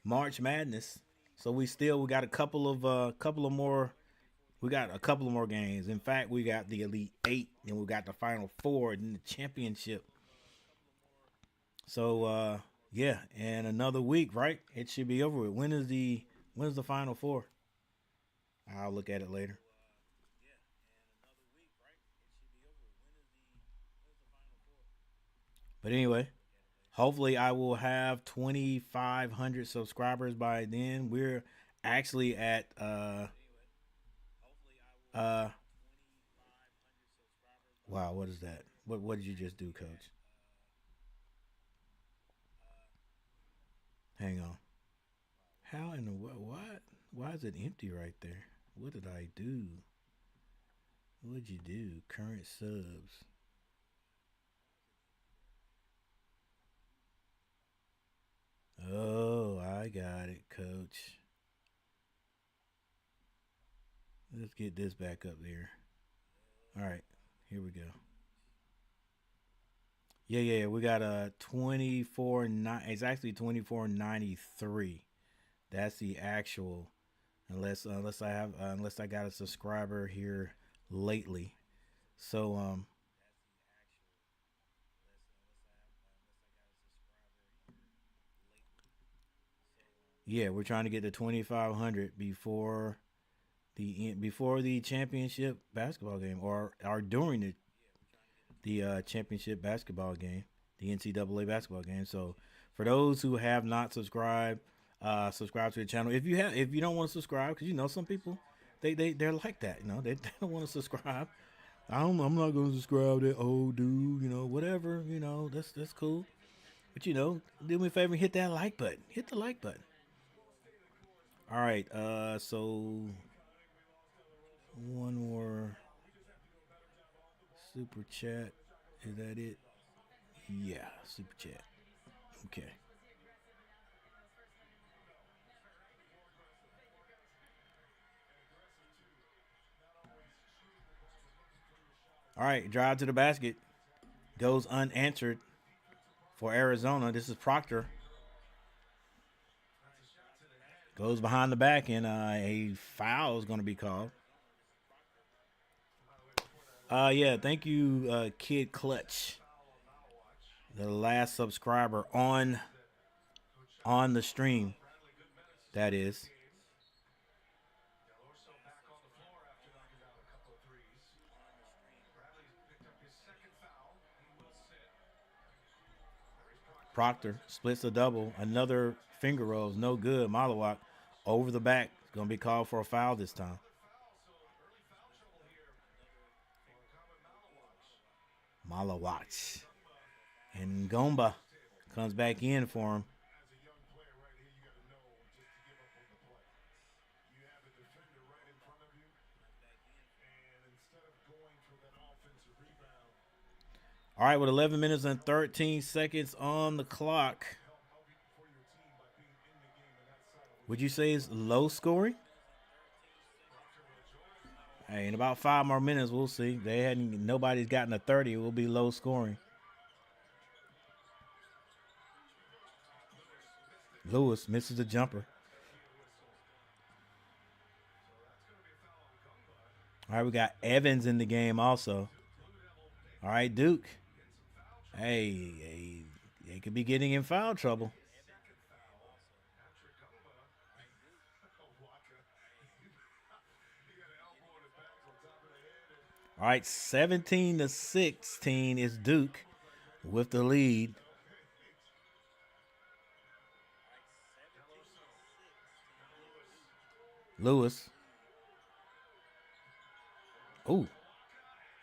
March Madness. So we got a couple of more. We got a couple of more games. In fact, we got the Elite Eight, and we got the Final Four and the championship. So yeah, and another week, right? It should be over with. When is the Final Four? I'll look at it later. But anyway, hopefully I will have 2500 subscribers by then. We're actually at uh wow, what is that? What did you just do, coach? Hang on. How in the what? Why is it empty right there? What did I do? What'd you do? Current subs. Oh, I got it, coach. Let's get this back up there. All right, here we go. Yeah. We got a 24 It's actually 2493. That's the actual. Unless I got a subscriber here lately. So yeah, we're trying to get to 2500 before the championship basketball game, or during the championship basketball game, the NCAA basketball game. So for those who have not subscribed, subscribe to the channel. If you don't want to subscribe, because some people they're like that. They don't want to subscribe. I'm not going to subscribe to old dude. Whatever. That's cool. But do me a favor and hit that like button. Hit the like button. All right. So one more super chat. Is that it? Yeah, super chat. Okay. All right, drive to the basket. Goes unanswered for Arizona. This is Proctor. Goes behind the back, and a foul is going to be called. Yeah, thank you, Kid Clutch, the last subscriber on the stream. That is. Proctor splits the double. Another finger rolls, no good. Malawak over the back. Going to be called for a foul this time. Malawak. And Gomba comes back in for him. All right, with 11 minutes and 13 seconds on the clock, would you say it's low scoring? Hey, in about 5 more minutes, we'll see. Nobody's gotten a 30. It will be low scoring. Lewis misses the jumper. All right, we got Evans in the game also. All right, Duke. Hey, they could be getting in foul trouble. All right, 17-16 is Duke. with the lead. Lewis. Ooh,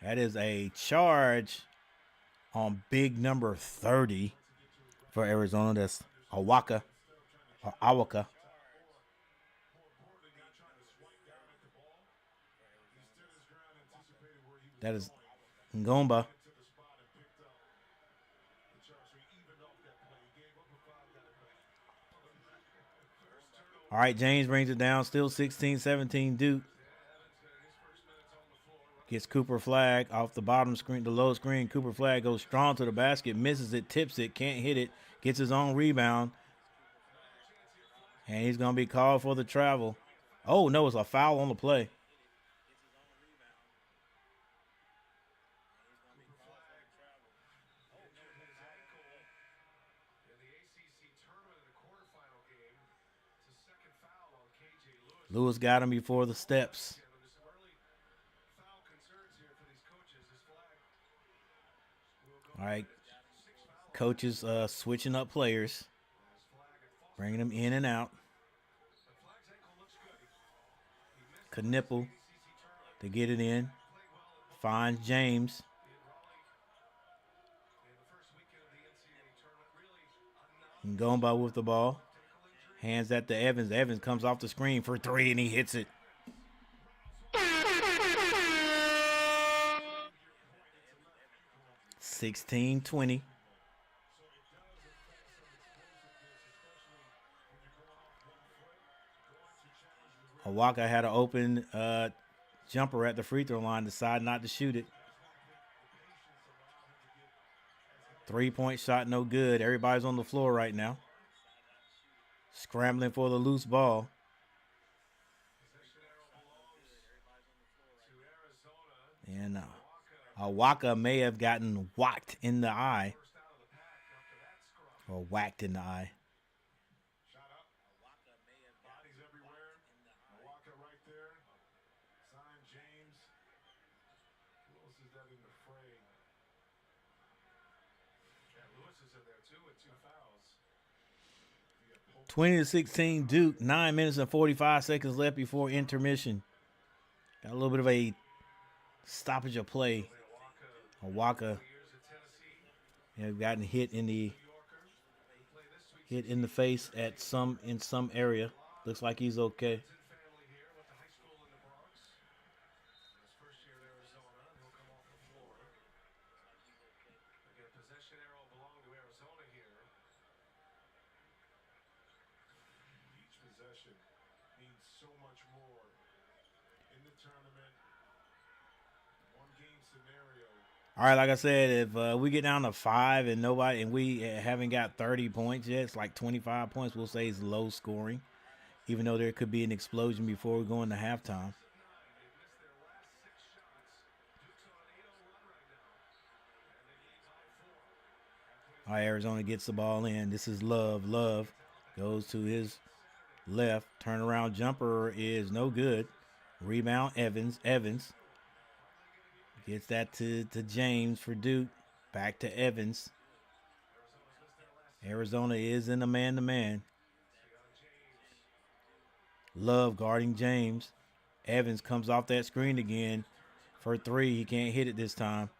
that is a charge on big number 30 for Arizona. That's Awaka or Awaka. That is Ngomba. All right, James brings it down. Still 16-17 Duke. Gets Cooper Flag off the bottom screen, the low screen. Cooper Flag goes strong to the basket, misses it, tips it, can't hit it, gets his own rebound. And he's going to be called for the travel. Oh, no, it's a foul on the play. Lewis got him before the steps. All right, coaches switching up players, bringing them in and out. Knipple to get it in. Finds James. Ngomba with the ball. Hands that to Evans. Evans comes off the screen for three, and he hits it. (16-20). Awaka had an open jumper at the free throw line, decided not to shoot it. 3-point shot, no good. Everybody's on the floor right now, scrambling for the loose ball. And Awaka may have gotten whacked in the eye. Or whacked in the eye. (20 to 16 Duke. 9 minutes and 45 seconds left before intermission. Got a little bit of a stoppage of play. Awaka gotten hit in the face at some area. Looks like he's okay. All right, like I said, if we get down to 5 and we haven't got 30 points yet, it's like 25 points, we'll say it's low scoring, even though there could be an explosion before we go into halftime. All right, Arizona gets the ball in. This is Love. Love goes to his left. Turnaround jumper is no good. Rebound, Evans. Evans gets that to James for Duke. Back to Evans. Arizona is in a man-to-man. Love guarding James. Evans comes off that screen again for three. He can't hit it this time.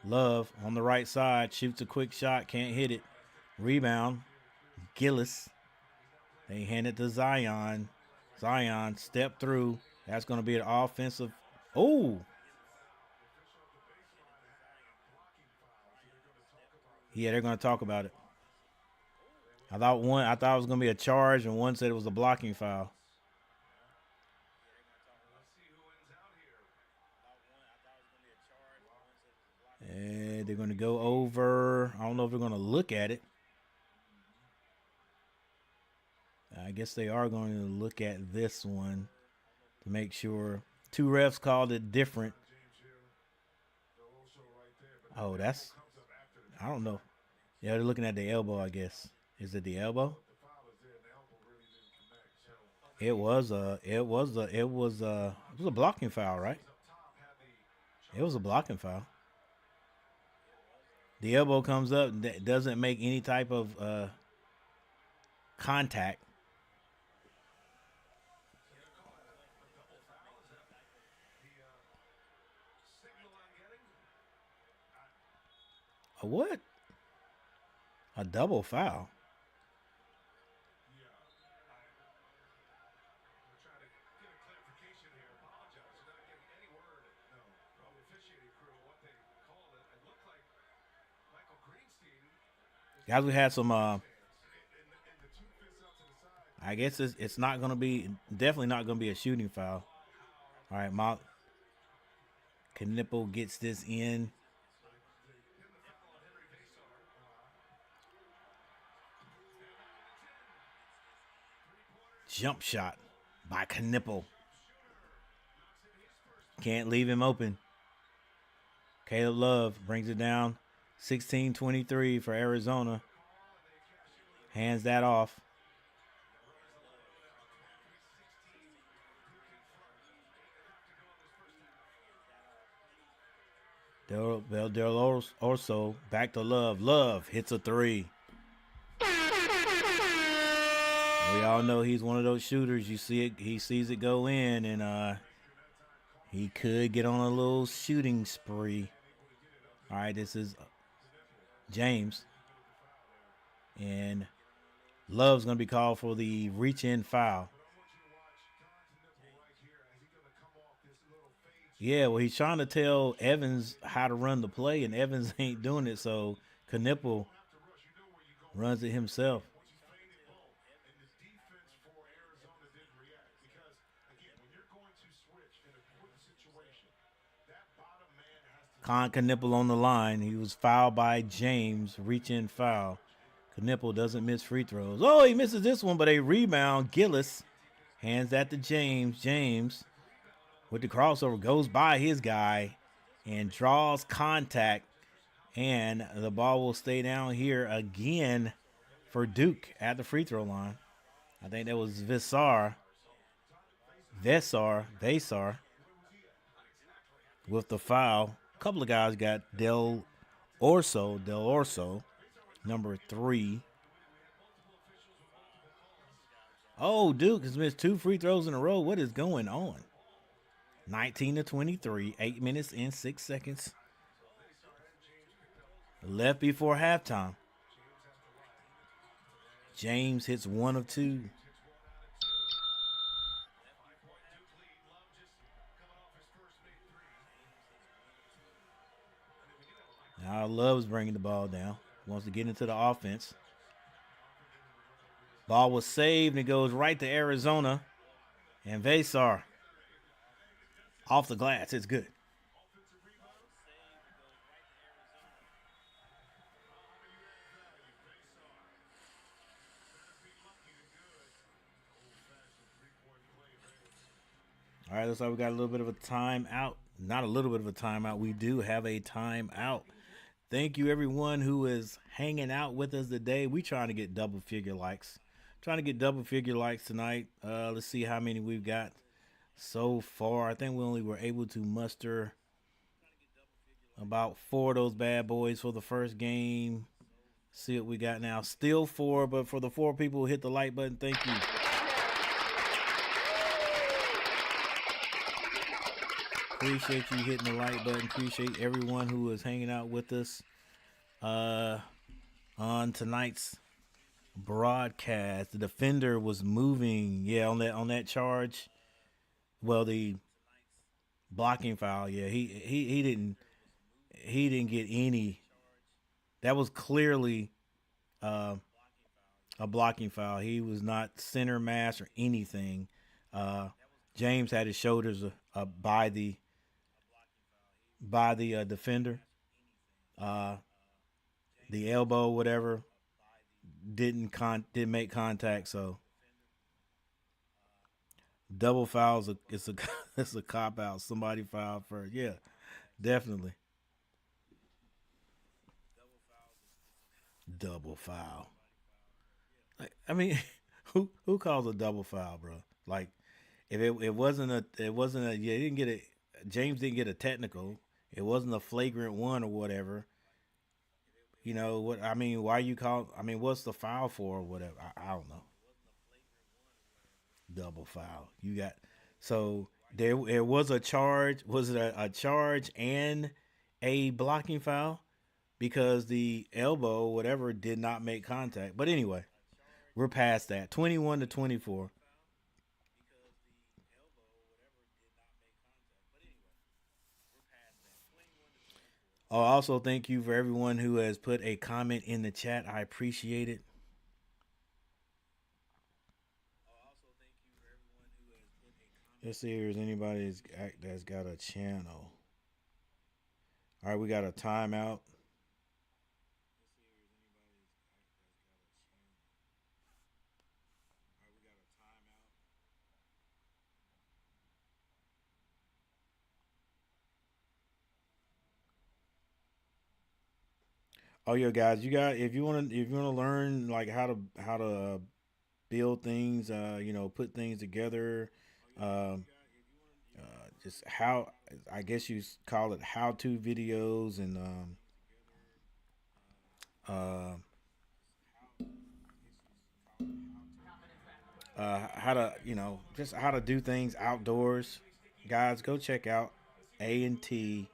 Love on the right side. Shoots a quick shot. Can't hit it. Rebound. Gillis. They hand it to Zion. Zion step through. That's going to be an offensive. Oh. Yeah, they're going to talk about it. I thought it was going to be a charge, and one said it was a blocking foul. And they're going to go over. I don't know if they're going to look at it. I guess they are going to look at this one to make sure. Two refs called it different. Oh, I don't know. Yeah, they're looking at the elbow, I guess. Is it the elbow? It was a blocking foul, right? It was a blocking foul. The elbow comes up, doesn't make any type of contact. A what? A double foul. Guys, we had some. I guess it's not going to be, definitely not going to be a shooting foul. All right, Knipple gets this in. Jump shot by Knipple. Can't leave him open. Caleb Love brings it down. 16-23 for Arizona. Hands that off. Del Orso back to Love. Love hits a three. We all know he's one of those shooters. You see it, he sees it go in, and he could get on a little shooting spree. All right, this is James, and Love's going to be called for the reach-in foul. Yeah, well, he's trying to tell Evans how to run the play, and Evans ain't doing it, so Knipple runs it himself. Knipple on the line. He was fouled by James, reach-in foul. Knipple doesn't miss free throws. Oh, he misses this one, but a rebound. Gillis hands that to James. James, with the crossover, goes by his guy and draws contact. And the ball will stay down here again for Duke at the free throw line. I think that was Vesar with the foul. A couple of guys got Del Orso, number 3. Oh, Duke has missed 2 free throws in a row. What is going on? 19-23, 8 minutes and 6 seconds left before halftime. James hits 1 of 2. Now Love's bringing the ball down. Wants to get into the offense. Ball was saved and it goes right to Arizona. And Vesar off the glass. It's good. All right, looks like we got a little bit of a timeout. Not a little bit of a timeout. We do have a timeout. Thank you, everyone who is hanging out with us today. We trying to get double-figure likes. Trying to get double-figure likes tonight. Let's see how many we've got so far. I think we only were able to muster about 4 of those bad boys for the first game. See what we got now. Still 4, but for the 4 people who hit the like button, thank you. Appreciate you hitting the like button. Appreciate everyone who is hanging out with us on tonight's broadcast. The defender was moving, on that charge. Well, the blocking foul, he didn't get any. That was clearly a blocking foul. He was not center mass or anything. James had his shoulders by the defender. The elbow, whatever, didn't make contact. So double fouls, it's a cop out. Somebody fouled first. Yeah, definitely. Double foul. I mean, who calls a double foul, bro? Like, if it wasn't a yeah, he didn't get James didn't get a technical. It wasn't a flagrant one or whatever. You know what I mean? Why you call? I mean, what's the foul for or whatever? I don't know. Double foul. You got so there was a charge. Was it a charge and a blocking foul because the elbow whatever did not make contact? But anyway, we're past that. 21-24. Oh, also thank you for everyone who has put a comment in the chat. I appreciate it. Let's see if there's anybody that's got a channel. All right, we got a timeout. Oh yeah, guys, you got if you want to learn like how to build things, put things together, um, just how I guess you call it how to videos and uh, how to just how to do things outdoors. Guys, go check out A&T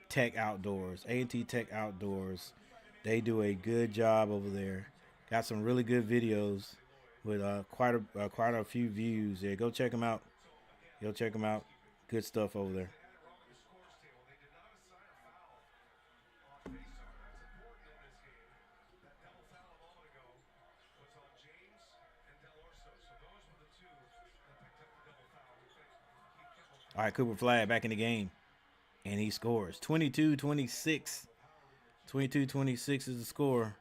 Tech Outdoors. A&T Tech Outdoors. They do a good job over there. Got some really good videos with quite a few views. Yeah, go check them out. Go check them out. Good stuff over there. All right, Cooper Flag back in the game. And he scores 22-26. 22-26 is the score.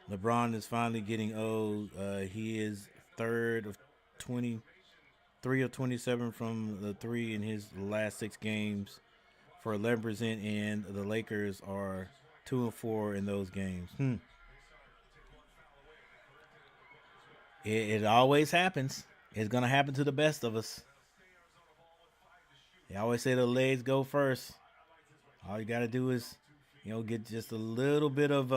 LeBron is finally getting old. He is third of 23 of 27 from the three in his last 6 games for 11%, and the Lakers are 2-4 in those games. It always happens. It's gonna happen to the best of us. They always say the legs go first. All you gotta do is, get just a little bit of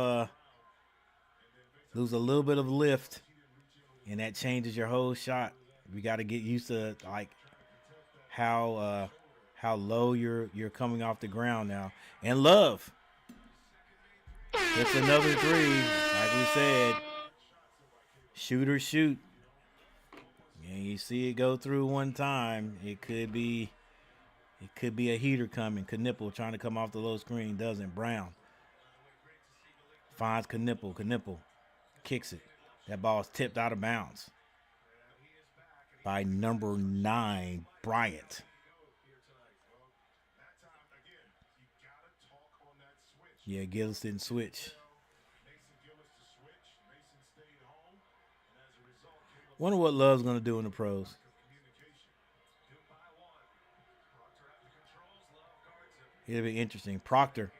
lose a little bit of lift, and that changes your whole shot. We got to get used to like how low you're coming off the ground now. And Love, it's another three. Like we said, shoot or shoot. And you see it go through one time. It could be a heater coming. Knipple trying to come off the low screen doesn't. Brown finds Knipple. Knipple kicks it. That ball's tipped out of bounds by number 9, Bryant. Yeah, Gillis didn't switch. Wonder what Love's going to do in the pros. It'll be interesting. Proctor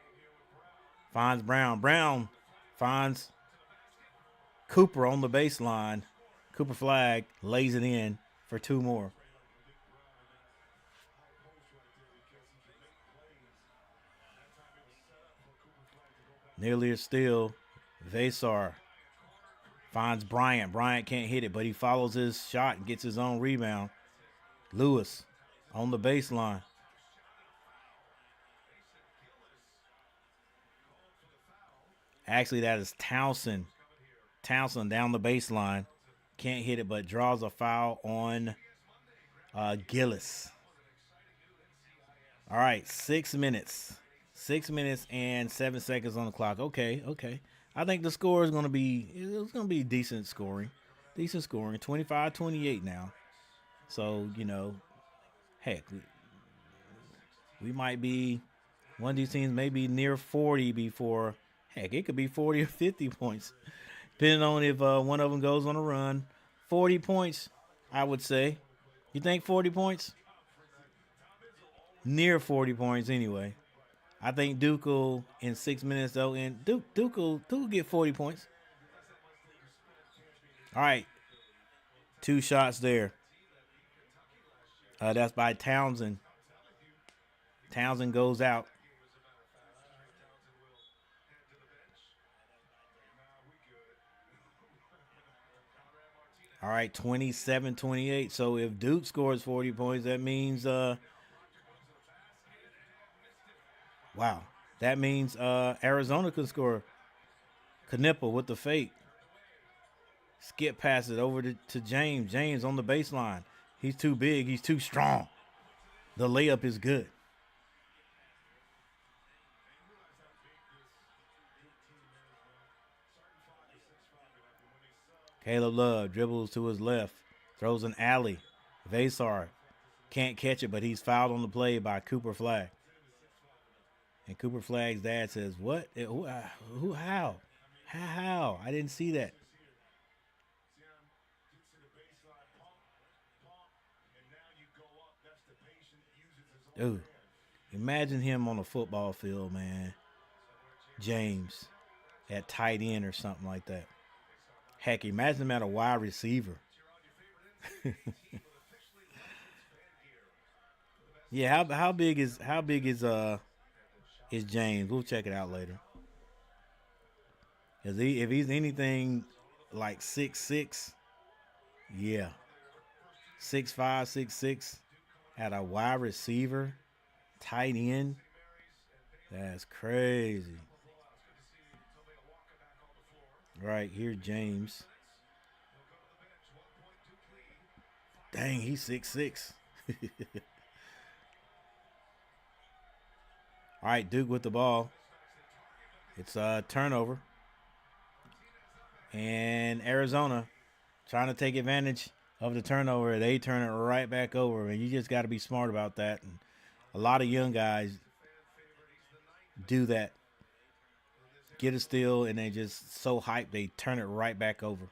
finds Brown. Brown finds Cooper on the baseline. Cooper Flag lays it in for 2 more. Nearly a steal. Vasar finds Bryant. Bryant can't hit it, but he follows his shot and gets his own rebound. Lewis on the baseline. Actually, that is Townsend. Townsend down the baseline. Can't hit it, but draws a foul on Gillis. All right, 6 minutes. 6 minutes and 7 seconds on the clock. Okay. I think the score is going to be decent scoring. Decent scoring. 25-28 now. So, heck, we might be one of these teams maybe near 40 before, heck, it could be 40 or 50 points. Depending on if one of them goes on a run. 40 points, I would say. You think 40 points? Near 40 points anyway. I think Duke will in 6 minutes though, and Duke will get 40 points. All right, 2 shots there. That's by Townsend. Townsend goes out. All right, 27-28. So if Duke scores 40 points, that means wow. That means Arizona can score. Knipple with the fake. Skip passes over to James. James on the baseline. He's too big. He's too strong. The layup is good. Caleb Love dribbles to his left. Throws an alley. Vasar can't catch it, but he's fouled on the play by Cooper Flagg. And Cooper Flagg's dad says, what? Who how? How? I didn't see that. Dude, imagine him on a football field, man. James at tight end or something like that. Heck, imagine him at a wide receiver. Yeah, how big is James? We'll check it out later. If he's anything like 6'6", yeah, 6'5", 6'6", at a wide receiver, tight end, that's crazy. Right here, James. Dang, he's 6'6". All right, Duke with the ball. It's a turnover. And Arizona trying to take advantage of the turnover. They turn it right back over. And you just got to be smart about that. And a lot of young guys do that. Get a steal, and they just so hyped, they turn it right back over.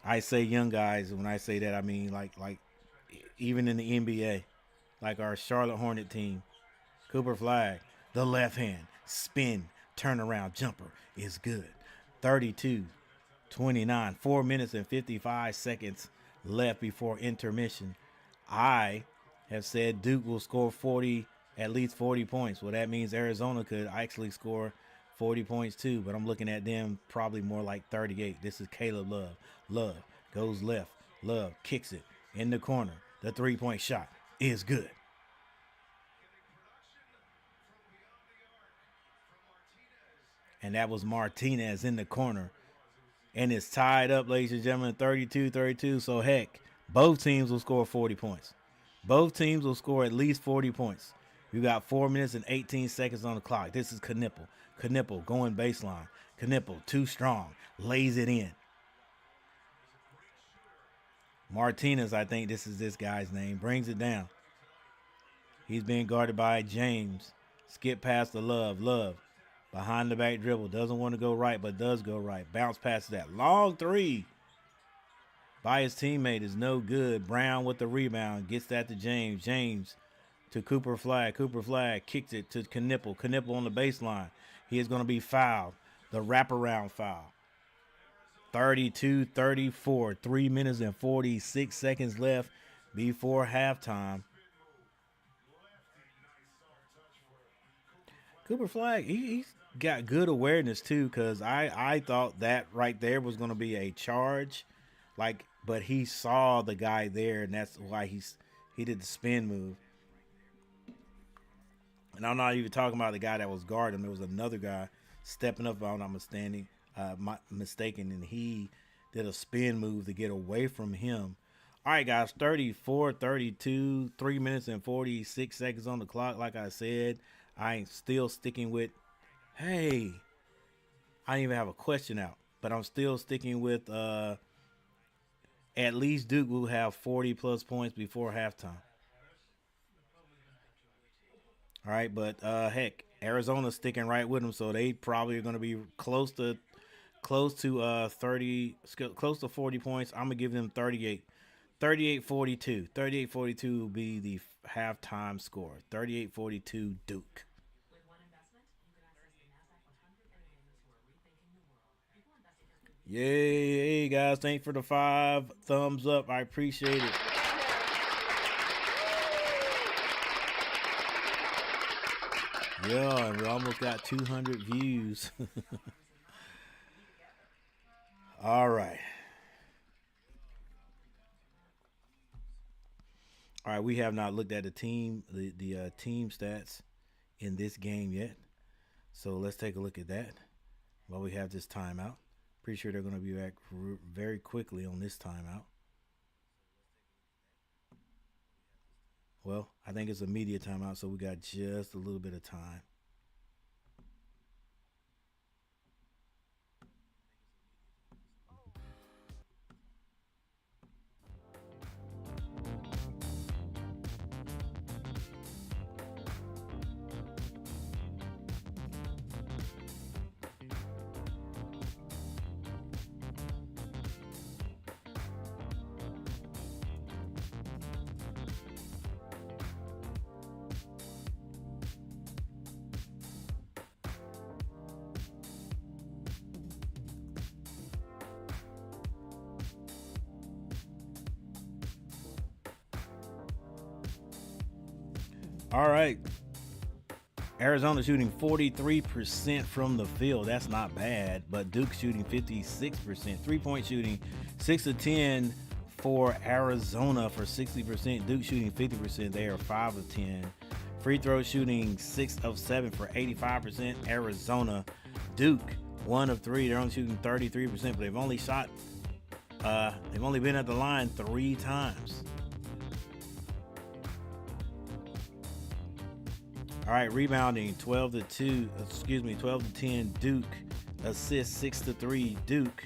I say young guys. When I say that, I mean like even in the NBA, like our Charlotte Hornet team. Cooper Flagg, the left hand, spin, turnaround jumper is good. 32-29, 4 minutes and 55 seconds left before intermission. I have said Duke will score at least 40 points. Well, that means Arizona could actually score 40 points too, but I'm looking at them probably more like 38. This is Caleb Love. Love goes left. Love kicks it in the corner. The three-point shot is good. And that was Martinez in the corner. And it's tied up, ladies and gentlemen, 32-32. So, heck, both teams will score 40 points. Both teams will score at least 40 points. You got 4 minutes and 18 seconds on the clock. This is Knipple. Knipple going baseline. Knipple, too strong. Lays it in. Martinez, I think this is this guy's name, brings it down. He's being guarded by James. Skip past the Love. Love. Behind the back dribble. Doesn't want to go right, but does go right. Bounce past that. Long three by his teammate is no good. Brown with the rebound. Gets that to James. James to Cooper Flagg. Cooper Flagg kicks it to Knipple. Knipple on the baseline. He is going to be fouled. The wraparound foul. 32-34. 3 minutes and 46 seconds left before halftime. Cooper Flagg, he's got good awareness too, because I thought that right there was going to be a charge, but he saw the guy there, and that's why he did the spin move. And I'm not even talking about the guy that was guarding. There was another guy stepping up, if I'm not mistaken, and he did a spin move to get away from him. All right, guys, 34-32, 3 minutes and 46 seconds on the clock. Like I said, I ain't still sticking with, hey, I didn't even have a question out, but I'm still sticking with at least Duke will have 40-plus points before halftime. All right, but heck, Arizona's sticking right with them, so they probably are going to be close to 30, close to 40 points. I'm going to give them 38. 38-42. 38-42 will be the halftime score. 38-42 Duke. Yay, guys. Thanks for the 5 thumbs up. I appreciate it. Yeah, we almost got 200 views. All right. All right, we have not looked at the team stats in this game yet. So let's take a look at that while we have this timeout. Pretty sure they're going to be back very quickly on this timeout. Well, I think it's a media timeout, so we got just a little bit of time. All right. Arizona shooting 43% from the field. That's not bad. But Duke shooting 56%. 3-point shooting, 6 of 10 for Arizona for 60%. Duke shooting 50%. They are 5 of 10. Free throw shooting 6 of 7 for 85%. Arizona. Duke 1 of 3. They're only shooting 33%, but they've only been at the line 3 times. All right, rebounding 12 to 10 Duke. Assists 6 to 3 Duke.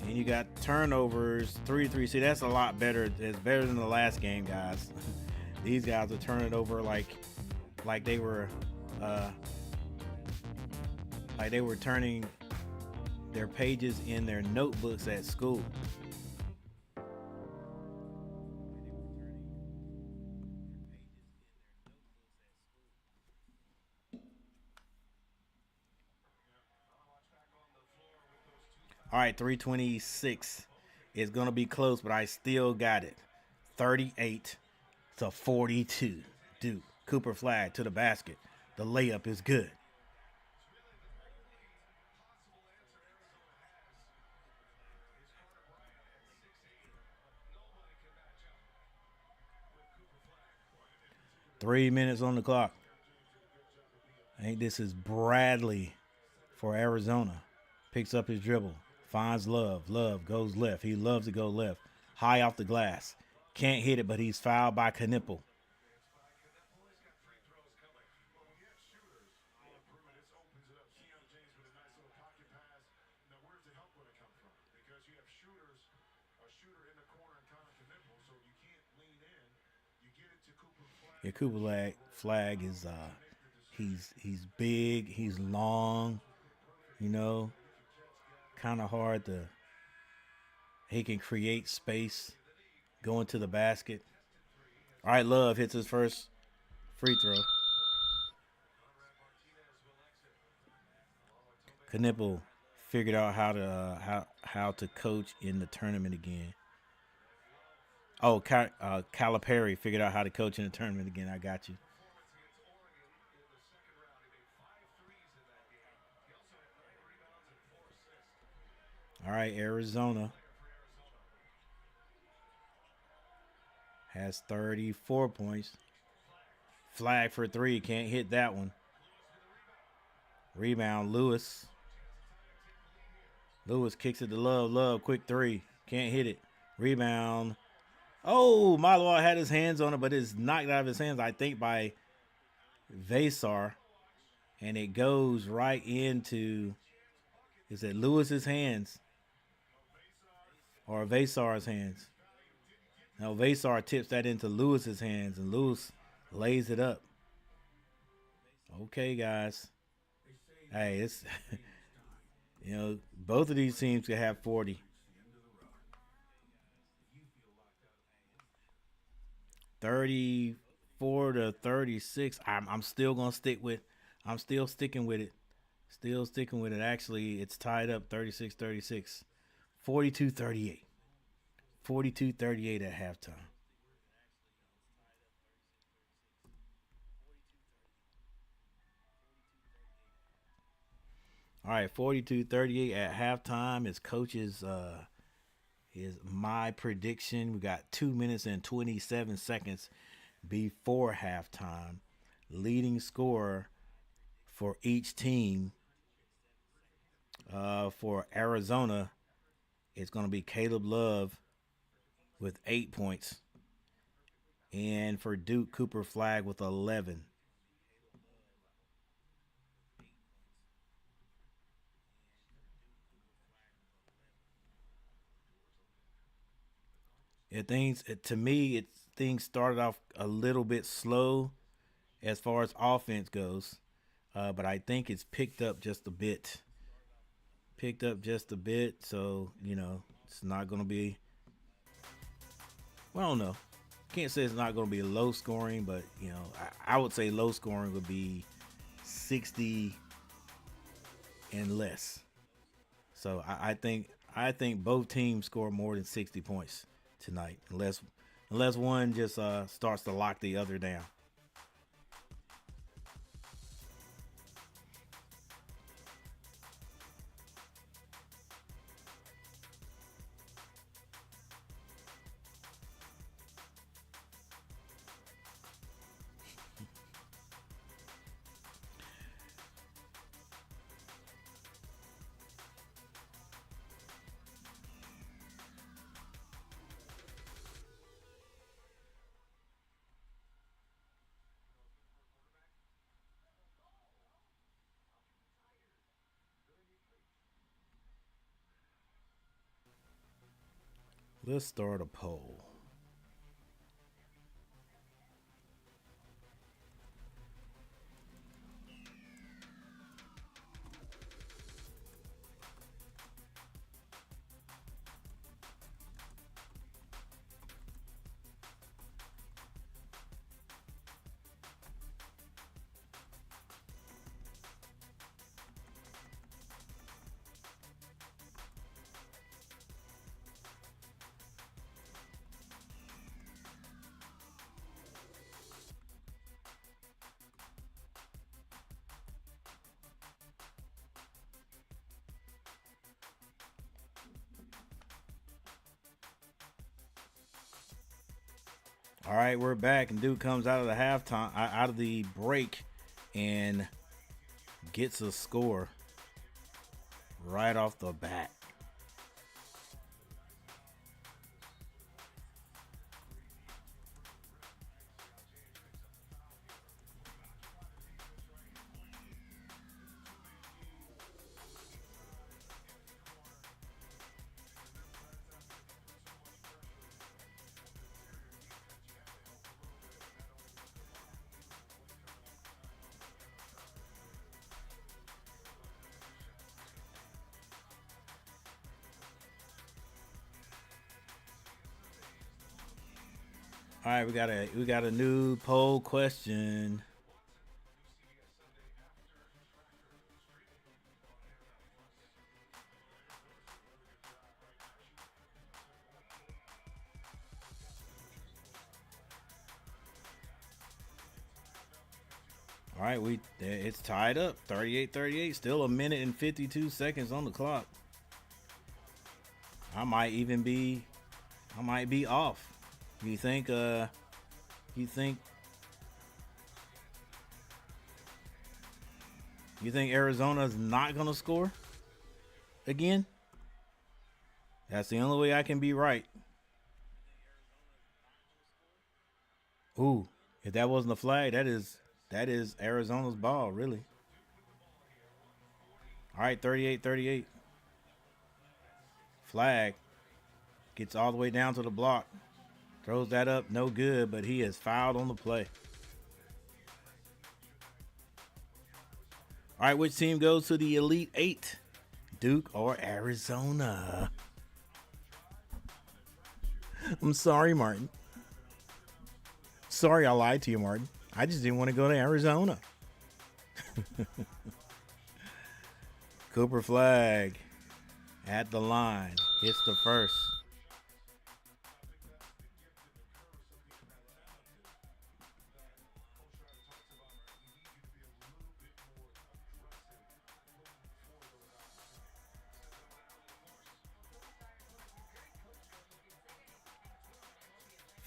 And you got turnovers 3 to 3. See, that's a lot better. It's better than the last game, guys. These guys are turning over like they were turning their pages in their notebooks at school. All right, 326 is going to be close, but I still got it. 38 to 42. Duke. Cooper Flag to the basket. The layup is good. Three minutes on the clock. I think this is Bradley for Arizona. Picks up his dribble. Finds Love. Love goes left. He loves to go left. High off the glass. Can't hit it, but he's fouled by Knipple. Yeah, Cooper Flag is he's big, he's long, kind of hard to. He can create space going to the basket. All right, Love hits his first free throw. Knipple figured out how to coach in the tournament again. Oh, Calipari figured out how to coach in the tournament again. I got you. All right, Arizona has 34 points. Flag for 3. Can't hit that one. Rebound, Lewis. Lewis kicks it to Love. Love, quick 3. Can't hit it. Rebound. Oh, Malawar had his hands on it, but it's knocked out of his hands, I think, by Vasar. And it goes right into, is it Lewis's hands? Or Vasar's hands? No, Vasar tips that into Lewis's hands, and Lewis lays it up. Okay, guys. Hey, it's both of these teams could have 40. 34 to 36. I'm still gonna stick with. I'm still sticking with it. Still sticking with it. Actually, it's tied up 36-36. 42-38. 42-38 at halftime. All right, 42-38 at halftime. His coaches is my prediction. We got 2 minutes and 27 seconds before halftime. Leading scorer for each team for Arizona, it's going to be Caleb Love with 8 points. And for Duke, Cooper Flag with 11. To me, things started off a little bit slow as far as offense goes, but I think it's picked up just a bit. So it's not going to be. Well, I don't know. Can't say it's not going to be low scoring, but I would say low scoring would be 60 and less. So I think both teams score more than 60 points tonight, unless one just starts to lock the other down. Let's start a poll. All right, we're back, and Duke comes out of the halftime, out of the break, and gets a score right off the bat. All right, we got a new poll question. All right, it's tied up 38-38. Still a minute and 52 seconds on the clock. I might be off. You think you think you think Arizona's not going to score again? That's the only way I can be right. Ooh, if that wasn't a flag, that is Arizona's ball, really. All right, 38-38. Flag gets all the way down to the block. Throws that up, no good, but he is fouled on the play. All right, which team goes to the Elite Eight? Duke or Arizona? I'm sorry, Martin. Sorry I lied to you, Martin. I just didn't want to go to Arizona. Cooper Flag at the line. Hits the first.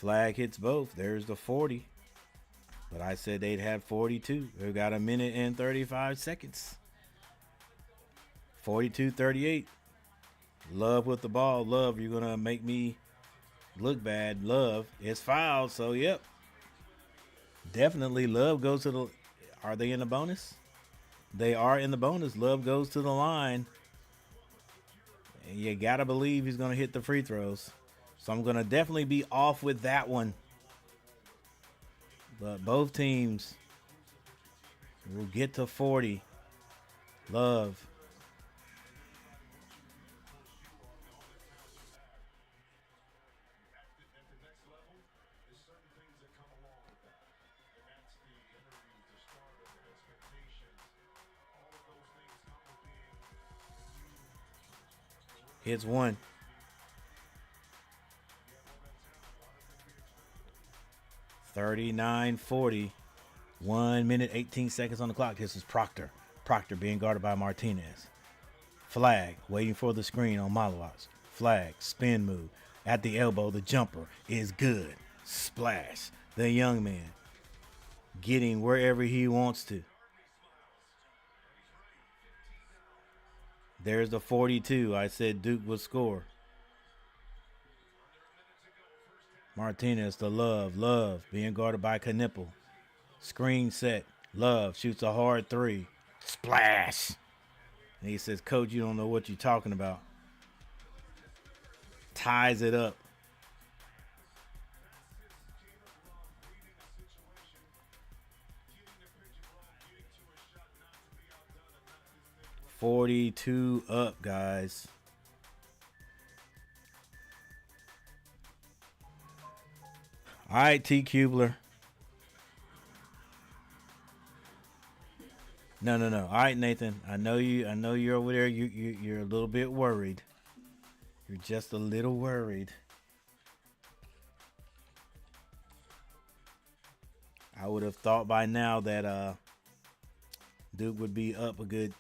Flag hits both. There's the 40. But I said they'd have 42. They've got a minute and 35 seconds. 42-38. Love with the ball. Love, you're going to make me look bad. Love is fouled. So, yep. Definitely Love goes to the... Are they in the bonus? They are in the bonus. Love goes to the line. And you got to believe he's going to hit the free throws. So I'm going to definitely be off with that one. But both teams will get to 40. Love. Hits one. $39-40. 1 minute, 18 seconds on the clock. This is Proctor. Proctor being guarded by Martinez. Flag, waiting for the screen on Malawaz. Flag, spin move. At the elbow, the jumper is good. Splash. The young man getting wherever he wants to. There's the 42. I said Duke would score. Martinez to Love. Love being guarded by Knipple. Screen set. Love shoots a hard three. Splash. And he says, Coach, you don't know what you're talking about. Ties it up. $42 up, guys. All right, T. Kubler. No. All right, Nathan. I know you. I know you're over there. You're a little bit worried. You're just a little worried. I would have thought by now that Duke would be up a good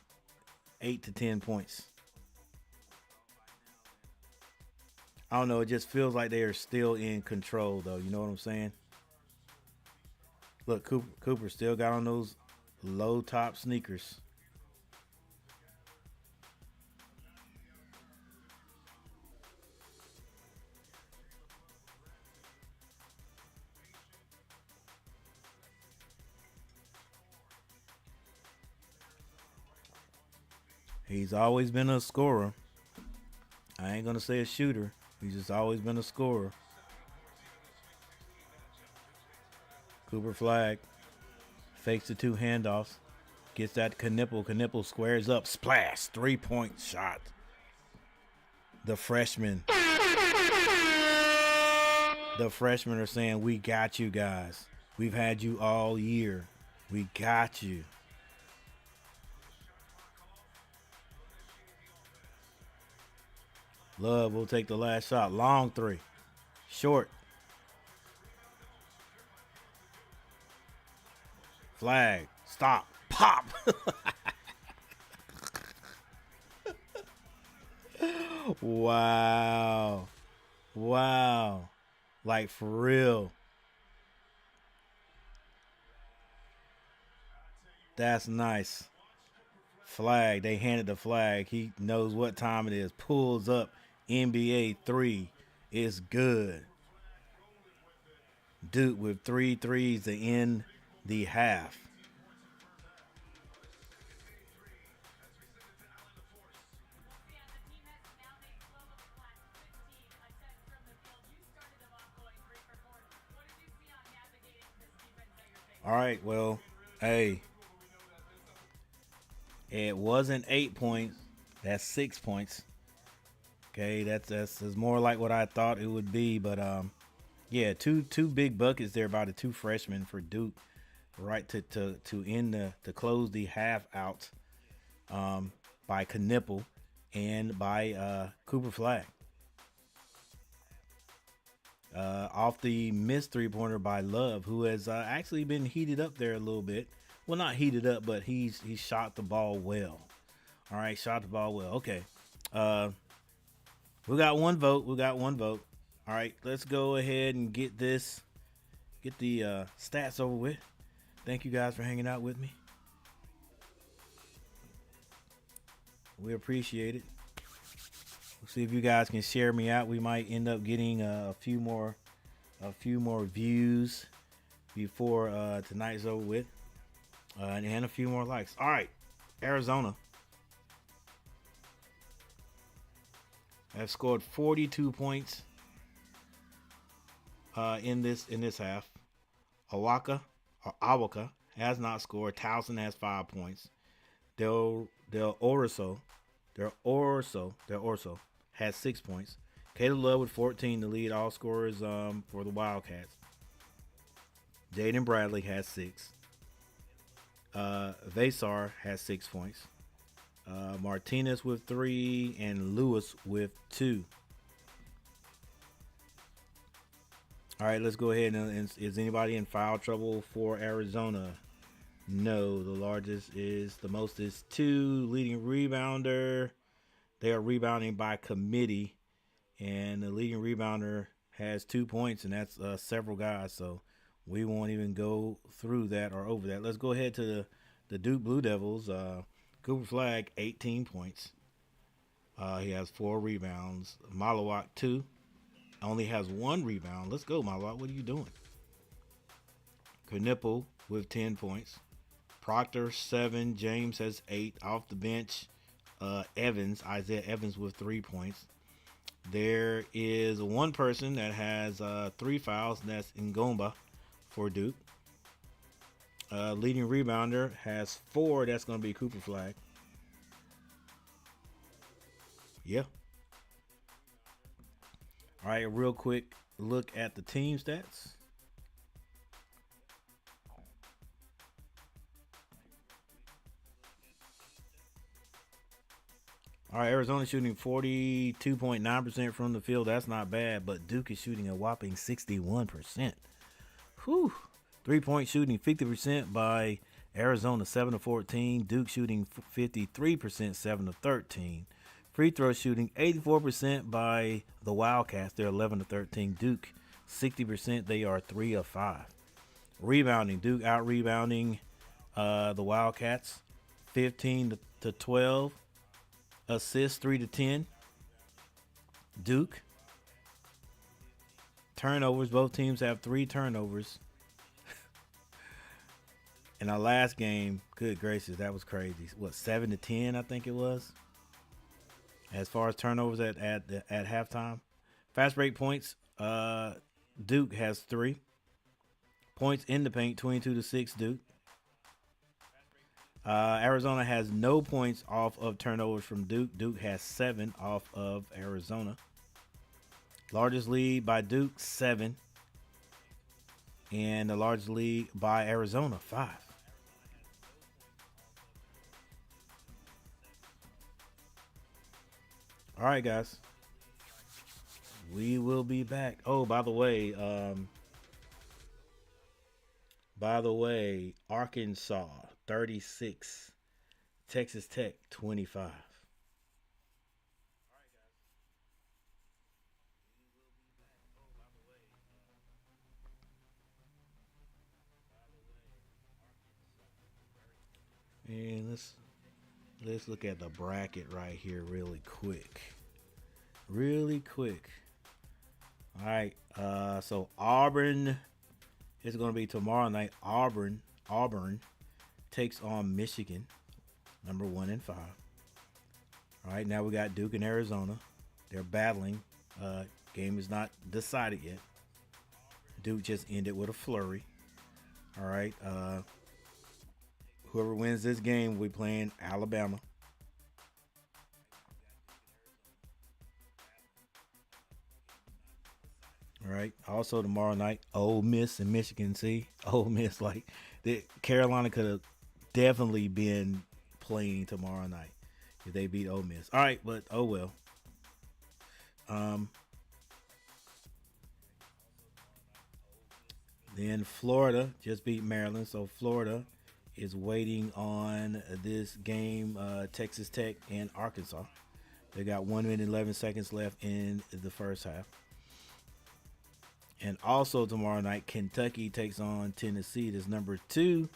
8 to 10 points. I don't know. It just feels like they are still in control, though. You know what I'm saying? Look, Cooper still got on those low top sneakers. He's always been a scorer. I ain't going to say a shooter. He's just always been a scorer. Cooper Flag fakes the two handoffs. Gets that Knipple. Knipple squares up. Splash. 3-point shot. The freshmen. The freshmen are saying, we got you guys. We've had you all year. We got you. Love will take the last shot. Long three. Short. Flag. Stop. Pop. Wow. Wow. Like for real. That's nice. Flag. They handed the flag. He knows what time it is. Pulls up. NBA 3 is good. Duke with 3 threes to end the half. All right, well, hey, it wasn't 8 points. That's 6 points. Okay, that's more like what I thought it would be, but yeah, two big buckets there by the two freshmen for Duke, right to end to close the half out, by Knipple and by Cooper Flag. Off the missed 3-pointer by Love, who has actually been heated up there a little bit. Well, not heated up, but he shot the ball well. All right, shot the ball well. Okay. We got one vote. All right, let's go ahead and get the stats over with. Thank you guys for hanging out with me. We appreciate it. We'll see if you guys can share me out. We might end up getting a few more views before tonight's over with, and a few more likes. All right, Arizona have scored 42 points in this half. Awaka has not scored. Towson has 5 points. Del Orso has 6 points. Caleb Love with 14, the lead all scorers for the Wildcats. Jaden Bradley has 6. Vasar has 6 points. Martinez with 3 and Lewis with 2. All right, let's go ahead and is anybody in foul trouble for Arizona? No, the most is 2. Leading rebounder, they are rebounding by committee, and the leading rebounder has 2 points, and that's several guys, so we won't even go through that or over that. Let's go ahead to the Duke Blue Devils. Cooper Flagg, 18 points. He has 4 rebounds. Malawak, 2. Only has 1 rebound. Let's go, Malawak. What are you doing? Knipple with 10 points. Proctor, 7. James has 8. Off the bench, Isaiah Evans with 3 points. There is one person that has 3 fouls, and that's Ngomba for Duke. Leading rebounder has 4. That's going to be Cooper Flagg. Yeah. All right, a real quick look at the team stats. All right, Arizona shooting 42.9% from the field. That's not bad, but Duke is shooting a whopping 61%. Whew. 3-point shooting 50% by Arizona, 7-14. Duke shooting 53%, 7-13. Free throw shooting 84% by the Wildcats. They're 11-13. Duke 60%. They are 3 of 5. Rebounding, Duke out rebounding the Wildcats 15-12. Assists 3-10. Duke. Turnovers, both teams have 3 turnovers. In our last game, good gracious, that was crazy. What, 7-10, I think it was. As far as turnovers at halftime. Fast break points, Duke has 3. Points in the paint, 22-6 Duke. Arizona has no points off of turnovers from Duke. Duke has 7 off of Arizona. Largest lead by Duke, 7. And the largest lead by Arizona, 5. All right, guys. We will be back. Oh, by the way, Arkansas 36, Texas Tech 25. And let's look at the bracket right here really quick. Really quick. All right. So Auburn is going to be tomorrow night. Auburn takes on Michigan, number 1 and 5. All right. Now we got Duke and Arizona. They're battling. Game is not decided yet. Duke just ended with a flurry. All right. Whoever wins this game will be playing Alabama. All right. Also tomorrow night, Ole Miss and Michigan. See, Ole Miss, like Carolina could have definitely been playing tomorrow night if they beat Ole Miss. All right, but oh well. Um, then Florida just beat Maryland, so Florida is waiting on this game. Texas Tech and Arkansas. They got 1 minute 11 seconds left in the first half. And also tomorrow night, Kentucky takes on Tennessee. That's number 2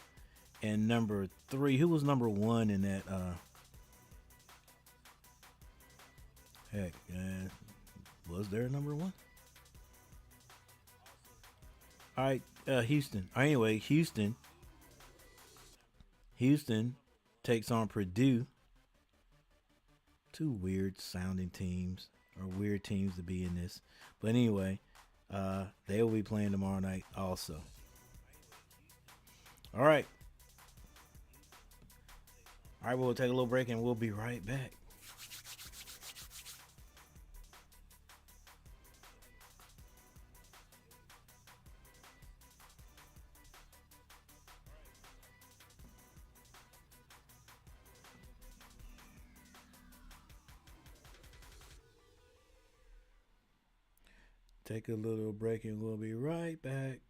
and number 3. Who was number 1 in that? Heck, was there a number 1? All right, Houston. Anyway, Houston takes on Purdue. Two weird sounding teams, or weird teams to be in this. But anyway, they will be playing tomorrow night also. All right. All right, we'll take a little break and we'll be right back. Take a little break and we'll be right back.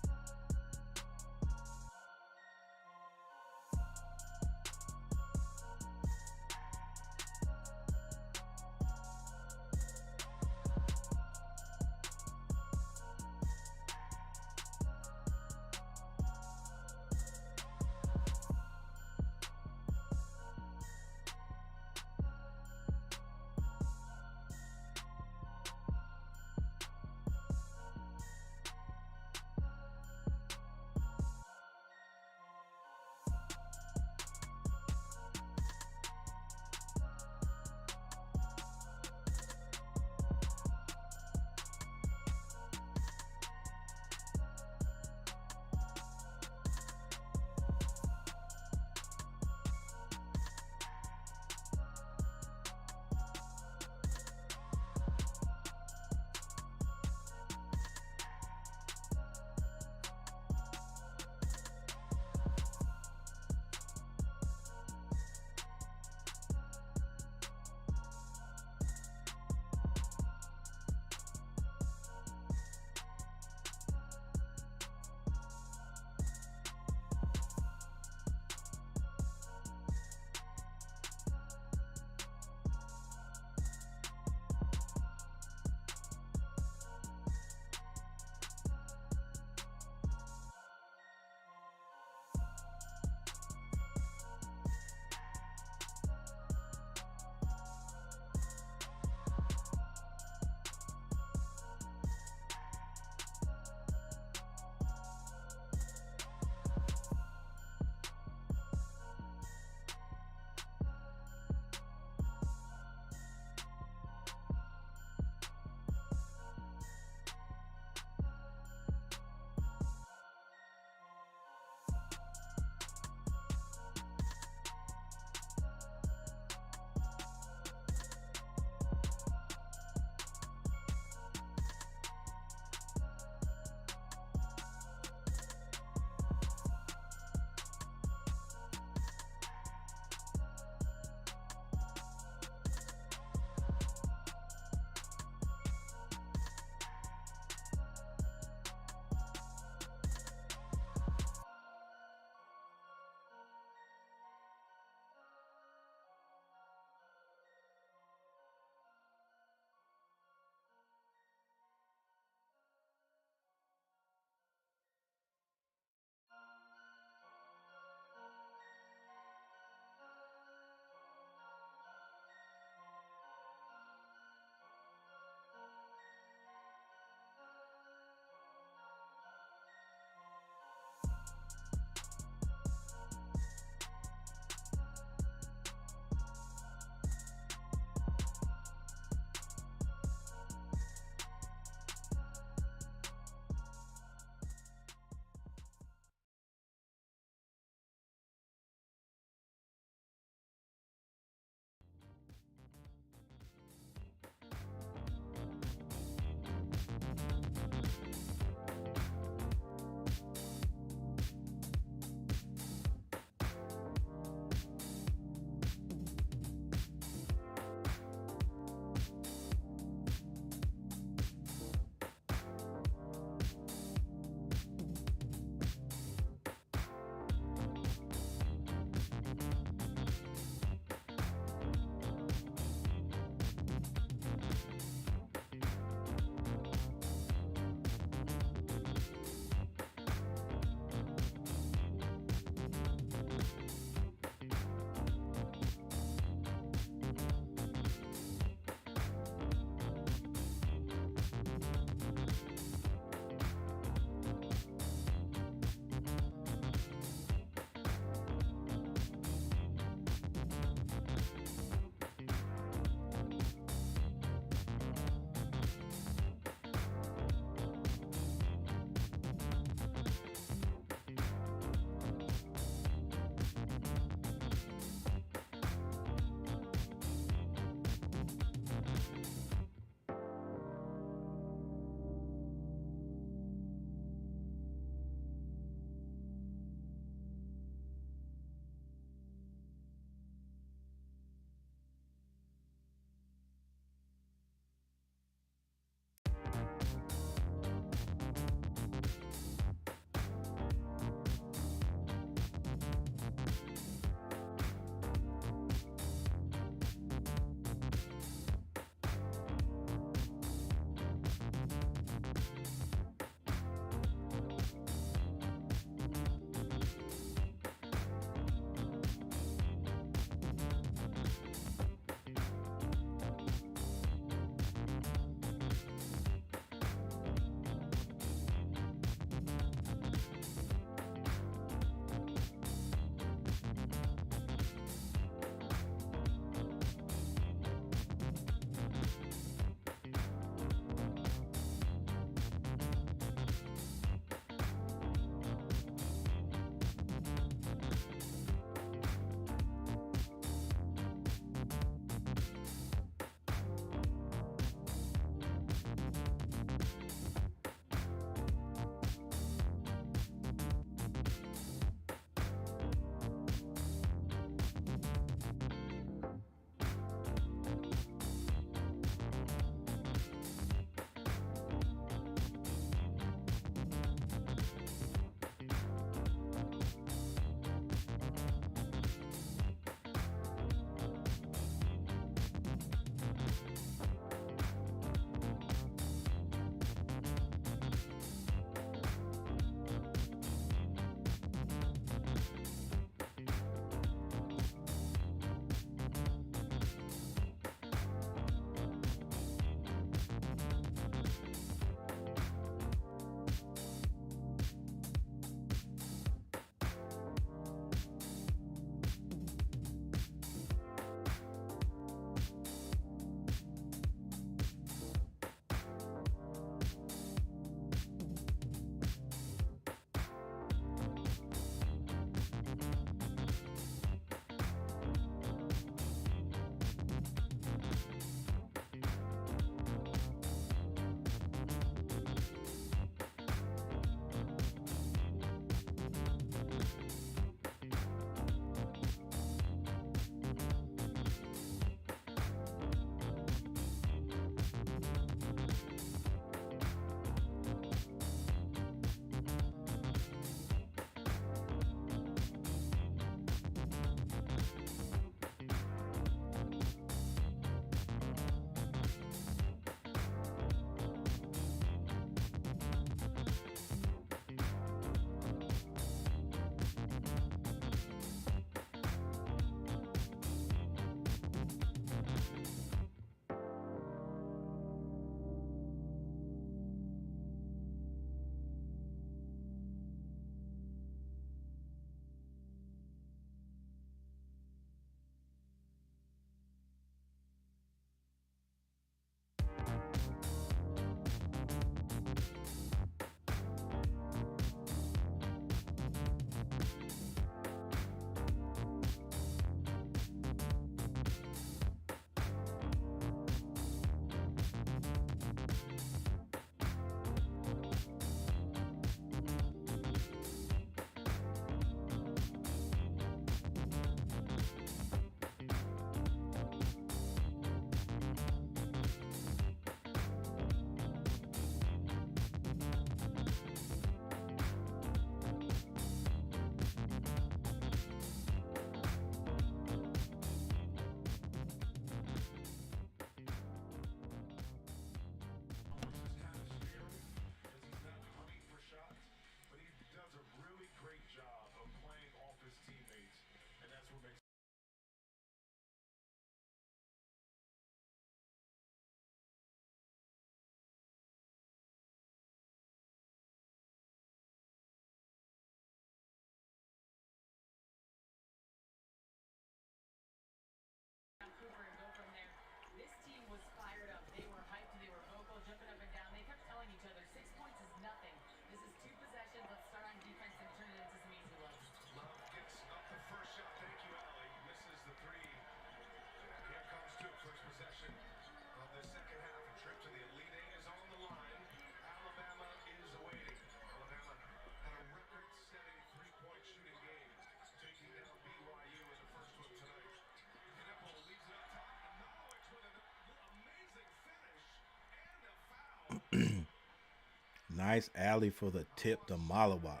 Nice alley for the tip to Malawak.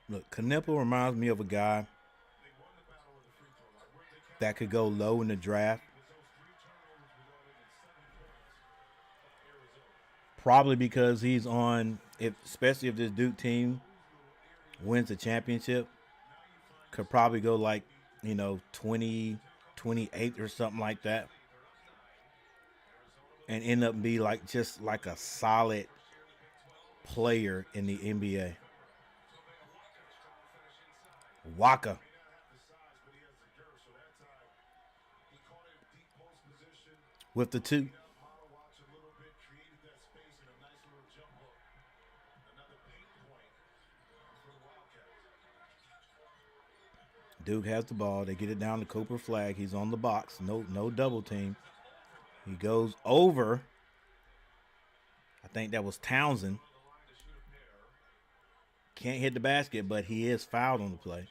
Look, Knipple reminds me of a guy that could go low in the draft. Probably because he's on, especially if this Duke team wins the championship, could probably go like, 20, 28 or something like that. And end up be like just like a solid player in the NBA. Waka. With the 2. Duke has the ball. They get it down to Cooper Flag. He's on the box. No double team. He goes over. I think that was Townsend. Can't hit the basket, but he is fouled on the play.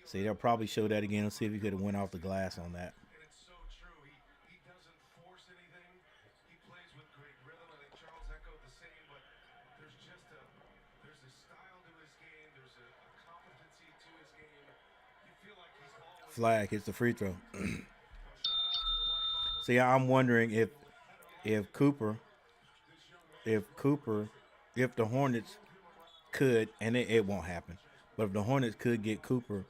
See, they'll probably show that again and see if he could have went off the glass on that. Flag hits the free throw. See, I'm wondering if Cooper, if the Hornets could, and it won't happen, but if the Hornets could get Cooper,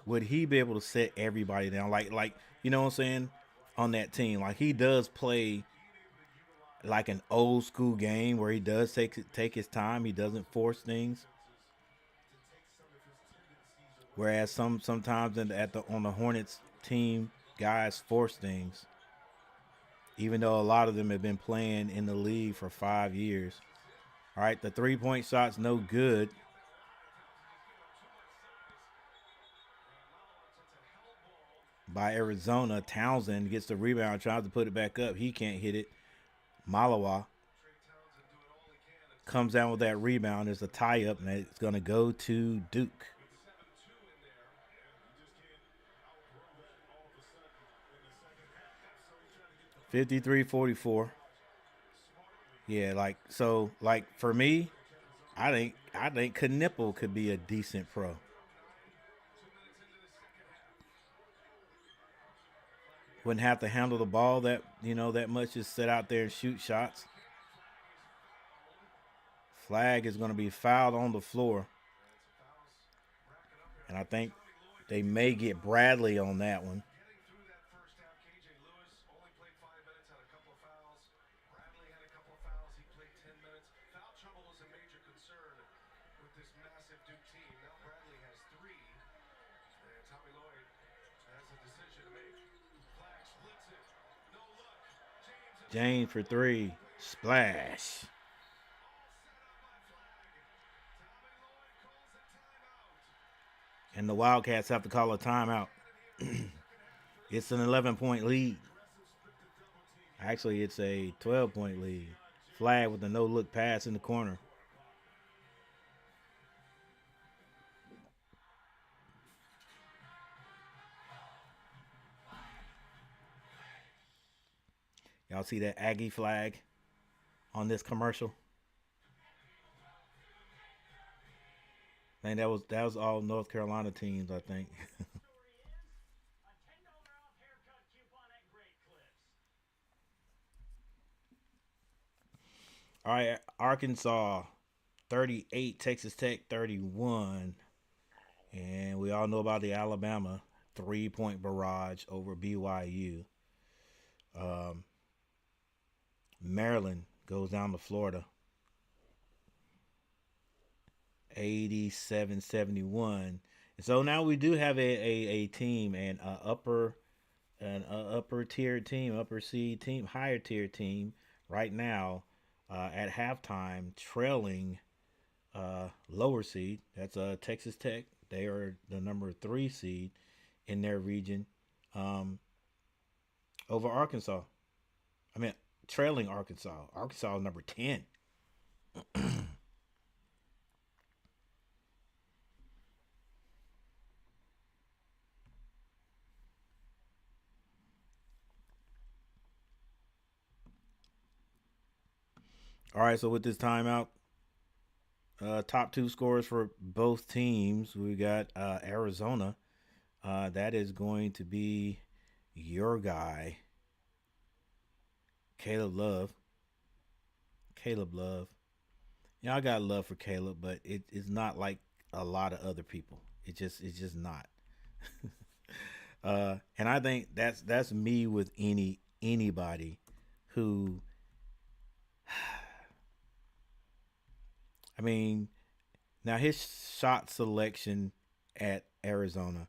would he be able to set everybody down? Like you know what I'm saying? On that team, like he does play like an old school game where he does take his time. He doesn't force things. Whereas sometimes on the Hornets team, guys force things. Even though a lot of them have been playing in the league for 5 years. All right, the 3-point shot's no good. By Arizona, Townsend gets the rebound, tries to put it back up. He can't hit it. Malawa comes down with that rebound. There's a tie-up, and it's going to go to Duke. (53-44). Yeah, like for me, I think Knipple could be a decent pro. Wouldn't have to handle the ball that much. Just sit out there and shoot shots. Flag is going to be fouled on the floor. And I think they may get Bradley on that one. James for 3. Splash. And the Wildcats have to call a timeout. It's an 11-point lead. Actually, it's a 12-point lead. Flag with a no-look pass in the corner. Y'all see that Aggie flag on this commercial? I think that was all North Carolina teams, I think. All right, Arkansas 38, Texas Tech 31. And we all know about the Alabama 3-point barrage over BYU. Maryland goes down to Florida 87-71. And so now we do have a team, and upper tier team, upper seed team, higher tier team right now at halftime trailing lower seed. That's Texas Tech. They are the number 3 seed in their region over Arkansas. I mean, trailing Arkansas. Arkansas is number 10. All right, so with this timeout, top two scores for both teams. We got Arizona. That is going to be your guy, Caleb Love. Caleb Love. I got love for Caleb, but it's not like a lot of other people. It's just not. And I think that's me with anybody who, I mean, now his shot selection at Arizona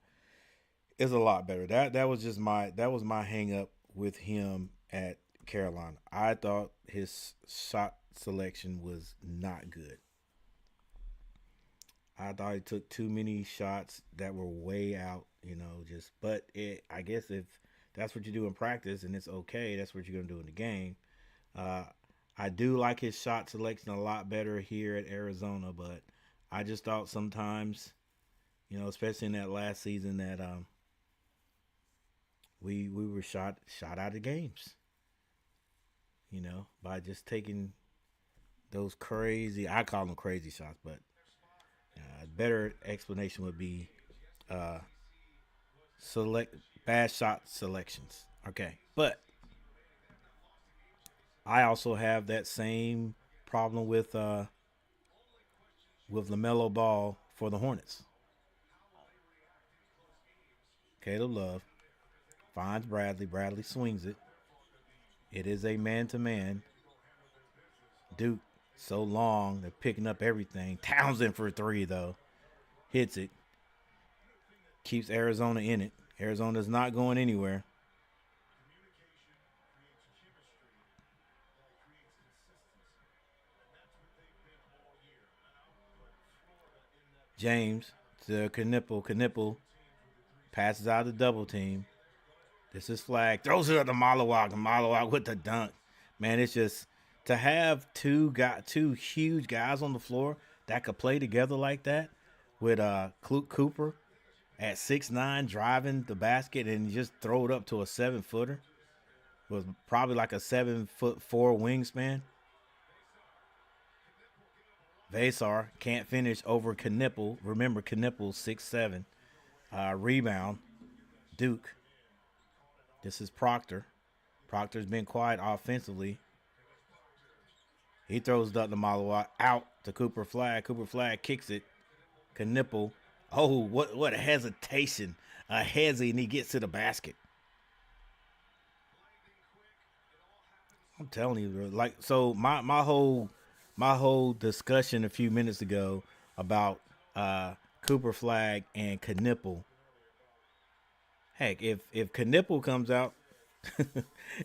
is a lot better. That was my hang up with him at Carolina. I thought his shot selection was not good. I thought he took too many shots that were way out, just but I guess if that's what you do in practice and it's okay, that's what you're gonna do in the game. Uh I do like his shot selection a lot better here at Arizona, but I just thought sometimes, especially in that last season that we were shot out of games, by just taking those crazy, I call them crazy shots, but a better explanation would be uh, select bad shot selections. Okay, but I also have that same problem with Lamelo Ball for the Hornets. Caleb Love finds Bradley. Bradley swings it. It is a man to man. Duke so long they're picking up everything. Townsend for three though hits it. Keeps Arizona in it. Arizona's not going anywhere. James to Knipple. Knipple passes out the double team. This is flag. Throws it up to Malawak. Malawak with the dunk. Man, it's just to have two huge guys on the floor that could play together like that with Clute Cooper at 6'9" driving the basket and just throw it up to a 7-footer. Was probably like a 7'4" wingspan. Vasar can't finish over Knipple. Remember Knipple 6'7". Rebound. Duke. This is Proctor. Proctor's been quiet offensively. He throws Dutton Malawa out to Cooper Flag. Cooper Flag kicks it. Knipple. Oh, what a hesitation. A hezzy, and he gets to the basket. I'm telling you, bro. Like, so my whole discussion a few minutes ago about Cooper Flag and Knipple. Heck, if Knipple comes out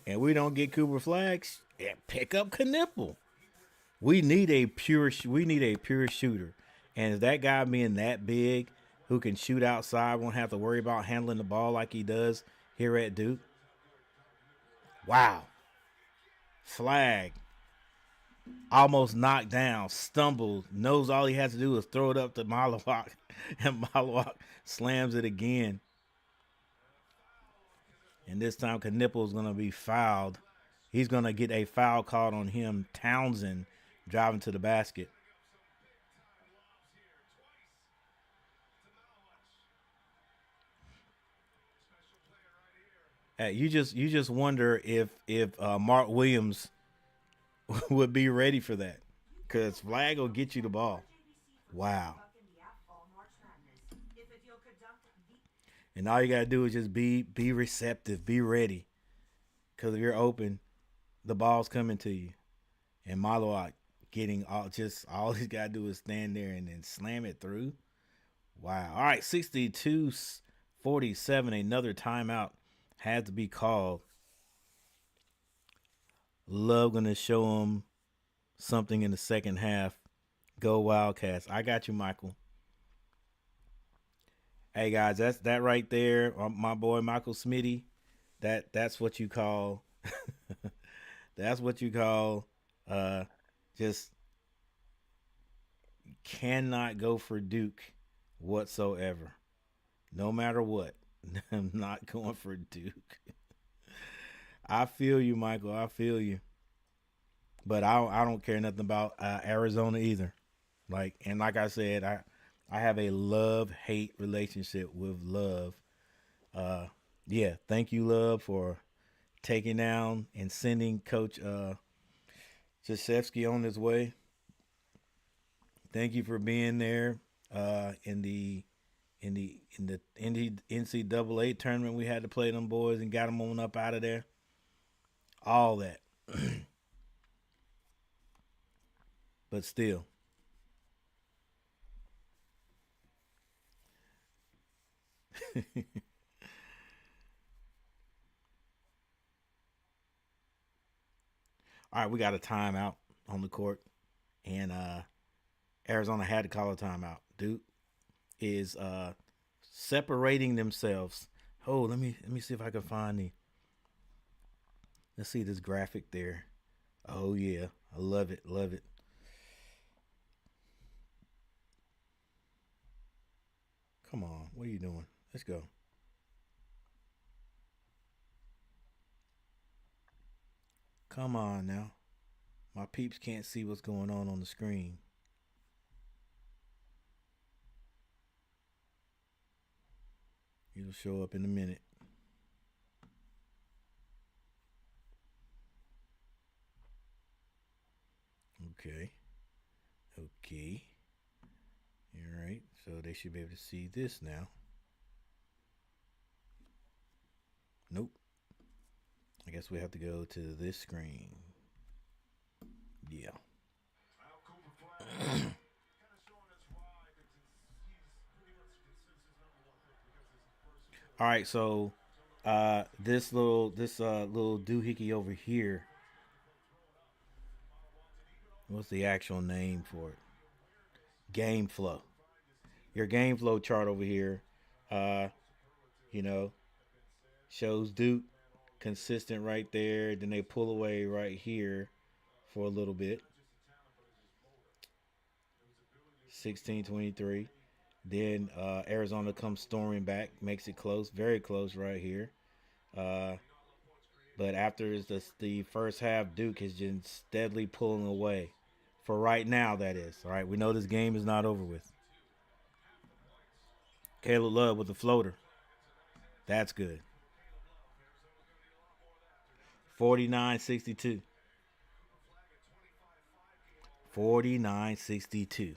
and we don't get Cooper Flags, yeah, pick up Knipple. We need a pure shooter, and if that guy being that big, who can shoot outside, won't have to worry about handling the ball like he does here at Duke. Wow, Flag almost knocked down, stumbled, knows all he has to do is throw it up to Malawak, and Malawak slams it again. And this time Knipple is going to be fouled. He's going to get a foul called on him. Townsend driving to the basket. You just wonder if Mark Williams would be ready for that, because Flag will get you the ball. Wow. And all you gotta do is just be receptive, be ready, because if you're open, the ball's coming to you. And Malawak getting all he's gotta do is stand there and then slam it through. Wow. All right, 62-47. Another timeout had to be called. Love gonna show him something in the second half. Go Wildcats. I got you, Michael. Hey guys, that's that right there. My boy Michael Smitty. That's what you call That's what you call just cannot go for Duke whatsoever. No matter what. I'm not going for Duke. I feel you, Michael. I feel you. But I don't care nothing about Arizona either. Like I said, I have a love hate relationship with Love. Uh, yeah, thank you, Love, for taking down and sending Coach Krzyzewski on his way. Thank you for being there in the NCAA tournament. We had to play them boys and got them on up out of there. All that, but still. All right, we got a timeout on the court, and Arizona had to call a timeout. Duke is separating themselves. Oh, let me see if I can find the. Let's see this graphic there. Oh yeah, I love it, love it. Come on, what are you doing? Let's go. Come on now. My peeps can't see what's going on the screen. It'll show up in a minute. Okay. Okay. All right. So they should be able to see this now. Nope. I guess we have to go to this screen. Yeah. All right. So this little doohickey over here. What's the actual name for it? Game flow. Your game flow chart over here. Uh, you know, shows Duke consistent right there. Then they pull away right here for a little bit. 16-23. Then Arizona comes storming back, makes it close, very close right here. Uh, but after the first half, Duke has been steadily pulling away. For right now, that is. All right, we know this game is not over with. Caleb Love with the floater. That's good. 49-62. 49-62.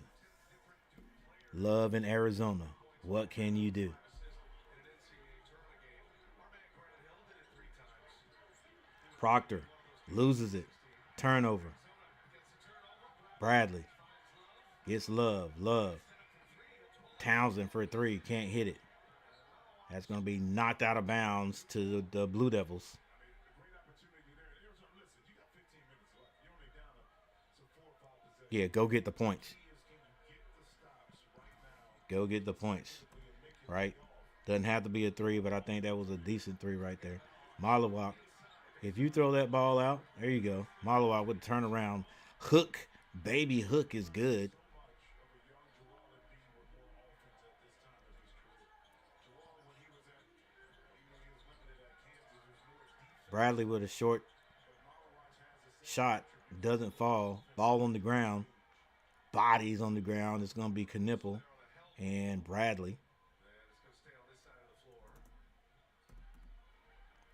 Love in Arizona. What can you do? Proctor loses it. Turnover. Bradley gets Love. Love. Townsend for a three. Can't hit it. That's going to be knocked out of bounds to the Blue Devils. Yeah, go get the points. Go get the points. Right? Doesn't have to be a three, but I think that was a decent three right there. Malawak, if you throw that ball out, there you go. Malawak would turn around. Hook, baby hook is good. Bradley with a short shot, doesn't fall. Ball on the ground. Bodies on the ground. It's going to be Knipple and Bradley.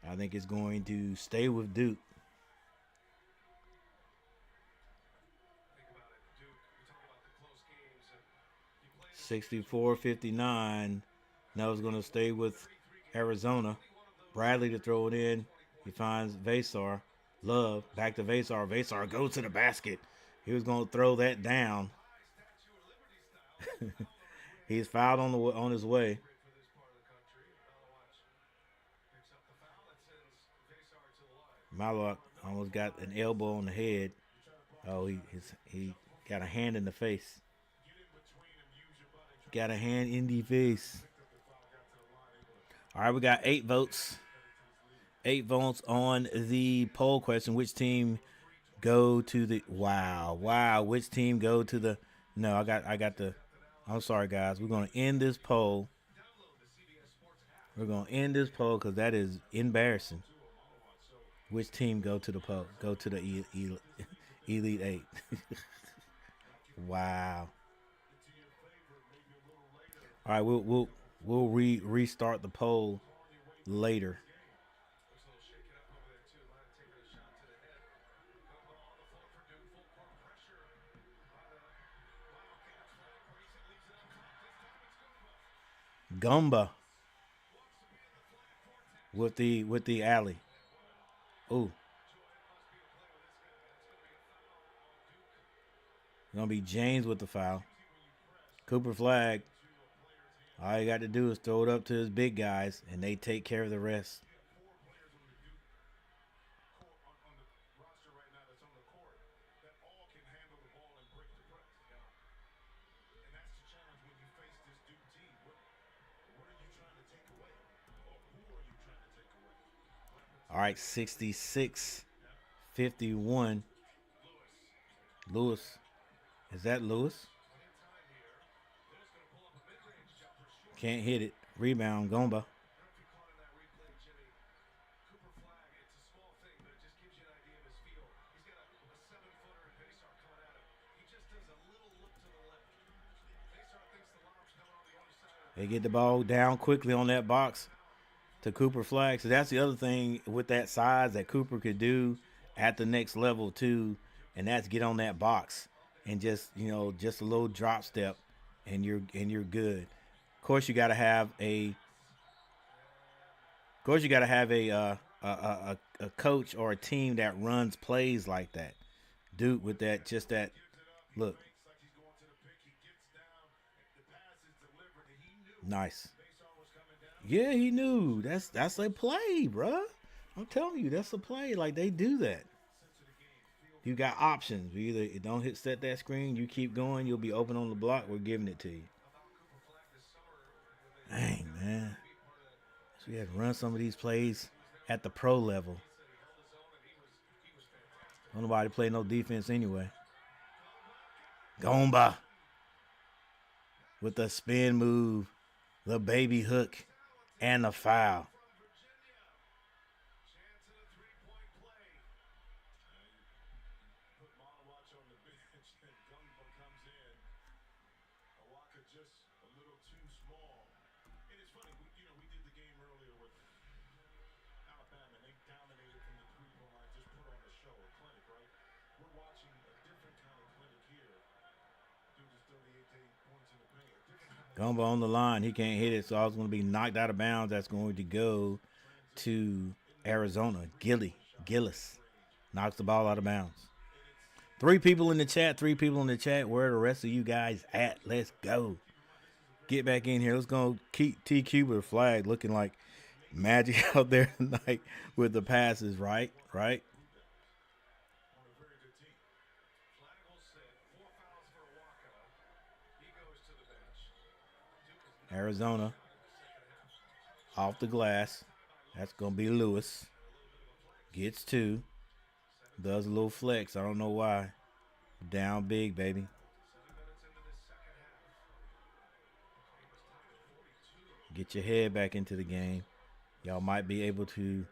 I think it's going to stay with Duke. 64-59. Now it's going to stay with Arizona. Bradley to throw it in. He finds Vasar. Love back to Vasar. Vasar goes to the basket. He was going to throw that down. He's fouled on his way. Malak almost got an elbow on the head. Oh, he got a hand in the face. Got a hand in the face. All right, we got 8 votes. 8 votes on the poll question. Which team go to the wow? Which team go to the no? I got the. I'm sorry, guys. We're gonna end this poll. We're gonna end this poll because that is embarrassing. Which team go to the poll? Go to the Elite Eight. Wow. All right, we'll restart the poll later. Gumba with the alley. Ooh, gonna be James with the foul. Cooper flag. All you got to do is throw it up to his big guys, and they take care of the rest. All right, 66-51. Lewis. Is that Lewis? Can't hit it. Rebound, Gomba. They get the ball down quickly on that box to Cooper Flag. So that's the other thing with that size that Cooper could do at the next level too, and that's get on that box and just just a little drop step, and you're good. Of course, you got to have a. Of course, you got to have a coach or a team that runs plays like that. Dude, with that, just that look. Nice. Yeah, he knew. That's a play, bruh. I'm telling you, that's a play. Like they do that. You got options. You either don't hit set that screen, you keep going, you'll be open on the block. We're giving it to you. Dang, man. So we had to run some of these plays at the pro level. Don't nobody play no defense anyway. Gomba with the spin move, the baby hook, and the foul. Gumbo on the line. He can't hit it, so I was going to be knocked out of bounds. That's going to go to Arizona. Gillis knocks the ball out of bounds. 3 people in the chat. 3 people in the chat. Where are the rest of you guys at? Let's go. Get back in here. Let's go keep TQ with a flag looking like magic out there tonight with the passes, right? Right? Arizona off the glass. That's going to be Lewis. Gets 2. Does a little flex. I don't know why. Down big, baby. Get your head back into the game. Y'all might be able to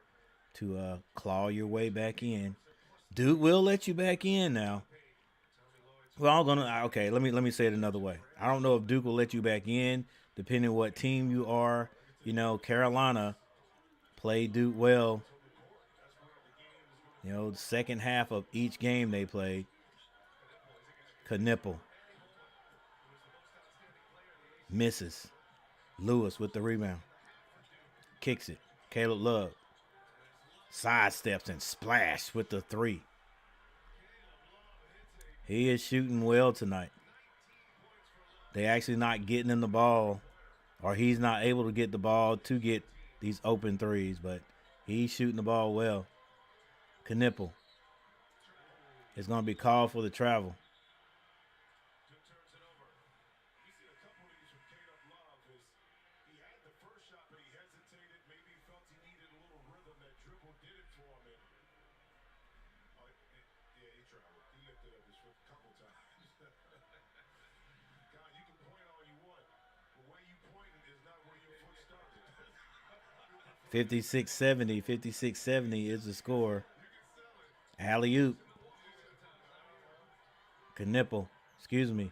claw your way back in. Dude will let you back in now. Well, I'm gonna okay. Let me say it another way. I don't know if Duke will let you back in, depending what team you are. Carolina played Duke well. The second half of each game they played. Knipple misses. Lewis with the rebound. Kicks it. Caleb Love sidesteps and splash with the 3. He is shooting well tonight. They actually not getting him the ball, or he's not able to get the ball to get these open threes, but he's shooting the ball well. Knipple is going to be called for the travel. 56-70. 56-70 is the score. Alley-oop. Knipple. Excuse me.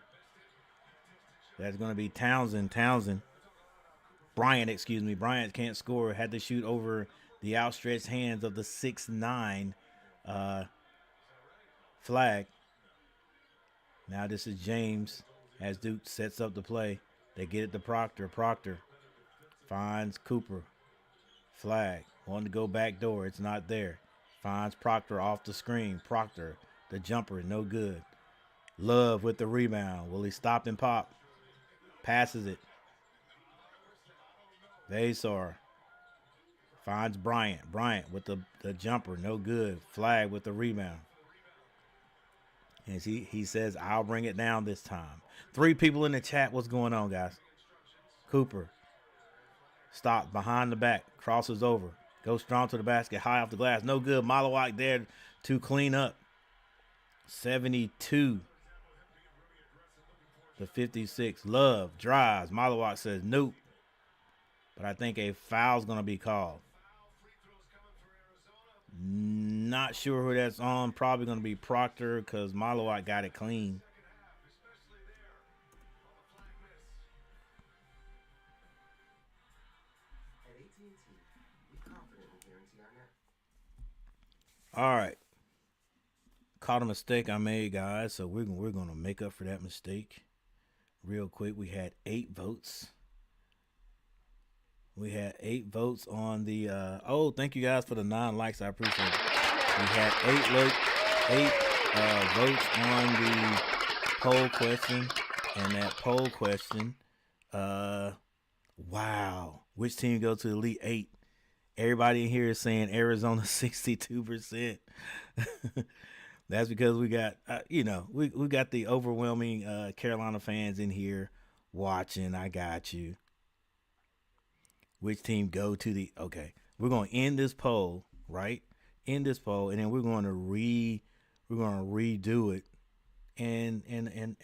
That's going to be Townsend. Bryant, excuse me. Bryant can't score. Had to shoot over the outstretched hands of the 6'9" flag. Now this is James as Duke sets up the play. They get it to Proctor. Proctor finds Cooper. Flag. Wanting to go back door. It's not there. Finds Proctor off the screen. Proctor, the jumper, no good. Love with the rebound. Will he stop and pop? Passes it. Vasar finds Bryant. Bryant with the jumper, no good. Flag with the rebound. And he says, I'll bring it down this time. 3 people in the chat. What's going on, guys? Cooper. Stop behind the back. Crosses over. Goes strong to the basket. High off the glass. No good. Malawak there to clean up. 72 to 56. Love drives. Malawak says nope. But I think a foul's going to be called. Not sure who that's on. Probably going to be Proctor because Malawak got it clean. All right. Caught a mistake I made, guys. So we're going to make up for that mistake real quick. We had 8 votes. We had 8 votes on the oh, thank you guys for the 9 likes. I appreciate it. We had 8 votes on the poll question. And that poll question, wow. Which team go to Elite 8? Everybody in here is saying Arizona 62%. That's because we got, we got the overwhelming Carolina fans in here watching. I got you. Which team go to the, okay. We're going to end this poll, right? End this poll, and then we're going to redo it and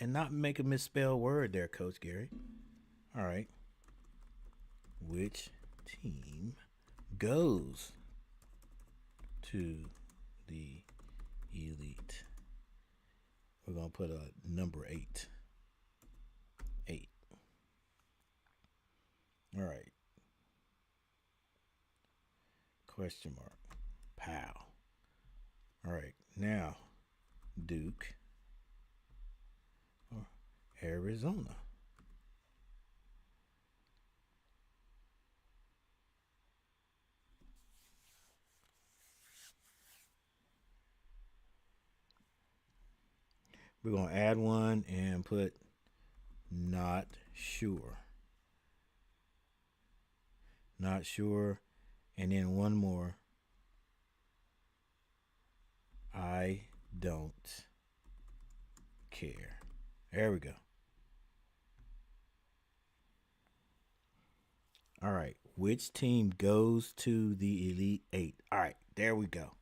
not make a misspelled word there, Coach Gary. All right. Which team goes to the Elite? We're going to put a number 8. 8. All right. Question mark. Pow. All right. Now, Duke or Arizona. We're going to add one and put not sure. Not sure. And then one more. I don't care. There we go. All right. Which team goes to the Elite 8? All right. There we go.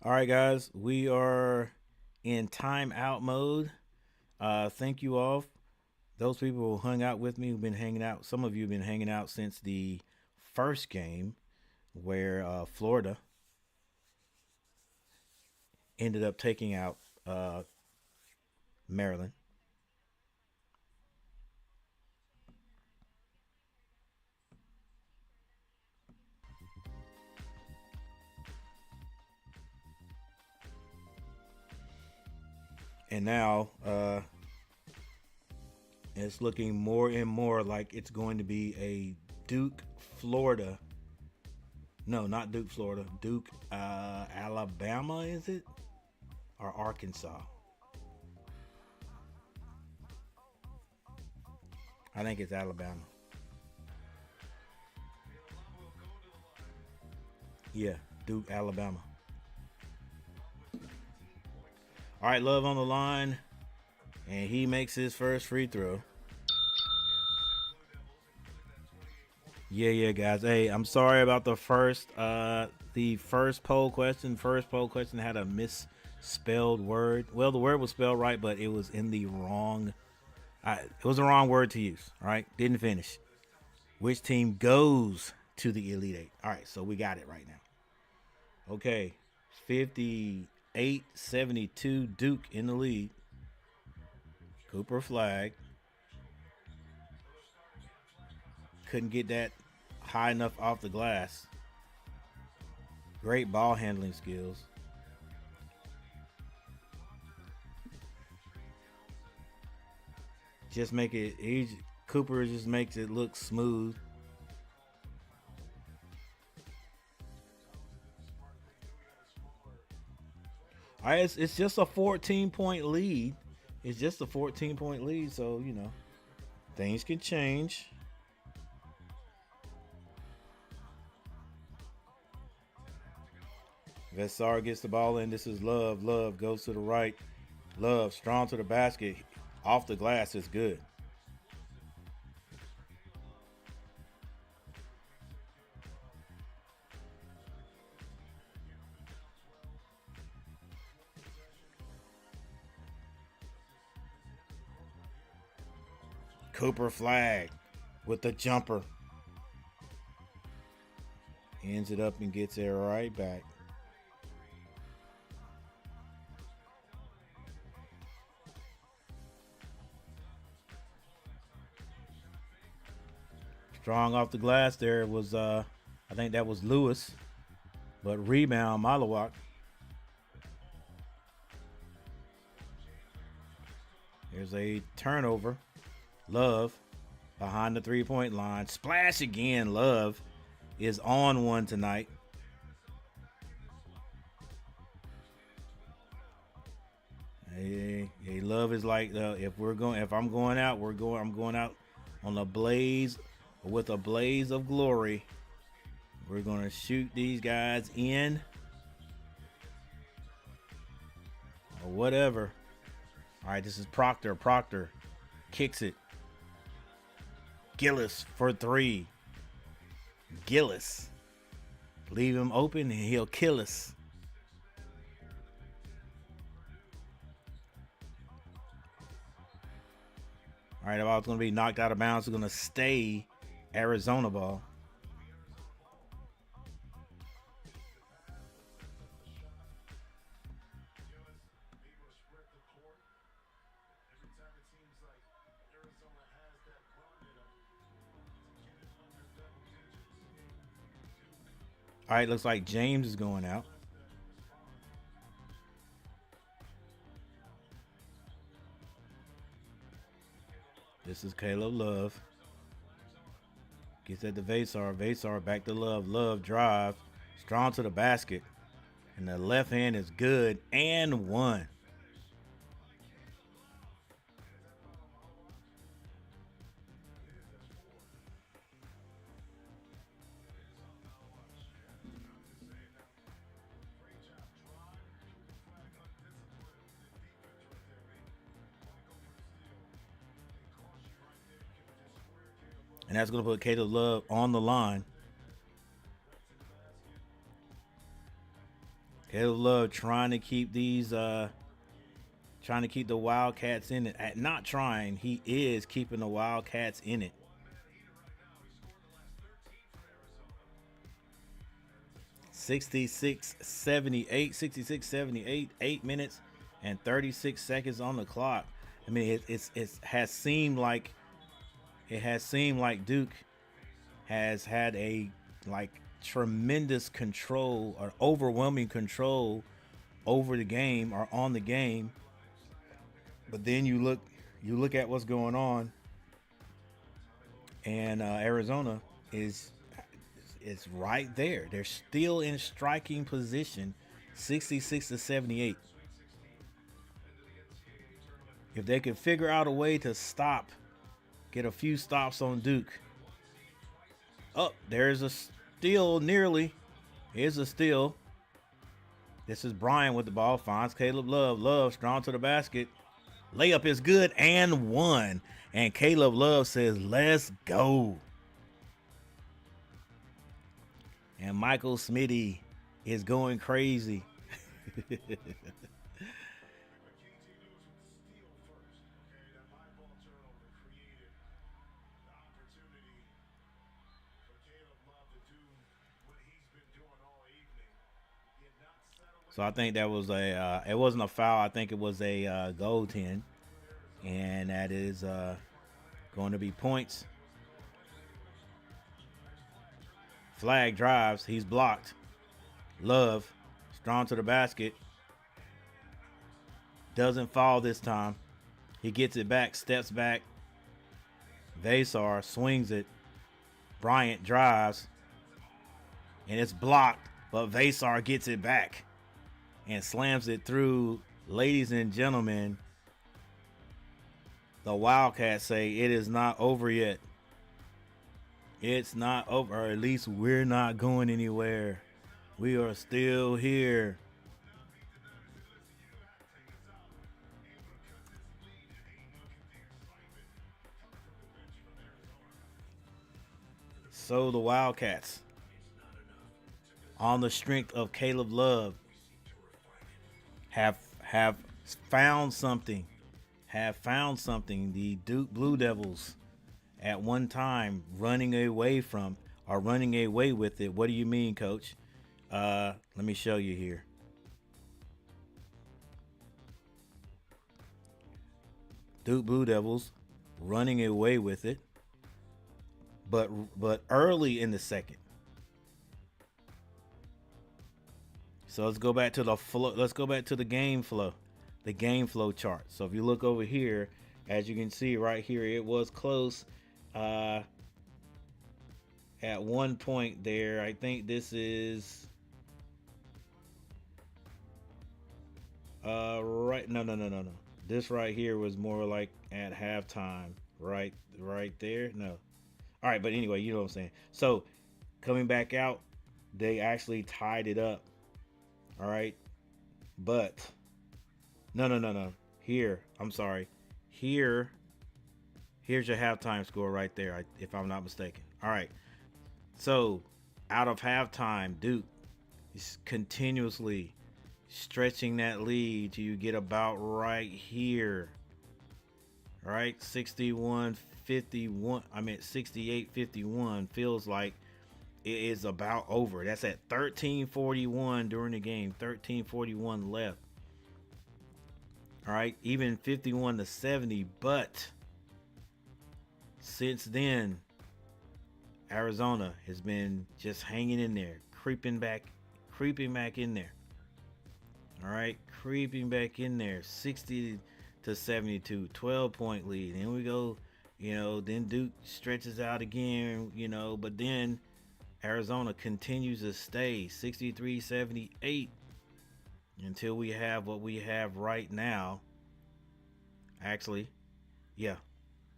All right, guys, we are in timeout mode. Thank you all. Those people who hung out with me, who've been hanging out. Some of you have been hanging out since the first game where Florida ended up taking out Maryland. And now it's looking more and more like it's going to be a Duke, Florida. No, not Duke, Florida. Duke, Alabama, is it? Or Arkansas? I think it's Alabama. Yeah, Duke, Alabama. All right, Love on the line, and he makes his first free throw. Yeah, guys. Hey, I'm sorry about the the first poll question. First poll question had a misspelled word. Well, the word was spelled right, but it was in the wrong. It was the wrong word to use. All right, didn't finish. Which team goes to the Elite Eight? All right, so we got it right now. Okay, 58-72 Duke in the lead. Cooper flag. Couldn't get that high enough off the glass. Great ball handling skills. Just make it easy. Cooper just makes it look smooth. All right, it's just a 14-point lead. It's just a 14-point lead, so, you know, things can change. Vessar gets the ball in. This is Love. Love goes to the right. Love strong to the basket. Off the glass is good. Cooper flag with the jumper. Ends it up and gets it right back. Strong off the glass there was, I think that was Lewis. But rebound, Malawak. There's a turnover. Love behind the three-point line. Splash again. Love is on one tonight. Hey, Love is like, if I'm going out, I'm going out on a blaze, with a blaze of glory. We're going to shoot these guys in or whatever. All right, this is Proctor. Proctor kicks it. Gillis for three. Gillis. Leave him open and he'll kill us. All right, the ball's going to be knocked out of bounds. It's going to stay Arizona ball. All right, looks like James is going out. This is Caleb Love. Gets at the Vasar. Vasar back to Love. Love drive. Strong to the basket. And the left hand is good and one. And that's going to put Caleb Love on the line. Caleb Love trying to keep these, trying to keep the Wildcats in it. Not trying, he is keeping the Wildcats in it. $66-78, 8 minutes and 36 seconds on the clock. I mean, it has seemed like Duke has had a tremendous control or overwhelming control over the game or on the game. But then you look at what's going on, and Arizona is right there. They're still in striking position, 66-78. If they could figure out a way to get a few stops on Duke. Oh, there's a steal nearly. Here's a steal. This is Brian with the ball. Finds Caleb Love. Love strong to the basket. Layup is good and one. And Caleb Love says, let's go. And Michael Smitty is going crazy. So I think that was it wasn't a foul. I think it was a goaltend, and that is going to be points. Flag drives. He's blocked. Love, strong to the basket. Doesn't fall this time. He gets it back, steps back. Vasar swings it. Bryant drives, and it's blocked, but Vasar gets it back and slams it through. Ladies and gentlemen, the Wildcats say it is not over yet. It's not over, or at least we're not going anywhere. We are still here. So the Wildcats, on the strength of Caleb Love, have found something. Have found something. The Duke Blue Devils, at one time, running away from or running away with it. What do you mean, Coach? Let me show you here. Duke Blue Devils running away with it, but early in the second. So let's go back to the flow. Let's go back to the game flow chart. So if you look over here, as you can see right here, it was close. At one point there, I think this is right. No. This right here was more like at halftime. Right there. No. All right, but anyway, you know what I'm saying. So coming back out, they actually tied it up. All right, but no. Here, I'm sorry. Here's your halftime score right there, if I'm not mistaken. All right. So out of halftime, Duke is continuously stretching that lead till you get about right here. All right, 61-51. 68-51 feels like it is about over. That's at 13:41 during the game. 13:41 left. All right, even 51-70. But since then, Arizona has been just hanging in there, creeping back in there. All right, creeping back in there. 60-72, 12-point lead. Then we go, then Duke stretches out again, but then Arizona continues to stay 63-78 until we have what we have right now. Actually, yeah,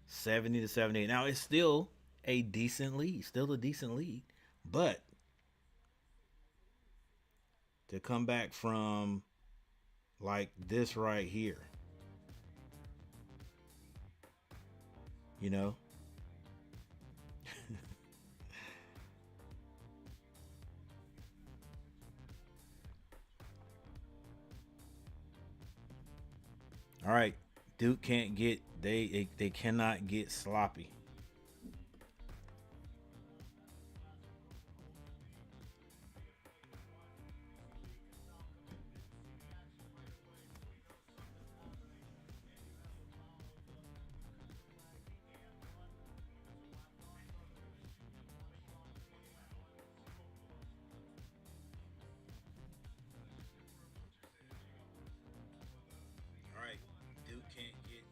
70-78. Now it's still a decent lead, but to come back from like this right here, you know. All right, Duke can't get they cannot get sloppy. All right, Duke can't get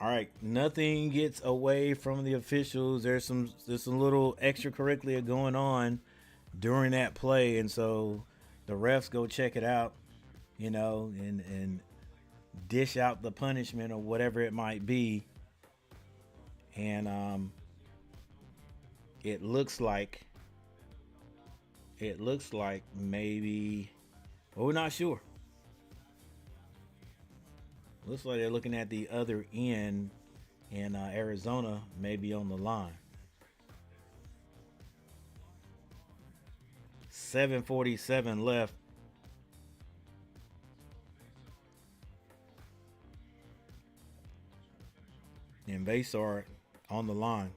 All right, nothing gets away from the officials. There's some little extracurricular going on during that play, and so the refs go check it out, and dish out the punishment or whatever it might be. And it looks like maybe, well, we're not sure. Looks like they're looking at the other end, and Arizona may be on the line. 7:47 left. And Vasar on the line.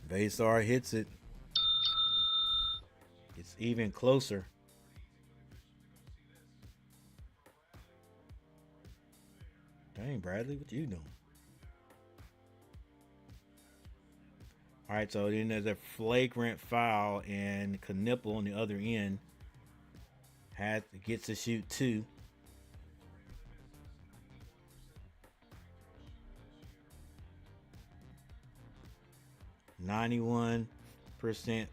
Vasar hits it. It's even closer. Dang, Bradley, what you doing? All right, so then there's a flagrant foul, and Knipple on the other end gets to shoot 2. .91%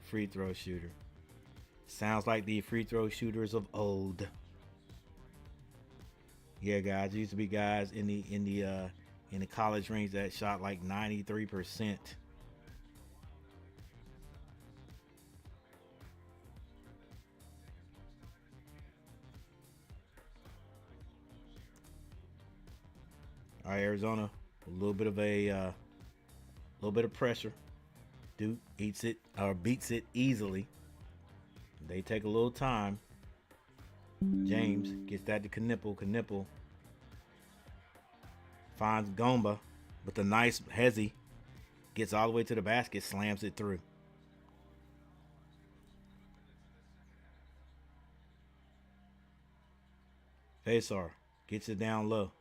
free throw shooter. Sounds like the free throw shooters of old. Yeah, guys, there used to be guys in the college range that shot like 93%. All right, Arizona, a little bit of pressure. Duke eats it or beats it easily. They take a little time. James gets that to Knipple. Knipple finds Gomba with a nice hezzy. Gets all the way to the basket, slams it through. Vasar gets it down low.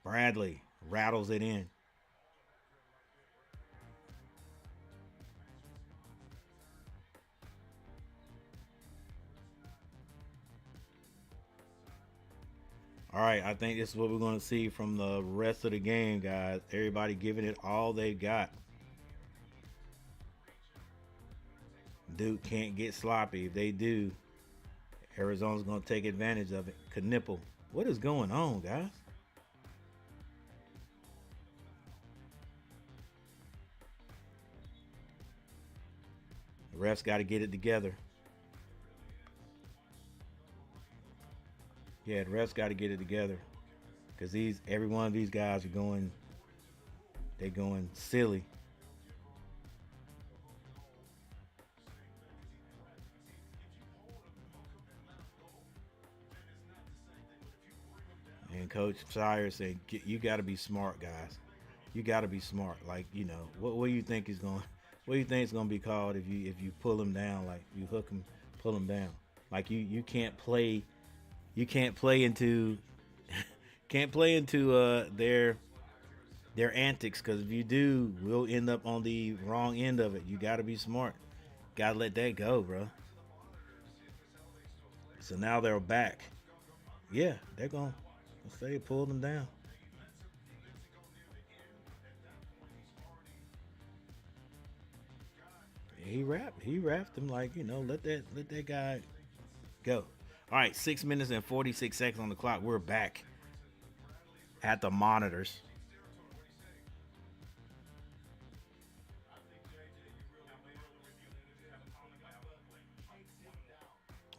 Bradley rattles it in. All right, I think this is what we're going to see from the rest of the game, guys. Everybody giving it all they got. Duke can't get sloppy. If they do, Arizona's going to take advantage of it. Knipple. What is going on, guys? The refs got to get it together. Yeah, the refs got to get it together, because every one of these guys are they're going silly. And Coach Shire said, "You got to be smart, guys. You got to be smart. Like, what do you think is going? What do you think is going to be called if you pull him down? Like, you hook him, pull him down. Like, you can't play." You can't play into their antics, because if you do, we'll end up on the wrong end of it. You got to be smart. Got to let that go, bro. So now they're back. Yeah, they're going to say pull them down. He rapped him like, let that guy go. All right, 6 minutes and 46 seconds on the clock. We're back at the monitors.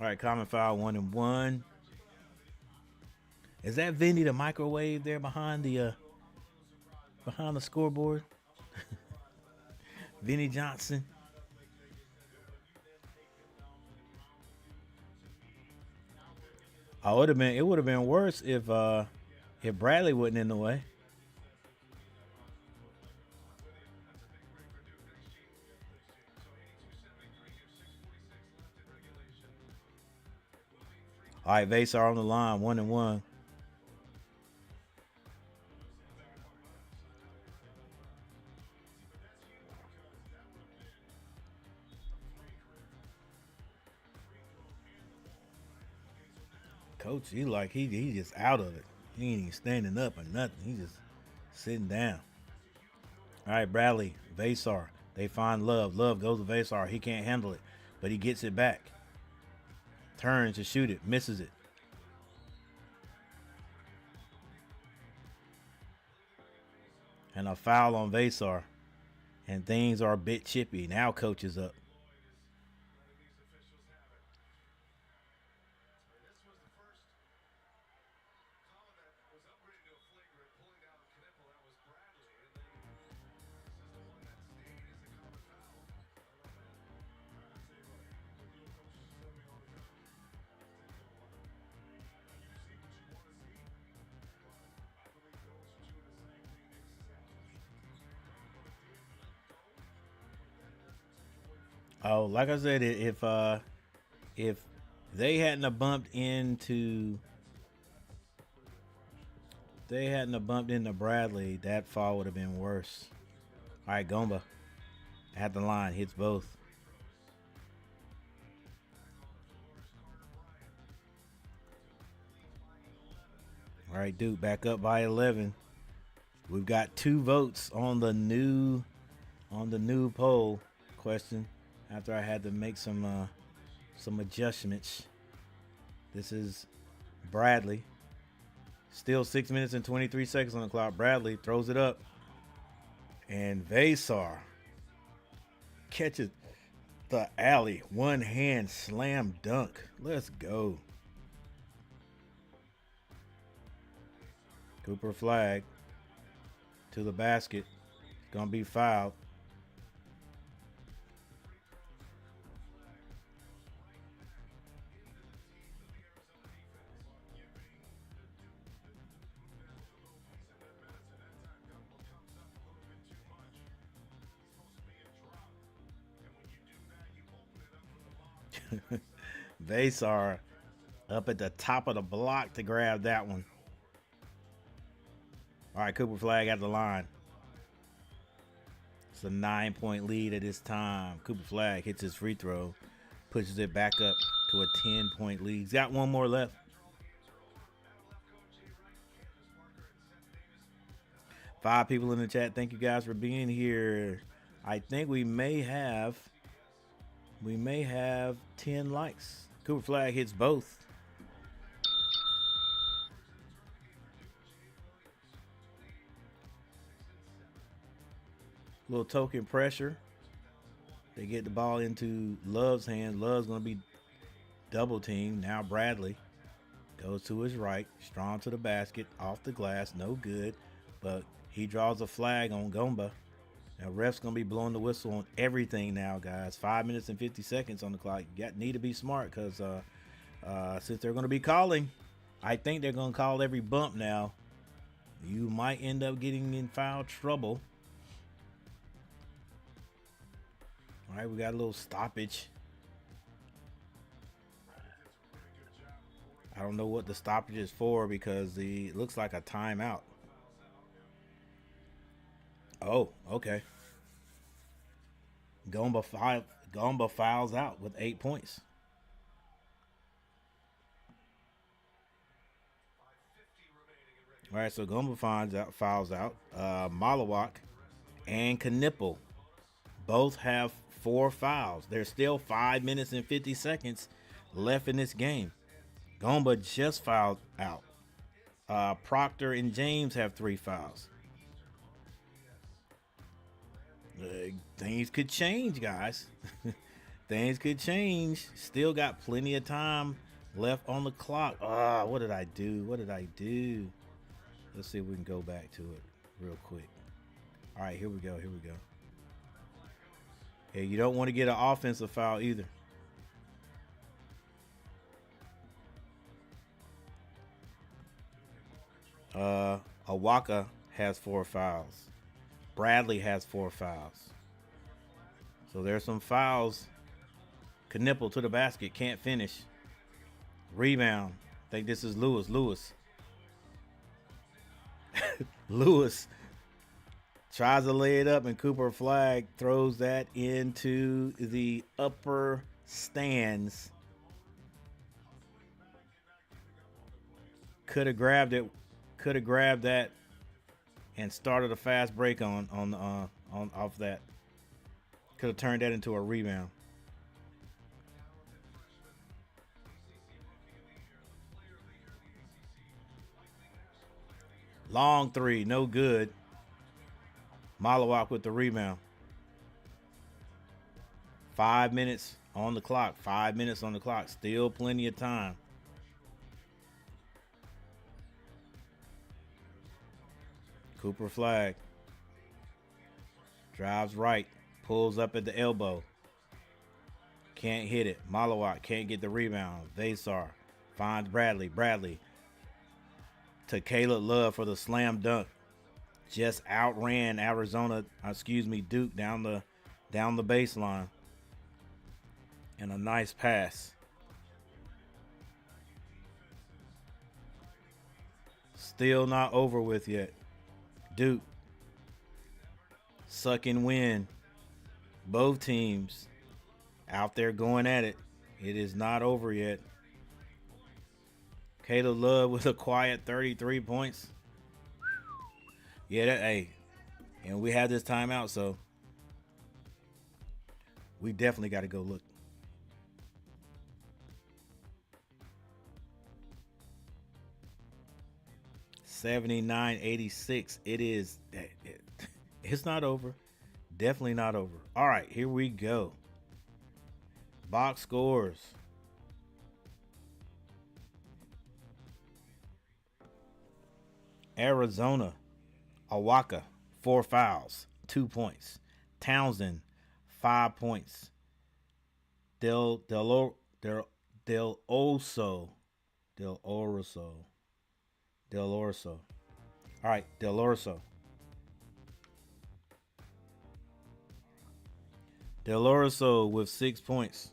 All right, common foul 1-1. Is that Vinny the microwave there behind the scoreboard? Vinny Johnson. Oh, it would have been worse if Bradley wasn't in the way. All right, Vasar on the line, 1-1. Coach, he just out of it. He ain't even standing up or nothing. He just sitting down. All right, Bradley, Vasar. They find Love. Love goes to Vasar. He can't handle it, but he gets it back. Turns to shoot it, misses it. And a foul on Vasar. And things are a bit chippy. Now coach is up. Oh, like I said, if they hadn't have bumped into Bradley, that fall would have been worse. All right, Gomba at the line hits both. All right, Duke back up by 11. We've got 2 votes on the new poll question. After I had to make some adjustments. This is Bradley. Still 6 minutes and 23 seconds on the clock. Bradley throws it up, and Vasar catches the alley. One hand slam dunk. Let's go. Cooper Flag to the basket. Gonna be fouled. Vasar up at the top of the block to grab that one. All right, Cooper Flag at the line. It's a 9-point lead at this time. Cooper Flag hits his free throw, pushes it back up to a 10-point lead. He's got one more left. 5 people in the chat. Thank you guys for being here. I think we may have 10 likes. Cooper Flag hits both. Little token pressure. They get the ball into Love's hands. Love's going to be double teamed. Now Bradley goes to his right. Strong to the basket. Off the glass. No good. But he draws a flag on Gomba. Now ref's going to be blowing the whistle on everything now, guys. 5 minutes and 50 seconds on the clock. You need to be smart because since they're going to be calling, I think they're going to call every bump now. You might end up getting in foul trouble. All right, we got a little stoppage. I don't know what the stoppage is for because it looks like a timeout. Oh, okay. Gomba fouls out with 8 points. All right, so Gomba fouls out. Malawak and Knipple both have 4 fouls. There's still 5 minutes and 50 seconds left in this game. Gomba just fouled out. Proctor and James have 3 fouls. Things could change, guys. Things could change. Still got plenty of time left on the clock. What did I do? Let's see if we can go back to it real quick. All right, here we go. Yeah, you don't want to get an offensive foul either. Awaka has 4 fouls. Bradley has 4 fouls. So there's some fouls. Knipple to the basket, can't finish. Rebound. I think this is Lewis. Lewis tries to lay it up, and Cooper Flag throws that into the upper stands. Could have grabbed that and started a fast break on off that. Could have turned that into a rebound. Long 3, no good. Malawak with the rebound. 5 minutes on the clock. Still plenty of time. Cooper Flag drives right, pulls up at the elbow. Can't hit it. Malawak can't get the rebound. Vasar finds Bradley. Bradley to Caleb Love for the slam dunk. Just outran Duke down the baseline. And a nice pass. Still not over with yet. Duke sucking wind. Both teams out there going at it. It is not over yet. Caleb Love with a quiet 33 points. Yeah, hey. And we have this timeout, so we definitely got to go look. $79-86. It is. It's not over. Definitely not over. All right, here we go. Box scores. Arizona, Awaka, 4 fouls, 2 points. Townsend, 5 points. Del Orso. All right, Del Orso. Del Orso with 6 points.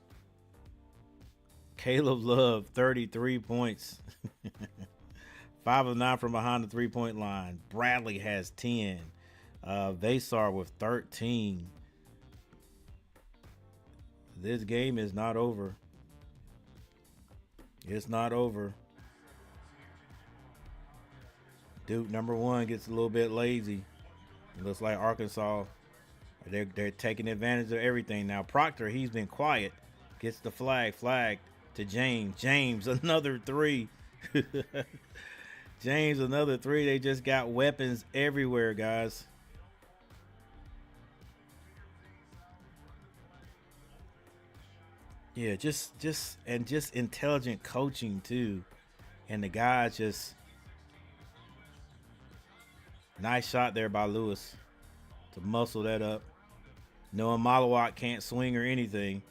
Caleb Love, 33 points. 5 of 9 from behind the 3-point line. Bradley has 10. Vasar with 13. This game is not over. It's not over. Duke, number 1, gets a little bit lazy. It looks like Arkansas, they're taking advantage of everything. Now, Proctor, he's been quiet. Gets the flag to James. James, another 3. James, another 3. They just got weapons everywhere, guys. Yeah, just intelligent coaching too. And the guys just nice shot there by Lewis to muscle that up. Knowing Malawak can't swing or anything.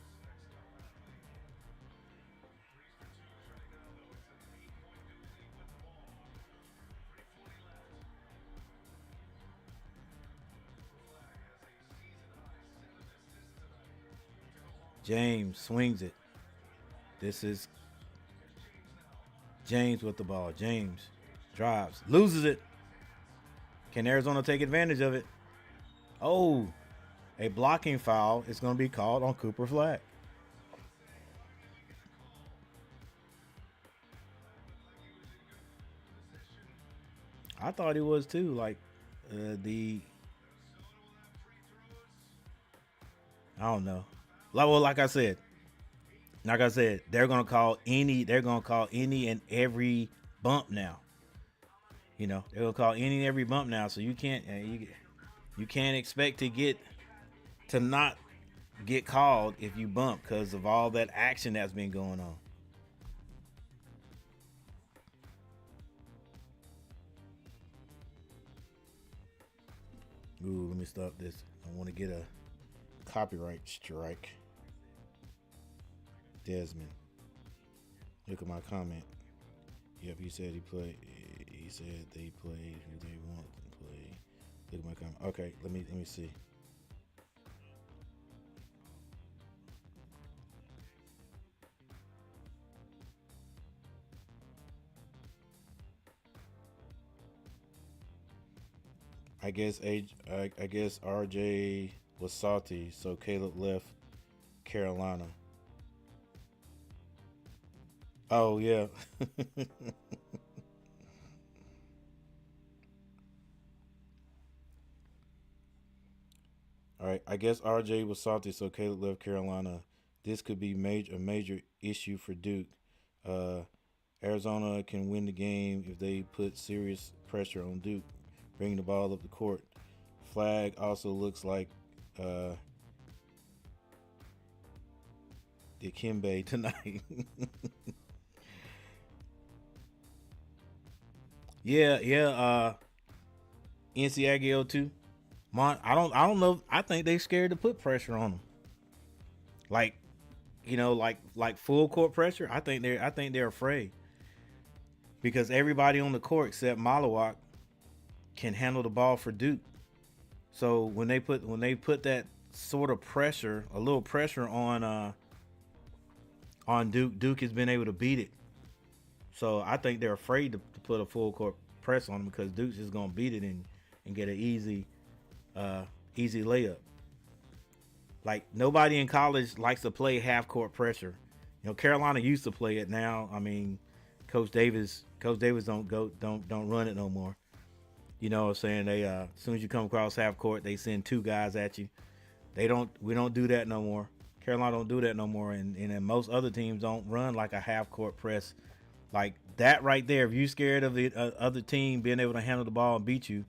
James swings it. This is James with the ball. James drives, loses it. Can Arizona take advantage of it? Oh, a blocking foul is going to be called on Cooper Flag. I thought he was too. Like I don't know. Like I said, they're gonna call any and every bump now. You know, they're gonna call any and every bump now. So you can't expect to not get called if you bump because of all that action that's been going on. Ooh, let me stop this. I want to get a copyright strike. Desmond, look at my comment. Yep, he said he played. He said they played who they want to play. Look at my comment. Okay, let me see. I guess RJ was salty, so Caleb left Carolina. Oh yeah. All right. I guess RJ was salty, so Caleb left Carolina. This could be a major issue for Duke. Uh, Arizona can win the game if they put serious pressure on Duke, bringing the ball up the court. Flag also looks like Dikembe tonight. Yeah. NCAA too. I don't know. I think they scared to put pressure on them. Like, like full court pressure. I think they're afraid because everybody on the court except Malawak can handle the ball for Duke. So when they put that sort of pressure, a little pressure on on Duke. Duke has been able to beat it. So I think they're afraid to put a full court press on them because Duke's just gonna beat it and get an easy layup. Like nobody in college likes to play half court pressure. You know, Carolina used to play it. Now, I mean, Coach Davis don't run it no more. You know what I'm saying? They as soon as you come across half court, they send two guys at you. We don't do that no more. Carolina don't do that no more, and most other teams don't run like a half court press like that right there. If you're scared of the other team being able to handle the ball and beat you,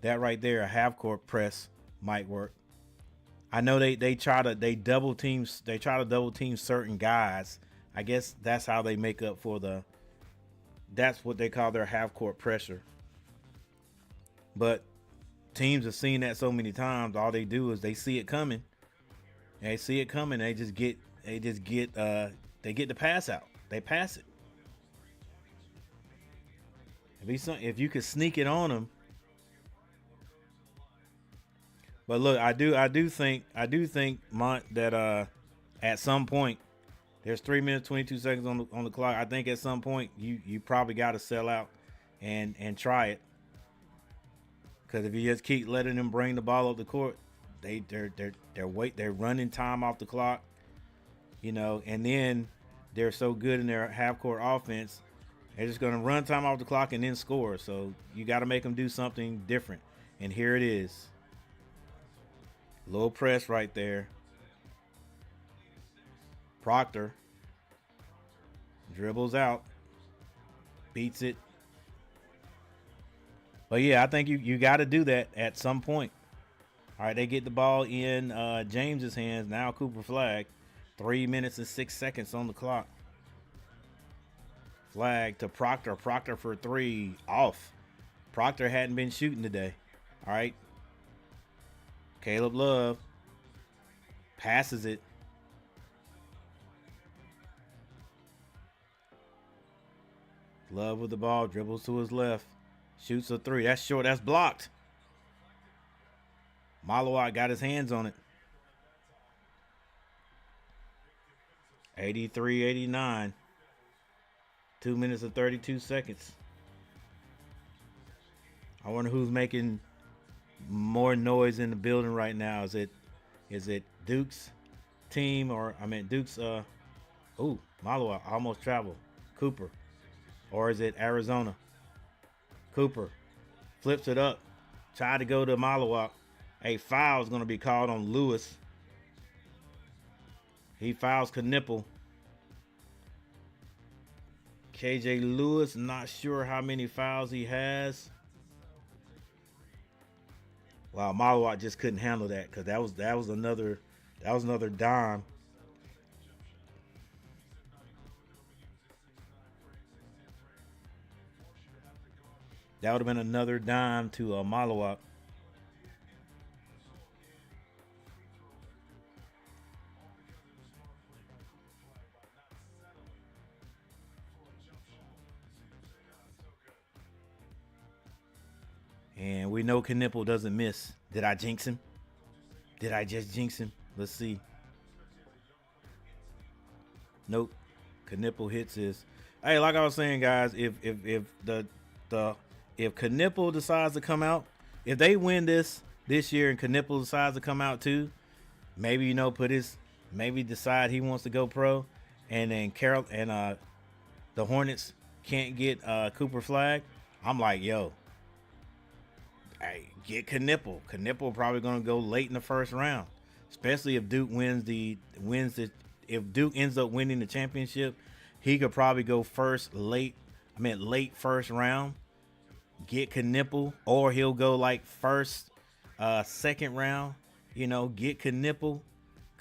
that right there, a half court press might work. I know they try to double team certain guys. I guess that's how they make up for that's what they call their half court pressure. But teams have seen that so many times. All they do is they see it coming. They see it coming. They get the pass out. They pass it. If you could sneak it on them. But look, I do think that at some point there's 3 minutes 22 seconds on the clock. I think at some point you probably got to sell out and try it. Because if you just keep letting them bring the ball up the court, they're running time off the clock, you know, and then they're so good in their half court offense, they're just going to run time off the clock and then score. So you got to make them do something different. And here it is. Low press right there. Proctor dribbles out, beats it. But yeah, I think you got to do that at some point. All right, they get the ball in James's hands. Now Cooper Flag. 3 minutes and 6 seconds on the clock. Flag to Proctor. Proctor for three. Off. Proctor hadn't been shooting today. All right. Caleb Love passes it. Love with the ball. Dribbles to his left. Shoots a three. That's short. That's blocked. Malawat got his hands on it. 83-89. 2 minutes and 32 seconds. I wonder who's making more noise in the building right now. Is it Duke's team Duke's Malawat almost traveled. Cooper. Or is it Arizona? Cooper flips it up. Tried to go to Malawak. A foul is going to be called on Lewis. He fouls Knipple. KJ Lewis, not sure how many fouls he has. Wow, Malawak just couldn't handle that because that was another dime. That would have been another dime to Malawak. And we know Knipple doesn't miss. Did I jinx him? Did I just jinx him? Let's see. Nope. Knipple hits his. Hey, like I was saying, guys, if Knipple decides to come out, if they win this year and Knipple decides to come out too, maybe maybe decide he wants to go pro, and then the Hornets can't get Cooper Flag. I'm like, yo. Hey, get Knipple. Knipple probably going to go late in the first round, especially if Duke if Duke ends up winning the championship, he could probably go late first round. Get Knipple, or he'll go like second round. You know, get Knipple.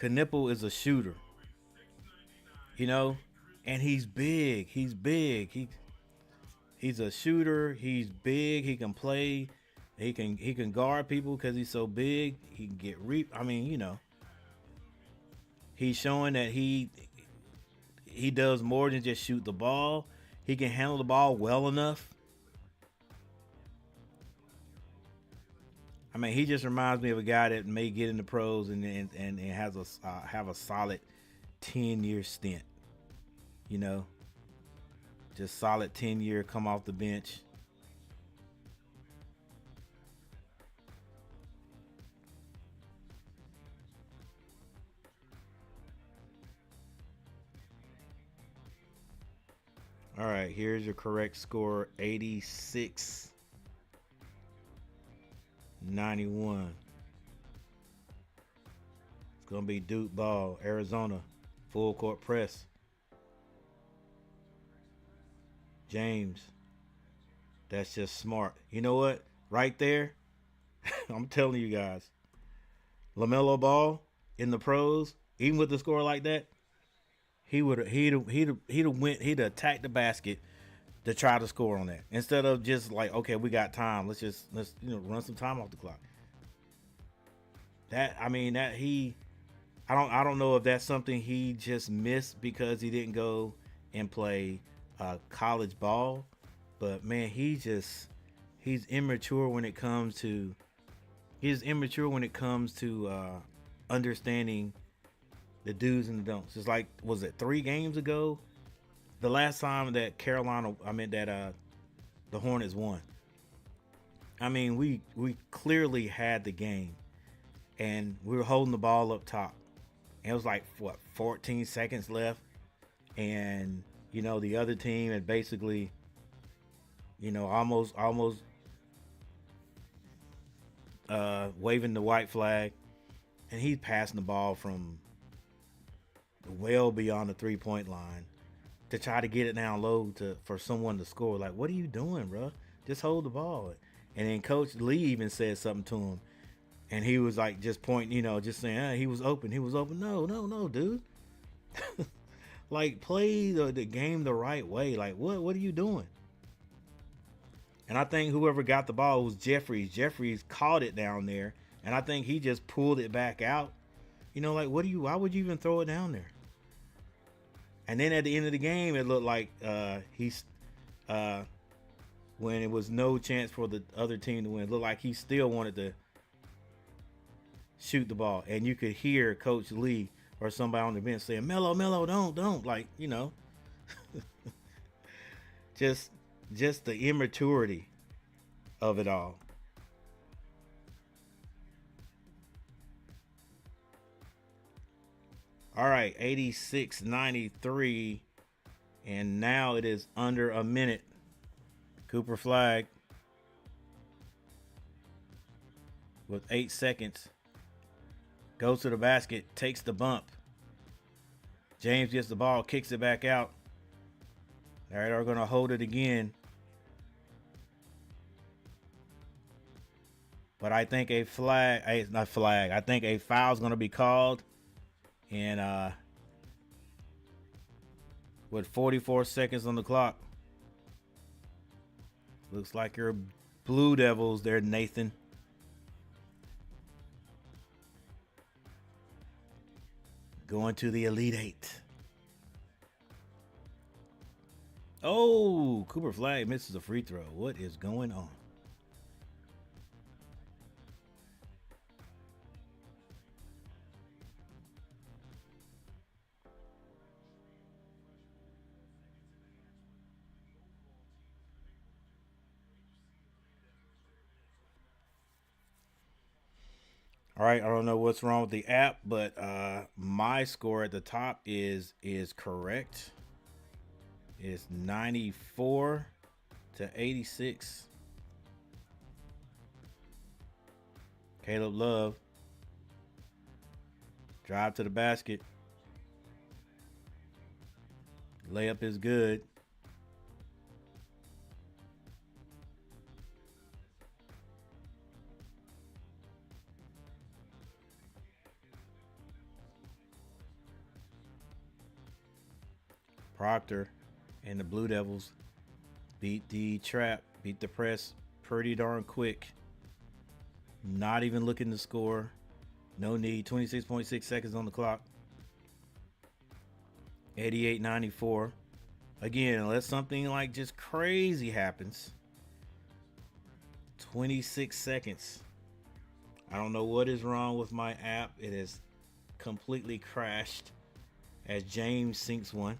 Knipple is a shooter. You know, and he's big. He's big. He's a shooter. He's big. He can play. He can guard people because he's so big. He can get he's showing that he does more than just shoot the ball. He can handle the ball well enough. I mean, he just reminds me of a guy that may get in the pros and have a solid 10-year stint. you know, just solid 10-year come off the bench. All right, here's your correct score, 86-91. It's going to be Duke ball, Arizona, full court press. James, that's just smart. You know what? Right there, I'm telling you guys, LaMelo Ball in the pros, even with the score like that, he'd attack the basket to try to score on that instead of just like, okay, we got time. Let's run some time off the clock. That I mean that he I don't know if that's something he just missed because he didn't go and play college ball, but man, he's immature when it comes to understanding the do's and the don'ts. It's like, was it 3 games ago? The last time that the Hornets won. I mean, we clearly had the game, and we were holding the ball up top. And it was like 14 seconds left, and the other team had basically, almost waving the white flag, and he's passing the ball from well beyond the 3-point line to try to get it down low for someone to score. Like, what are you doing, bro? Just hold the ball. And then Coach Lee even said something to him, and he was like just pointing, just saying, he was open. He was open. No, dude. Like, play the game the right way. Like, what are you doing? And I think whoever got the ball was Jeffries. Jeffries caught it down there, and I think he just pulled it back out. Like, why would you even throw it down there? And then at the end of the game, it looked like when it was no chance for the other team to win, it looked like he still wanted to shoot the ball. And you could hear Coach Lee or somebody on the bench saying, Melo, don't. Like, just the immaturity of it all. All right, 86-93, and now it is under a minute. Cooper Flag with 8 seconds. Goes to the basket, takes the bump. James gets the ball, kicks it back out. All right, they're going to hold it again. But I think I think a foul is going to be called. And with 44 seconds on the clock, looks like your Blue Devils there, Nathan. Going to the Elite Eight. Oh, Cooper Flag misses a free throw. What is going on? All right, I don't know what's wrong with the app, but my score at the top is correct. It's 94-86. Caleb Love. Drive to the basket. Layup is good. Proctor and the Blue Devils beat the press pretty darn quick. Not even looking to score. No need. 26.6 seconds on the clock. 88-94. Again, unless something like just crazy happens. 26 seconds. I don't know what is wrong with my app. It has completely crashed as James sinks one.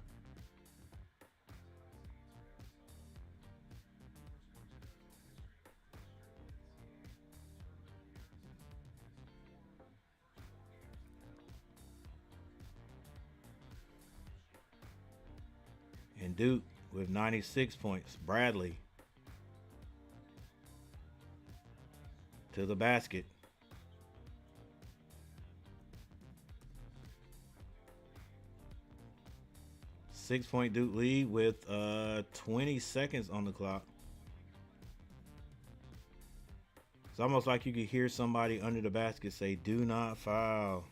Duke with 96 points. Bradley to the basket. 6-point Duke lead with 20 seconds on the clock. It's almost like you could hear somebody under the basket say, "Do not foul.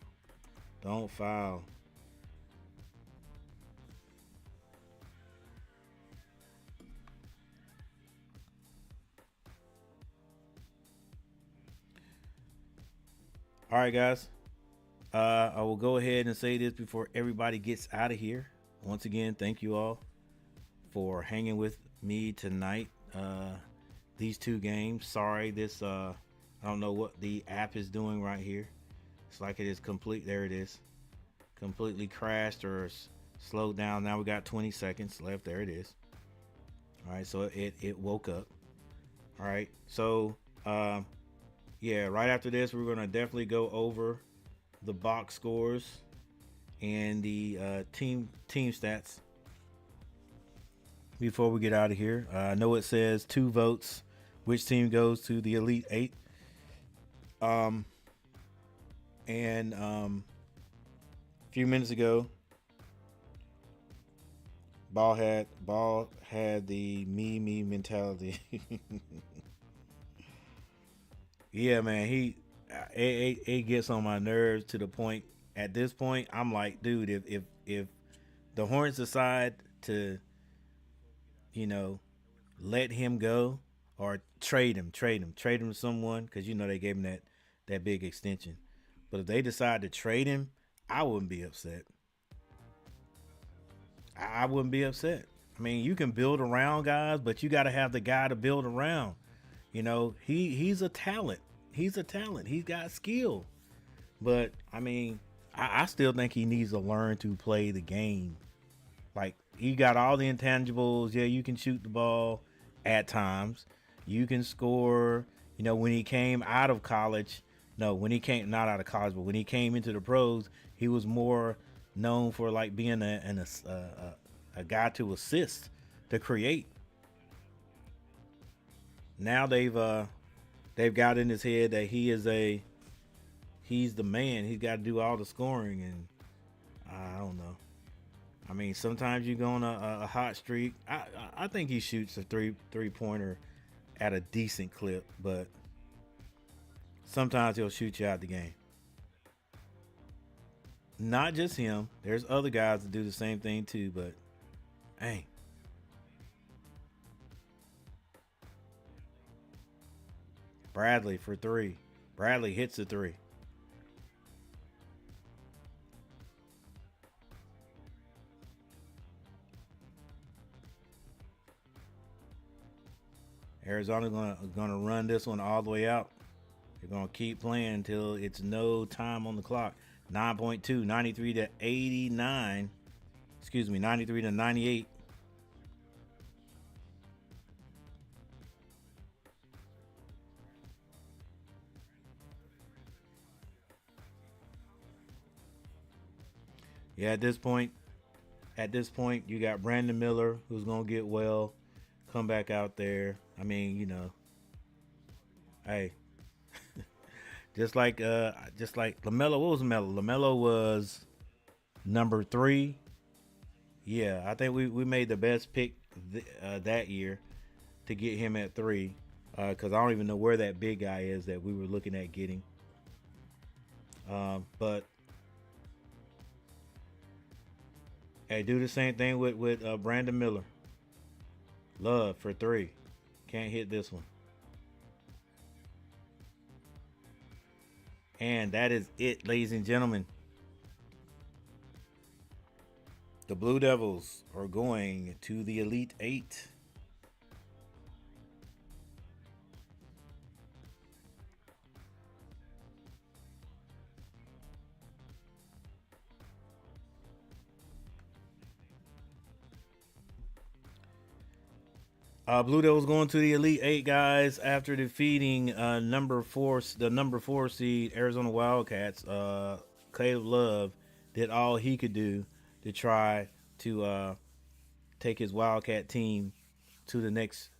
Don't foul." All right, guys. I will go ahead and say this before everybody gets out of here. Once again, thank you all for hanging with me tonight. These two games. Sorry, this I don't know what the app is doing right here. It's like it is complete. There it is. Completely crashed or slowed down. Now we got 20 seconds left. There it is. All right, so it woke up. All right, so yeah, right after this, we're gonna definitely go over the box scores and the team stats before we get out of here. I know it says 2 votes. Which team goes to the Elite Eight? A few minutes ago, Ball had the me mentality. Yeah, man, it gets on my nerves to the point. At this point, I'm like, dude, if the Hornets decide to, let him go or trade him to someone, because they gave him that big extension. But if they decide to trade him, I wouldn't be upset. I wouldn't be upset. I mean, you can build around guys, but you got to have the guy to build around. He's a talent. He's a talent. He's got skill. But I mean, I still think he needs to learn to play the game. Like, he got all the intangibles. Yeah, you can shoot the ball at times. You can score. When he came out of college, when he came not out of college, but when he came into the pros, he was more known for like being a guy to assist, to create. Now they've got in his head that he's the man. He's got to do all the scoring, and I don't know. I mean, sometimes you go on a hot streak. I think he shoots a three-pointer at a decent clip, but sometimes he'll shoot you out the game. Not just him. There's other guys that do the same thing too, but hey. Bradley for 3. Bradley hits the 3. Arizona gonna run this one all the way out. They're gonna keep playing until it's no time on the clock. 9.2, 93 to 89. 93 to 98. Yeah, at this point, you got Brandon Miller, who's gonna get come back out there. I mean, hey, just like LaMelo. What was LaMelo? LaMelo was number 3. Yeah, I think we made the best pick that year to get him at 3, because I don't even know where that big guy is that we were looking at getting. But hey, do the same thing with Brandon Miller. Love for 3. Can't hit this one. And that is it, ladies and gentlemen. The Blue Devils are going to the Elite Eight. Blue Devils going to the Elite Eight, guys, after defeating the number 4 seed Arizona Wildcats. Caleb Love did all he could do to try to take his Wildcat team to the next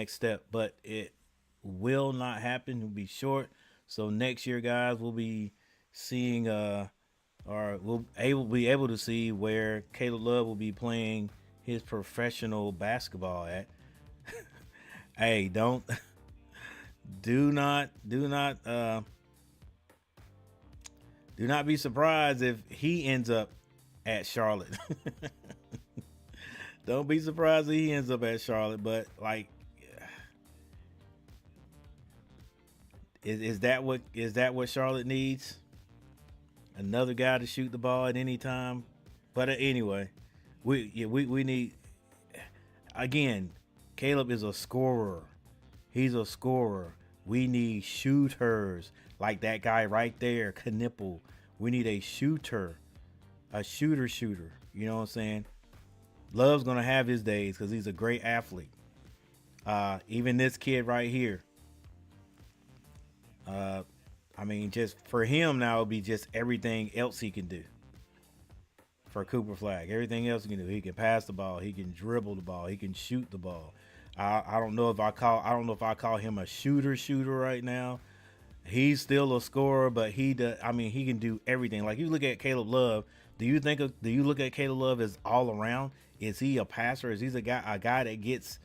step. But it will not happen. It'll be short. So next year, guys, we'll be seeing or we'll be able to see where Caleb Love will be playing his professional basketball at. Hey, don't do not be surprised if he ends up at Charlotte. Don't be surprised if he ends up at Charlotte. But like, is that what Charlotte needs? Another guy to shoot the ball at any time. But anyway, we need, again, Caleb is a scorer. He's a scorer. We need shooters like that guy right there, Knipple. We need a shooter. You know what I'm saying? Love's going to have his days because he's a great athlete. Even this kid right here. I mean, just for him now, it'll be just everything else he can do. For Cooper Flagg, everything else he can do. He can pass the ball. He can dribble the ball. He can shoot the ball. I don't know if I call him a shooter right now. He's still a scorer, but he can do everything. Like, you look at Caleb Love. Do you look at Caleb Love as all around? Is he a passer? Is he a guy that gets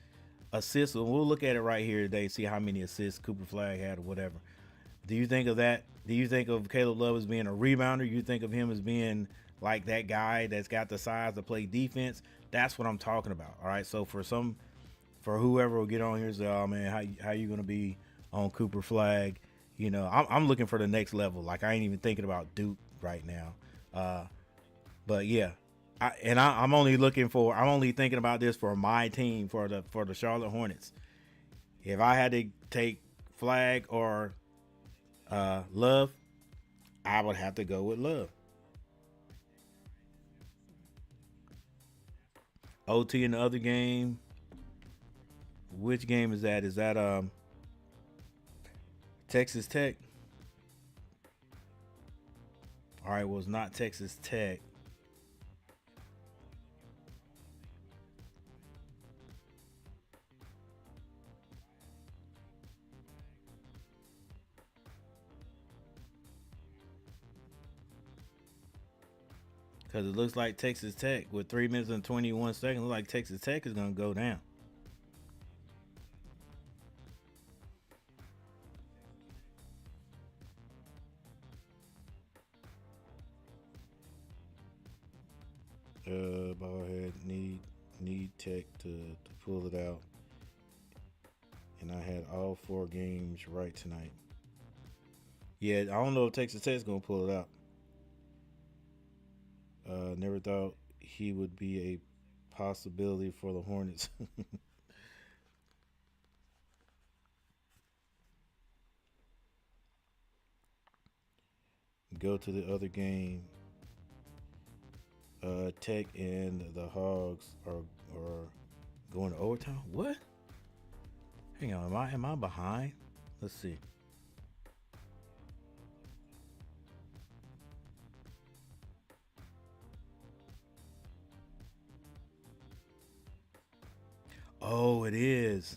assists? And we'll look at it right here today, see how many assists Cooper Flagg had or whatever. Do you think of that? Do you think of Caleb Love as being a rebounder? You think of him as being like that guy that's got the size to play defense? That's what I'm talking about. All right. So for whoever will get on here and say, "Oh man, how you gonna be on Cooper Flagg?" You know, I'm looking for the next level. Like, I ain't even thinking about Duke right now. But yeah, I'm only thinking about this for my team, for the Charlotte Hornets. If I had to take Flagg or Love, I would have to go with Love. OT in the other game. Which game is that? Is that Texas Tech? All right, well, it's not Texas Tech. Because it looks like Texas Tech, with 3 minutes and 21 seconds, looks like Texas Tech is going to go down. Ball head need Tech to pull it out. And I had all 4 games right tonight. Yeah, I don't know if Texas Tech's going to pull it out. Never thought he would be a possibility for the Hornets. Go to the other game. Tech and the Hogs are going to overtime. What? Hang on, am I behind? Let's see. Oh, it is.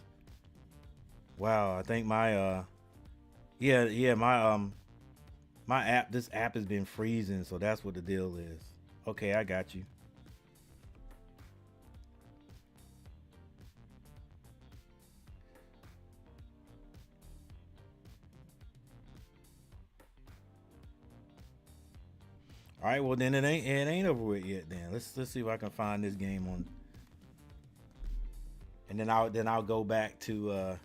Wow, I think my this app has been freezing, so that's what the deal is. Okay, I got you. All right, well then it ain't over with yet. Then let's see if I can find this game on, and then I'll go back to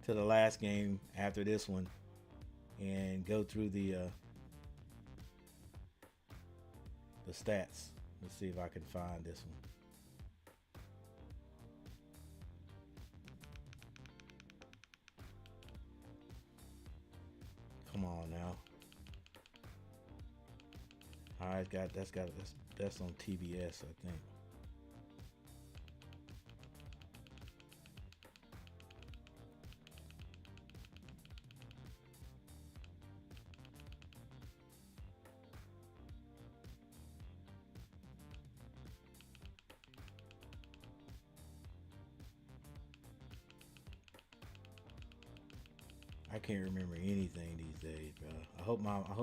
the last game after this one, and go through the stats. Let's see if I can find this one. Come on now. All right, that's on TBS, I think. I can't remember anything these days, bro. I hope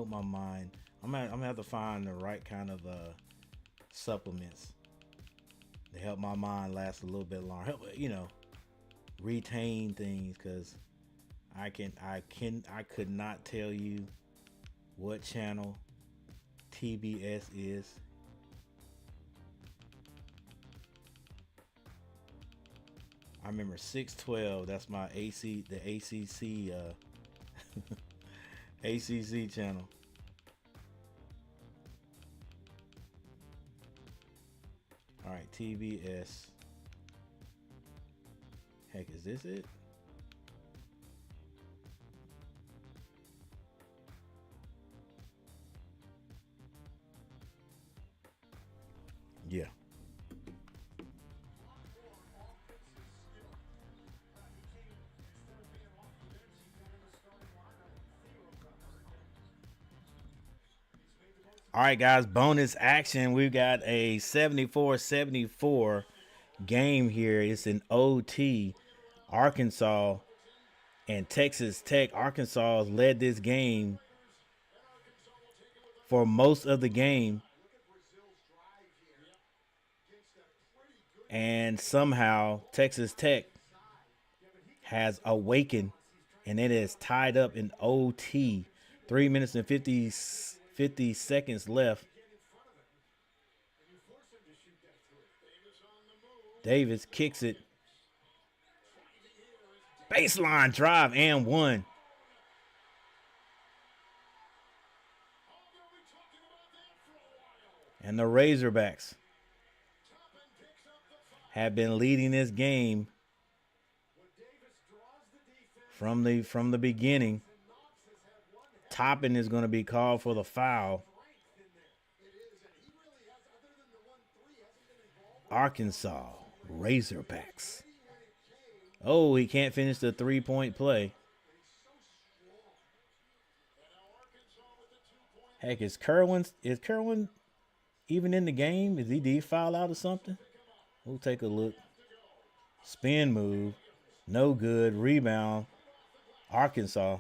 my mind. I'm gonna have to find the right kind of supplements to help my mind last a little bit longer. Help retain things, because I could not tell you what channel TBS is. I remember 612. That's my the ACC ACC channel. All right, TBS. Heck, is this it? Yeah. All right, guys, bonus action. We've got a 74-74 game here. It's an OT. Arkansas and Texas Tech. Arkansas led this game for most of the game. And somehow Texas Tech has awakened, and it is tied up in OT. 3 minutes and 50 seconds left. Davis kicks it. Baseline drive and one. And the Razorbacks have been leading this game from the beginning. Toppin is going to be called for the foul. Arkansas Razorbacks. Oh, he can't finish the 3-point play. Heck, is Kerwin even in the game? Did he foul out or something? We'll take a look. Spin move. No good. Rebound. Arkansas.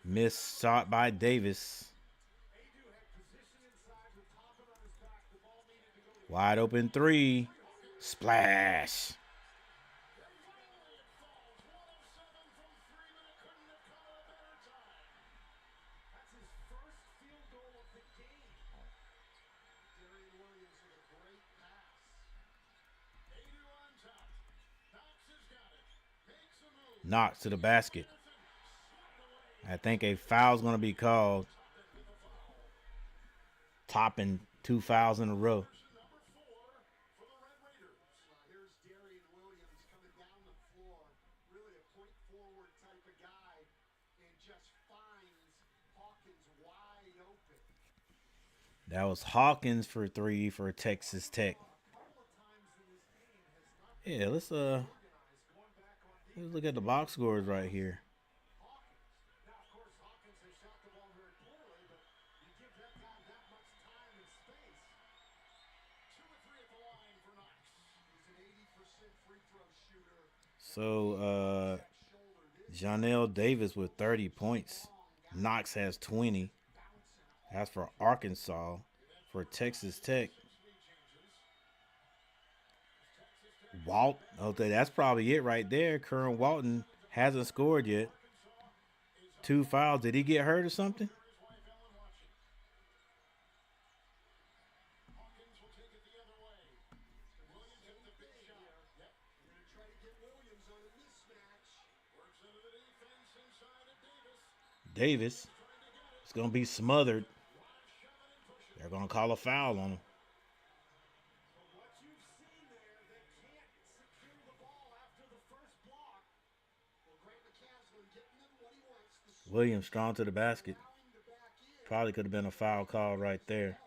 Missed shot by Davis. Wide open three. Splash. Knox to the basket. I think a foul's going to be called. Topping 2 fouls in a row. That was Hawkins for 3 for Texas Tech. Yeah, let's look at the box scores right here. So Janelle Davis with 30 points. Knox has 20. That's for Arkansas. For Texas Tech, okay, that's probably it right there. Curran Walton hasn't scored yet. 2 fouls. Did he get hurt or something? Davis is going to be smothered. They're going to call a foul on him. Williams strong to the basket. Probably could have been a foul call right there.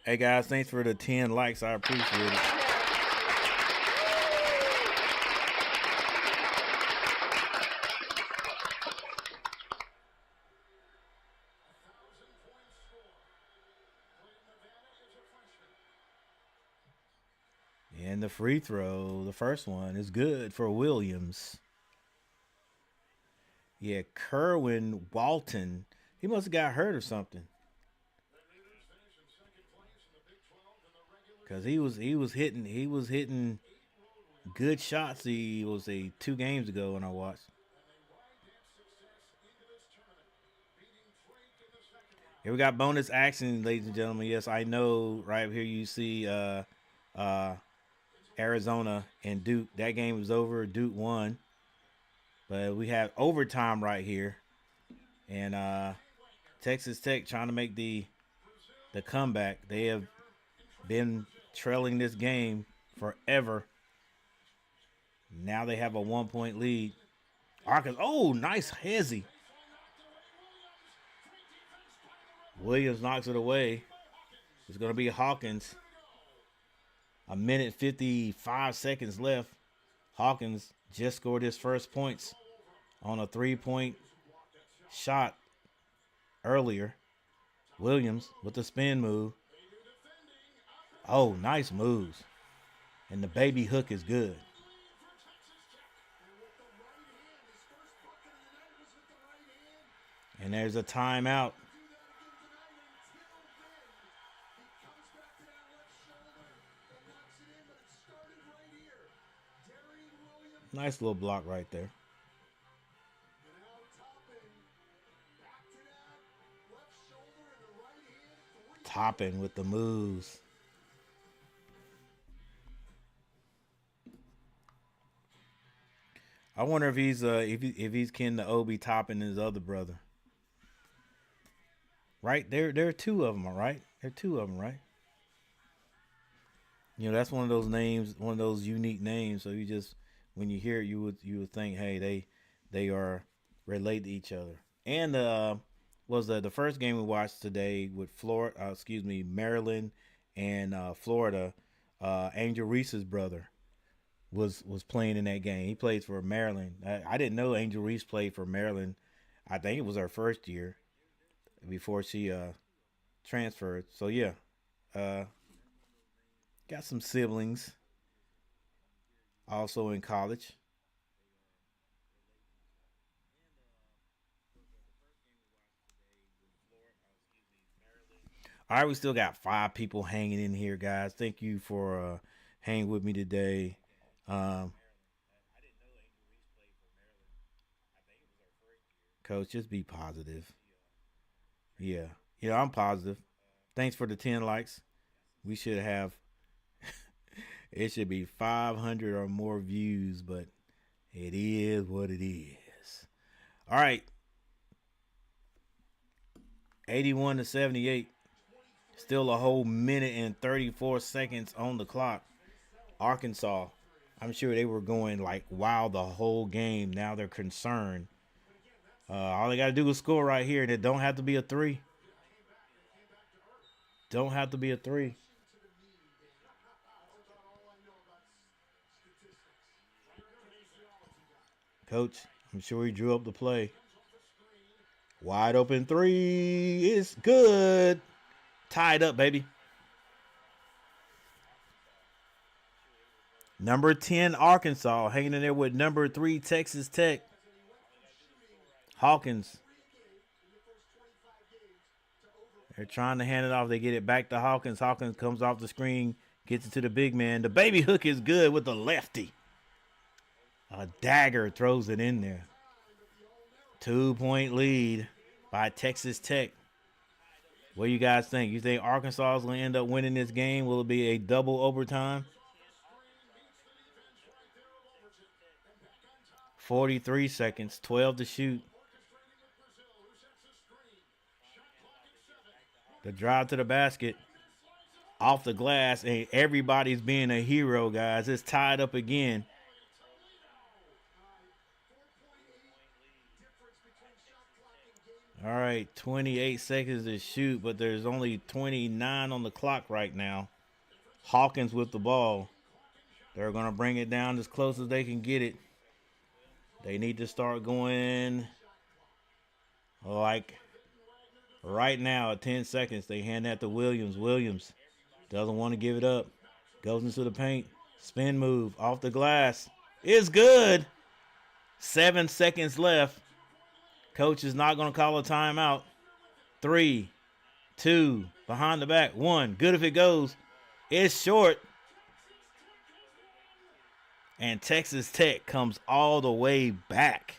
Hey guys, thanks for the 10 likes. I appreciate it. And the free throw, the first one, is good for Williams. Yeah, Kerwin Walton. He must have got hurt or something. Cause he was hitting good shots. He was 2 games ago when I watched. Here we got bonus action, ladies and gentlemen. Yes, I know. Right here you see uh, Arizona and Duke. That game was over. Duke won, but we have overtime right here, and Texas Tech trying to make the comeback. They have been trailing this game forever. Now they have a 1-point lead. Arkansas. Oh, nice hezzy. Williams knocks it away. It's going to be Hawkins. 1:55 left. Hawkins just scored his first points on a 3-point shot earlier. Williams with the spin move. Oh, nice moves. And the baby hook is good. And there's a timeout. Nice little block right there. Topping with the moves. I wonder if he's kin to Obi Toppin, his other brother. Right? There are two of them, all right? There are two of them, right? You know, that's one of those names, one of those unique names. So you just, when you hear it, you would think, hey, they are related to each other. And was the first game we watched today with Maryland and Florida. Angel Reese's brother was playing in that game. He plays for Maryland. I didn't know Angel Reese played for Maryland. I think it was her first year before she transferred. So yeah, got some siblings also in college. All right, we still got 5 people hanging in here, guys. Thank you for hanging with me today. Um, Coach, just be positive. Yeah, I'm positive. Thanks for the 10 likes. We should have it should be 500 or more views, but it is what it is. All right, 81-78. Still a whole minute and 34 seconds on the clock. Arkansas, I'm sure they were going like wow the whole game. Now they're concerned. All they got to do is score right here, and it don't have to be a three. Don't have to be a three. Coach, I'm sure he drew up the play. Wide open three. It's good. Tied up, baby. Number 10, Arkansas, hanging in there with number 3, Texas Tech. Hawkins. They're trying to hand it off. They get it back to Hawkins. Hawkins comes off the screen, gets it to the big man. The baby hook is good with the lefty. A dagger throws it in there. 2-point lead by Texas Tech. What do you guys think? You think Arkansas is going to end up winning this game? Will it be a double overtime? 43 seconds, 12 to shoot. The drive to the basket, off the glass, and everybody's being a hero, guys. It's tied up again. All right, 28 seconds to shoot, but there's only 29 on the clock right now. Hawkins with the ball. They're going to bring it down as close as they can get it. They need to start going like right now at 10 seconds. They hand that to Williams. Williams doesn't want to give it up. Goes into the paint. Spin move off the glass. It's good. 7 seconds left. Coach is not going to call a timeout. 3, 2, behind the back. 1. Good if it goes. It's short. And Texas Tech comes all the way back.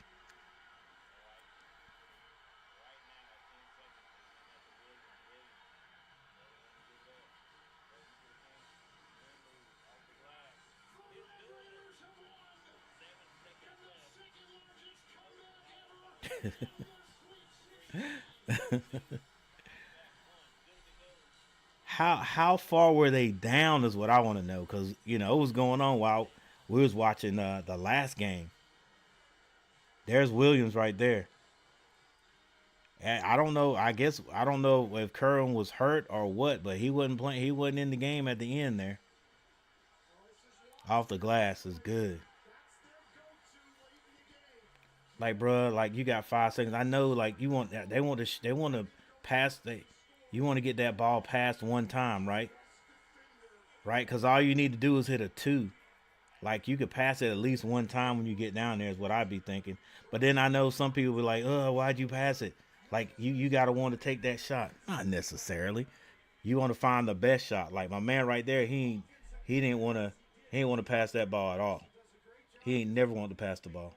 How far were they down is what I want to know, because it was going on while we was watching the last game. There's Williams right there. I don't know. I don't know if Curran was hurt or what, but he wasn't playing. He wasn't in the game at the end there. Off the glass is good. Like, bro, like you got 5 seconds. I know, like you want that. They want to pass. You want to get that ball passed one time, right? Right, because all you need to do is hit a 2. Like you could pass it at least one time when you get down there is what I'd be thinking. But then I know some people be like, "Oh, why'd you pass it?" Like you gotta want to take that shot. Not necessarily. You want to find the best shot. Like my man right there, he didn't want to pass that ball at all. He ain't never wanted to pass the ball.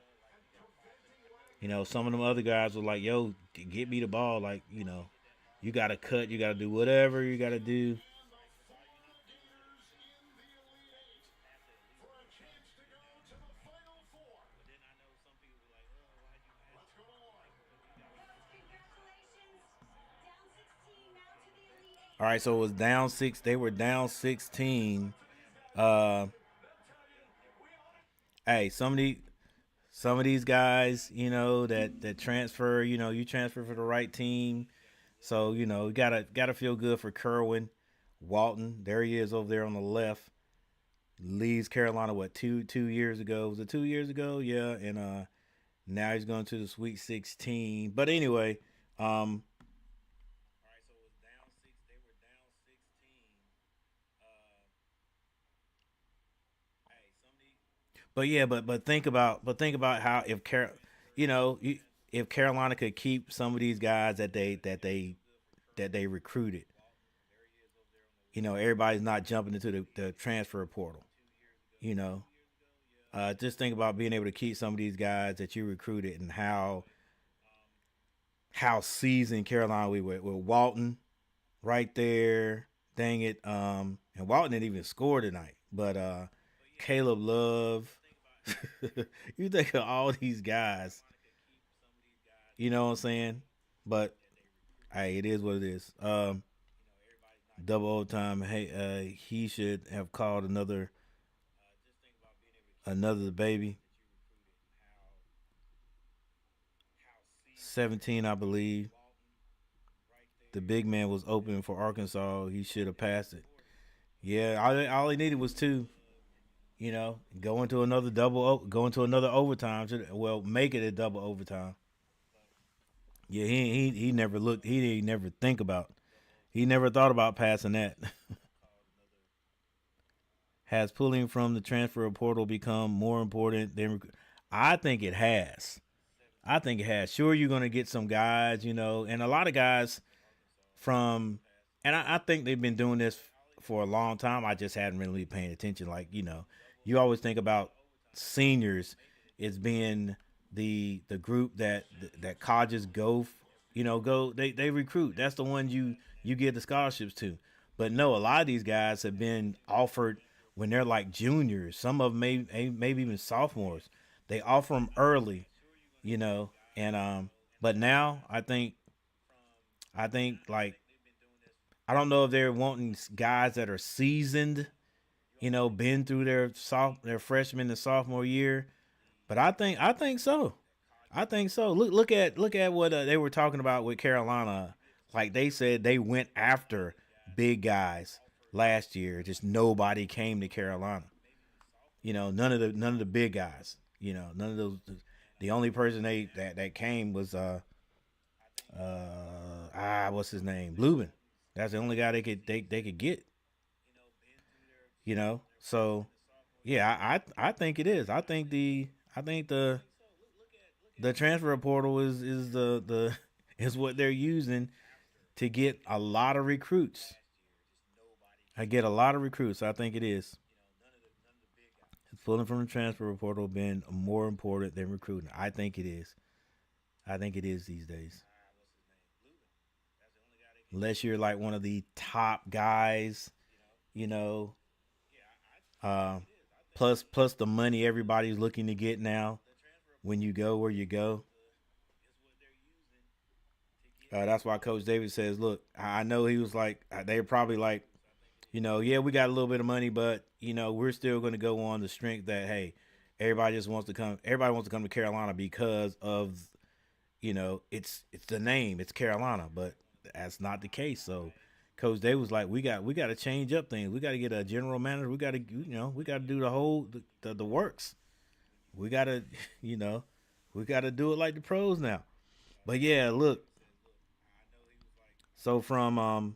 Some of them other guys were like, "Yo, get me the ball." Like you gotta cut, you gotta do whatever you gotta do. All right, so it was down 6. They were down 16. Uh, hey, some of these guys, that transfer, you transfer for the right team. So, you gotta feel good for Kerwin Walton. There he is over there on the left. Leaves Carolina what two years ago? Was it 2 years ago? Yeah, and now he's going to the Sweet 16. But anyway, but yeah, but think about how if Carolina could keep some of these guys that they recruited, everybody's not jumping into the transfer portal. You know, just think about being able to keep some of these guys that you recruited and how seasoned Carolina we were with Walton right there. Dang it, and Walton didn't even score tonight, but Caleb Love. You think of all these guys, you know what I'm saying? But hey, it is what it is. Double overtime. Hey, he should have called another baby. 17, I believe. The big man was open for Arkansas. He should have passed it. Yeah, all he needed was 2. Go into another go into another overtime. Well, make it a double overtime. Yeah, he never looked. He didn't never think about. He never thought about passing that. Has pulling from the transfer portal become more important than? I think it has. I think it has. Sure, you're going to get some guys, and a lot of guys from, and I think they've been doing this for a long time. I just hadn't really paying attention. Like, you always think about seniors as being the group that colleges go they recruit. That's the one you give the scholarships to. But no, a lot of these guys have been offered when they're like juniors. Some of them maybe even sophomores. They offer them early, and but now I think like I don't know if they're wanting guys that are seasoned, been through their freshman and sophomore year, but I think so. I think so. Look at what they were talking about with Carolina. Like they said, they went after big guys last year. Just nobody came to Carolina. None of the big guys. None of those. The only person that came was what's his name? Lubin. That's the only guy they could get. So yeah, I think it is. I think the transfer portal is the is what they're using to get a lot of recruits. I get a lot of recruits. I think it is. Pulling from the transfer portal been more important than recruiting. I think it is. I think it is these days. Unless you're like one of the top guys, you know. Uh, plus the money everybody's looking to get now when you go where you go. That's why Coach David says, "Look, I know he was like they're probably like, yeah, we got a little bit of money, but we're still going to go on the strength that hey, everybody just wants to come. Everybody wants to come to Carolina because of it's the name, it's Carolina, but that's not the case. So Coach Day was like, we got to change up things. We got to get a general manager. We got to do the whole the works. We got to you know we got to do it like the pros now. But yeah, look. So from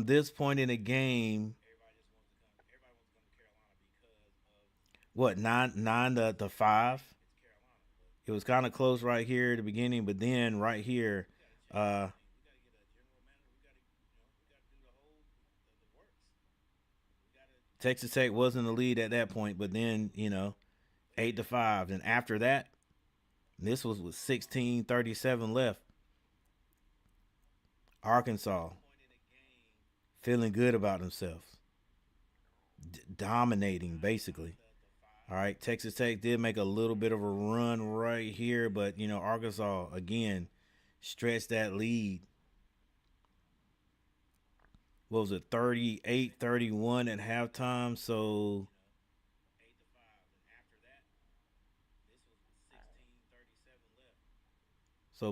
this point in the game, what nine to five? It was kind of close right here at the beginning, but then right here, uh, Texas Tech was in the lead at that point, but then 8-5. And after that, this was with 16:37 left. Arkansas feeling good about themselves, dominating basically. All right, Texas Tech did make a little bit of a run right here, but Arkansas again stretched that lead. What was it, 38-31 at halftime? So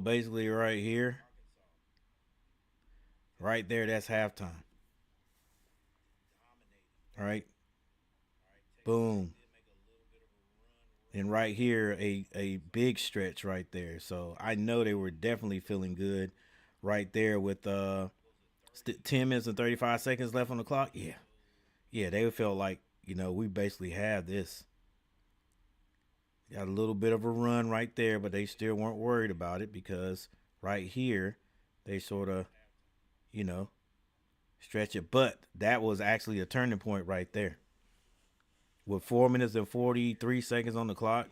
basically right here, right there, that's halftime. All right, boom. And right here, a big stretch right there. So I know they were definitely feeling good right there with 10 minutes and 35 seconds left on the clock. Yeah. Yeah, they felt like, we basically have this. Got a little bit of a run right there, but they still weren't worried about it because right here, they sort of, you know, stretch it. But that was actually a turning point right there. With 4 minutes and 43 seconds on the clock,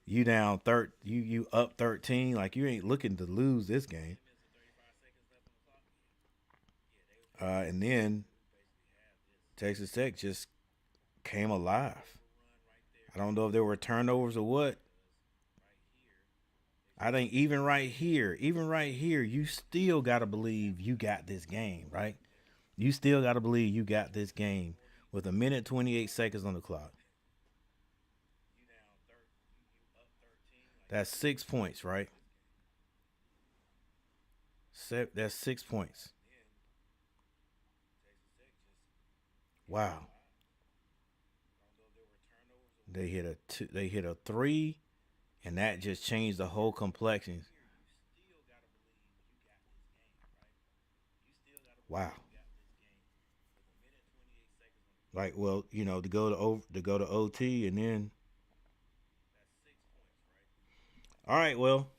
you down you up 13. Like you ain't looking to lose this game. And then Texas Tech just came alive. I don't know if there were turnovers or what. I think even right here, you still got to believe you got this game, right? You still got to believe you got this game with a minute 28 seconds on the clock. That's 6 points, right? That's 6 points. Wow. They hit a three, and that just changed the whole complexion. Wow. Like, well, to go to OT, and then all right, well,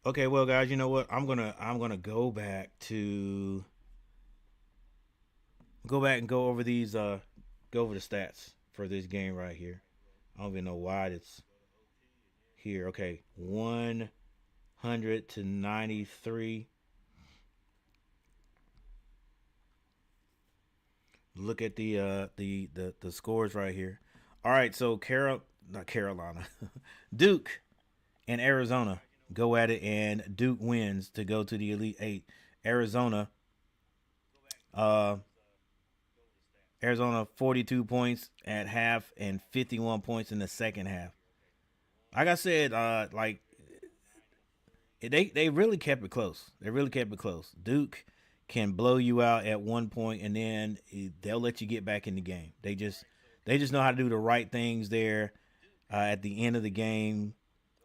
okay, well, guys, you know what? I'm gonna go back and go over the stats for this game right here. I don't even know why it's here. Okay, 100 to 93. Look at the scores right here. All right, so not Carolina, Duke and Arizona go at it, and Duke wins to go to the Elite Eight. Arizona, uh, Arizona 42 points at half and 51 points in the second half. Like I said, like they really kept it close. They really kept it close. Duke can blow you out at one point, and then they'll let you get back in the game. They just know how to do the right things there at the end of the game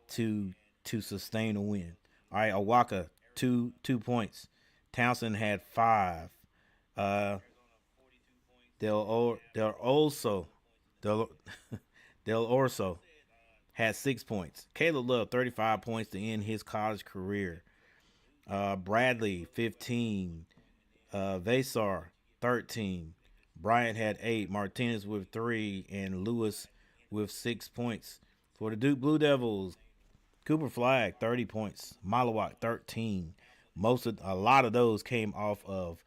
to sustain a win. All right, Awaka 2 points. Townsend had 5. Uh, Del also Del Del Orso had 6 points. Caleb Love 35 points to end his college career. Bradley 15. Vasar 13. Bryant had 8. Martinez with 3, and Lewis with 6 points. For the Duke Blue Devils, Cooper Flag 30 points. Malawak 13. A lot of those came off of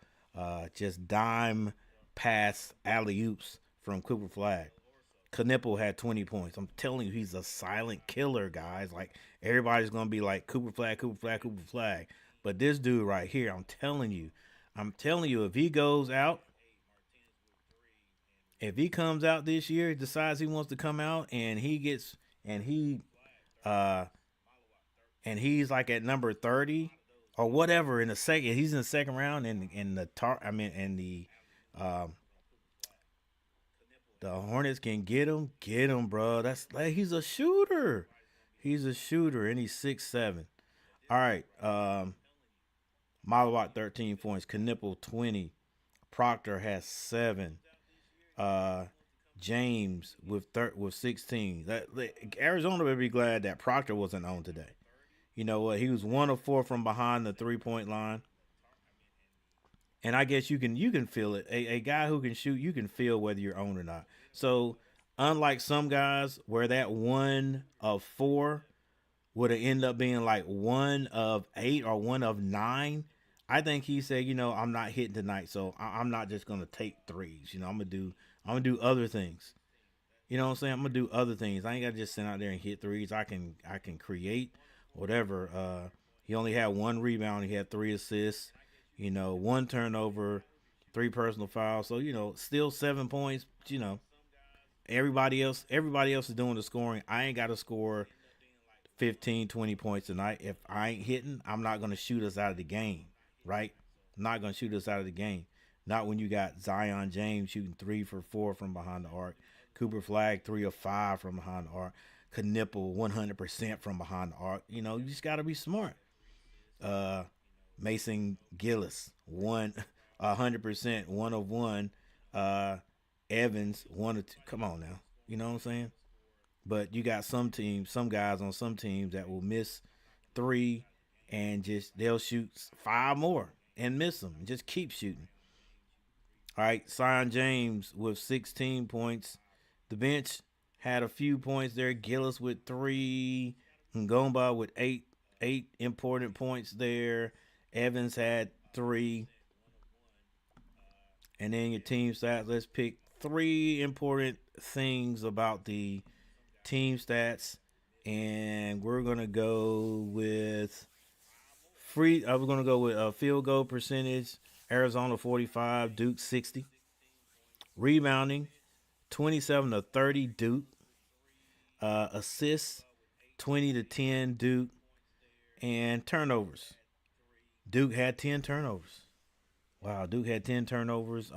just dime pass alley oops from Cooper Flag. Knipple had 20 points. I'm telling you, he's a silent killer, guys. Like, everybody's gonna be like Cooper Flag, Cooper Flag, Cooper Flag. But this dude right here, I'm telling you, if he comes out this year, decides he wants to come out, and he gets and he uh and he's like at number 30 or whatever in the second, he's in the second round, and in the tar I mean and the Hornets can get him, bro. That's like, he's a shooter. He's a shooter, and he's 6'7". All right. Malawat 13 points. Knipple 20. Proctor has 7. Uh, James with 16. Arizona would be glad that Proctor wasn't on today. You know what? He was 1 of 4 from behind the 3-point line, and I guess you can feel it. A guy who can shoot, you can feel whether you're on or not. So, unlike some guys where that 1 of 4 would have ended up being like 1 of 8 or 1 of 9, I think he said, I'm not hitting tonight, so I'm not just gonna take threes. I'm gonna do other things. You know what I'm saying? I'm gonna do other things. I ain't gotta just sit out there and hit threes. I can create whatever. He only had 1 rebound. He had 3 assists. 1 turnover, 3 personal fouls. So still 7 points. Everybody else is doing the scoring. I ain't got to score 15, 20 points tonight. If I ain't hitting, I'm not gonna shoot us out of the game. Right? I'm not gonna shoot us out of the game. Not when you got Zion James shooting 3 for 4 from behind the arc. Cooper Flag 3 of 5 from behind the arc. Knipple 100% from behind the arc. You just got to be smart. Uh, Mason Gillis 100%, 1 of 1. Uh, Evans 1 of 2. Come on now, you know what I'm saying? But you got some guys on some teams that will miss 3, and just they'll shoot 5 more and miss them. Just keep shooting. All right, Sion James with 16 points. The bench had a few points there. Gillis with 3. Ngomba with eight important points there. Evans had 3. And then your team stats. Let's pick 3 important things about the team stats. And we're gonna go with we're gonna go with a field goal percentage. Arizona 45, Duke 60. Rebounding 27-30 Duke. Assists 20-10 Duke. And turnovers. Duke had 10 turnovers. Wow, Duke had 10 turnovers.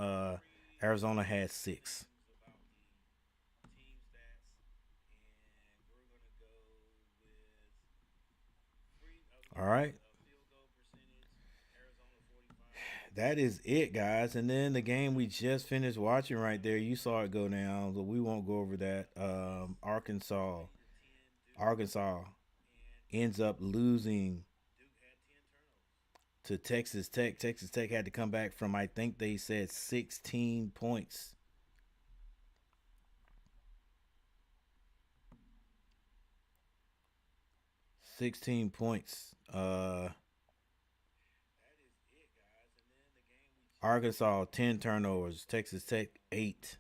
Arizona had 6. All right. That is it, guys. And then the game we just finished watching right there, you saw it go down, but we won't go over that. Arkansas ends up losing to Texas Tech. Texas Tech had to come back from, I think they said, 16 points. 16 points. Arkansas 10 turnovers. Texas Tech 8.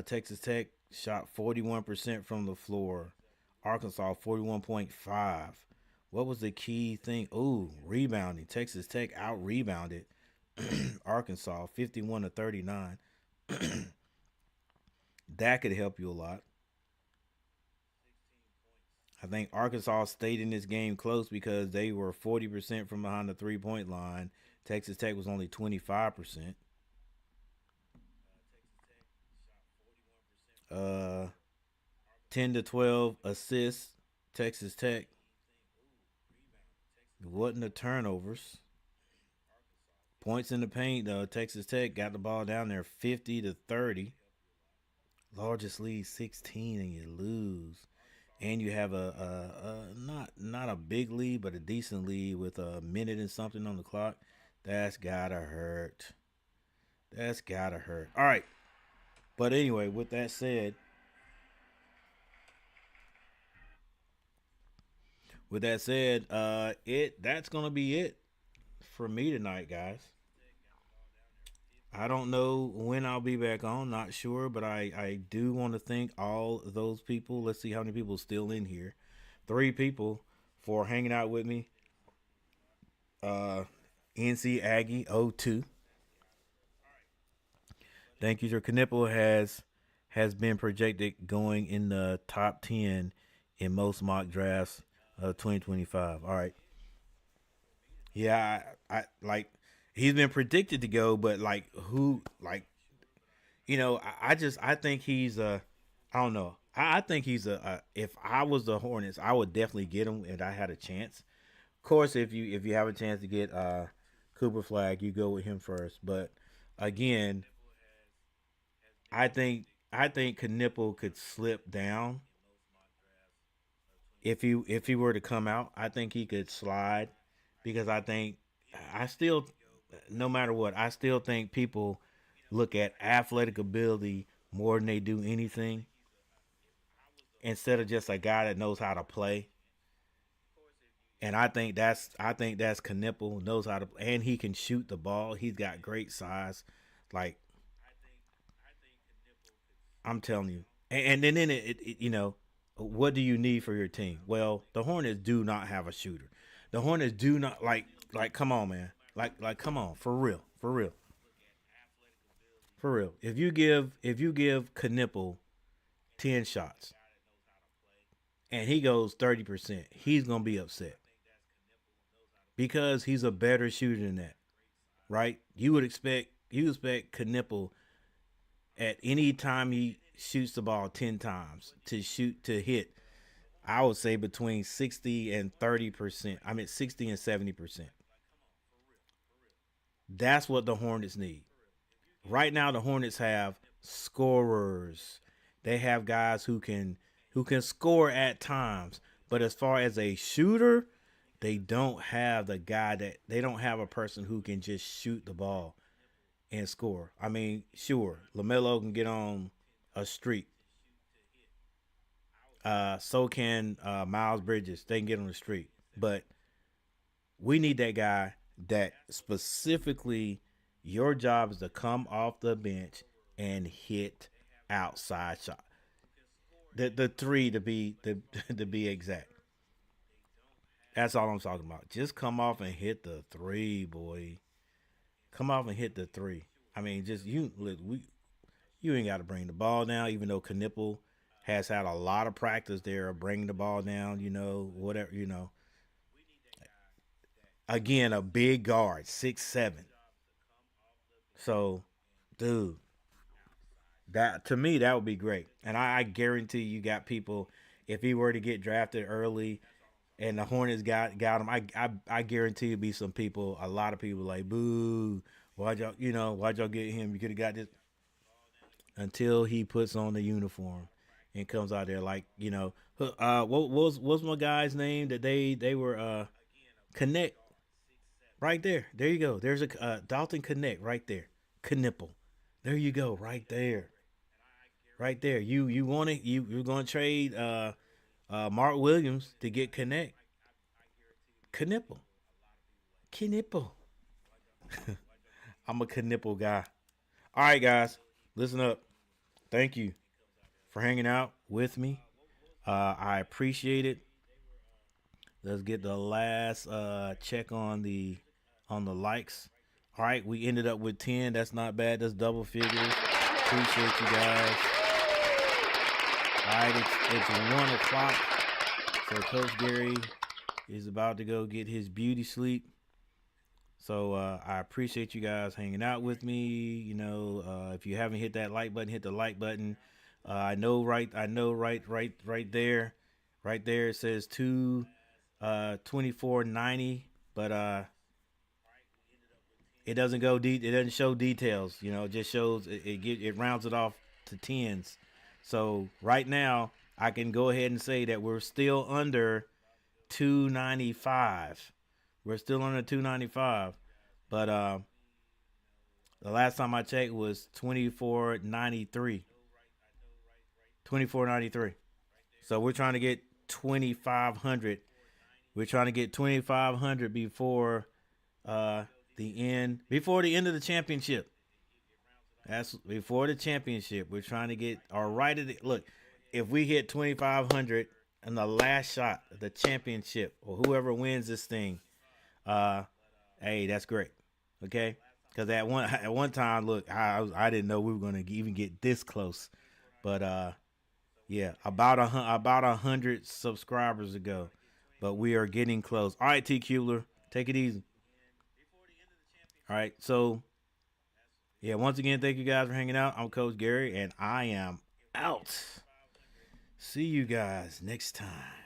Texas Tech shot 41% from the floor. Arkansas 41.5. What was the key thing? Ooh, rebounding. Texas Tech out rebounded Arkansas 51-39. That could help you a lot. I think Arkansas stayed in this game close because they were 40% from behind the 3-point line. Texas Tech was only 25%. 10 to 12 assists. Texas Tech. It wasn't the turnovers. Points in the paint, though. Texas Tech got the ball down there 50-30. Largest lead 16, and you lose. And you have a not a big lead, but a decent lead with a minute and something on the clock. That's gotta hurt. That's gotta hurt. All right. But anyway, with that said, that's gonna be it for me tonight, guys. I don't know when I'll be back on, not sure, but I do want to thank all those people. Let's see how many people still in here. 3 people for hanging out with me. NC Aggie 02. Thank you, sir. Knipple has been projected going in the top 10 in most mock drafts of 2025. All right. Yeah, I like he's been predicted to go, but like who like I think he's I don't know. I think he's if I was the Hornets, I would definitely get him if I had a chance. Of course, if you have a chance to get Cooper Flag, you go with him first. But again, I think Knipple could slip down if he were to come out. I think he could slide because I still, no matter what, I still think people look at athletic ability more than they do anything instead of just a guy that knows how to play. And I think that's Knipple knows how to, and he can shoot the ball. He's got great size. Like I'm telling you. And then what do you need for your team? Well, the Hornets do not have a shooter. The Hornets do not like. Come on, man. Like come on, for real, for real, for real. If you give Knipple 10 shots and he goes 30%, he's gonna be upset because he's a better shooter than that, right? You expect Knipple at any time he shoots the ball 10 times to hit. I would say between 60 and 30%. I mean 60 and 70%. That's what the Hornets need. Right now the Hornets have scorers. They have guys who can score at times. But as far as a shooter, they don't have a person who can just shoot the ball and score. I mean, sure, LaMelo can get on a streak. So can Miles Bridges. They can get on the street. But we need that guy that specifically your job is to come off the bench and hit outside shot. The three to be exact. That's all I'm talking about. Just come off and hit the three, boy. Come off and hit the three. I mean, just you ain't got to bring the ball down, even though Knipple has had a lot of practice there of bringing the ball down. Whatever. Again, a big guard, 6'7". So, dude, that to me that would be great. And I guarantee you got people. If he were to get drafted early and the Hornets got him, I guarantee you be some people, a lot of people like boo. Why'd y'all get him? You could have got this until he puts on the uniform and comes out there like what's my guy's name that they were connect right there. There you go. There's a Dalton Connect right there. Knipple. There you go. Right there. Right there. You want it? You're gonna trade Mark Williams to get Connect. Knipple. Knipple. I'm a Knipple guy. All right, guys. Listen up. Thank you for hanging out with me. I appreciate it. Let's get the last check on the likes. All right, we ended up with 10. That's not bad. That's double figures. Appreciate you guys. All right, it's 1 o'clock. So Coach Gary is about to go get his beauty sleep. So I appreciate you guys hanging out with me. You know, if you haven't hit that like button, hit the like button. I know right there. Right there it says 2490, but it doesn't it doesn't show details. You know, it just shows it rounds it off to tens. So right now I can go ahead and say that we're still under 295. We're still under 295. But the last time I checked was 2493. 2493. So we're trying to get 2500. We're trying to get 2500 before the end of the championship. That's before the championship. We're trying to get right at it. Look, if we hit 2500 in the last shot of the championship, or whoever wins this thing, hey, that's great. Okay, because at one time, look, I didn't know we were gonna even get this close, but yeah, about 100 subscribers ago, but we are getting close. All right, T Cubler, take it easy. All right, so yeah, once again, thank you guys for hanging out. I'm Coach Gary, and I am out. See you guys next time.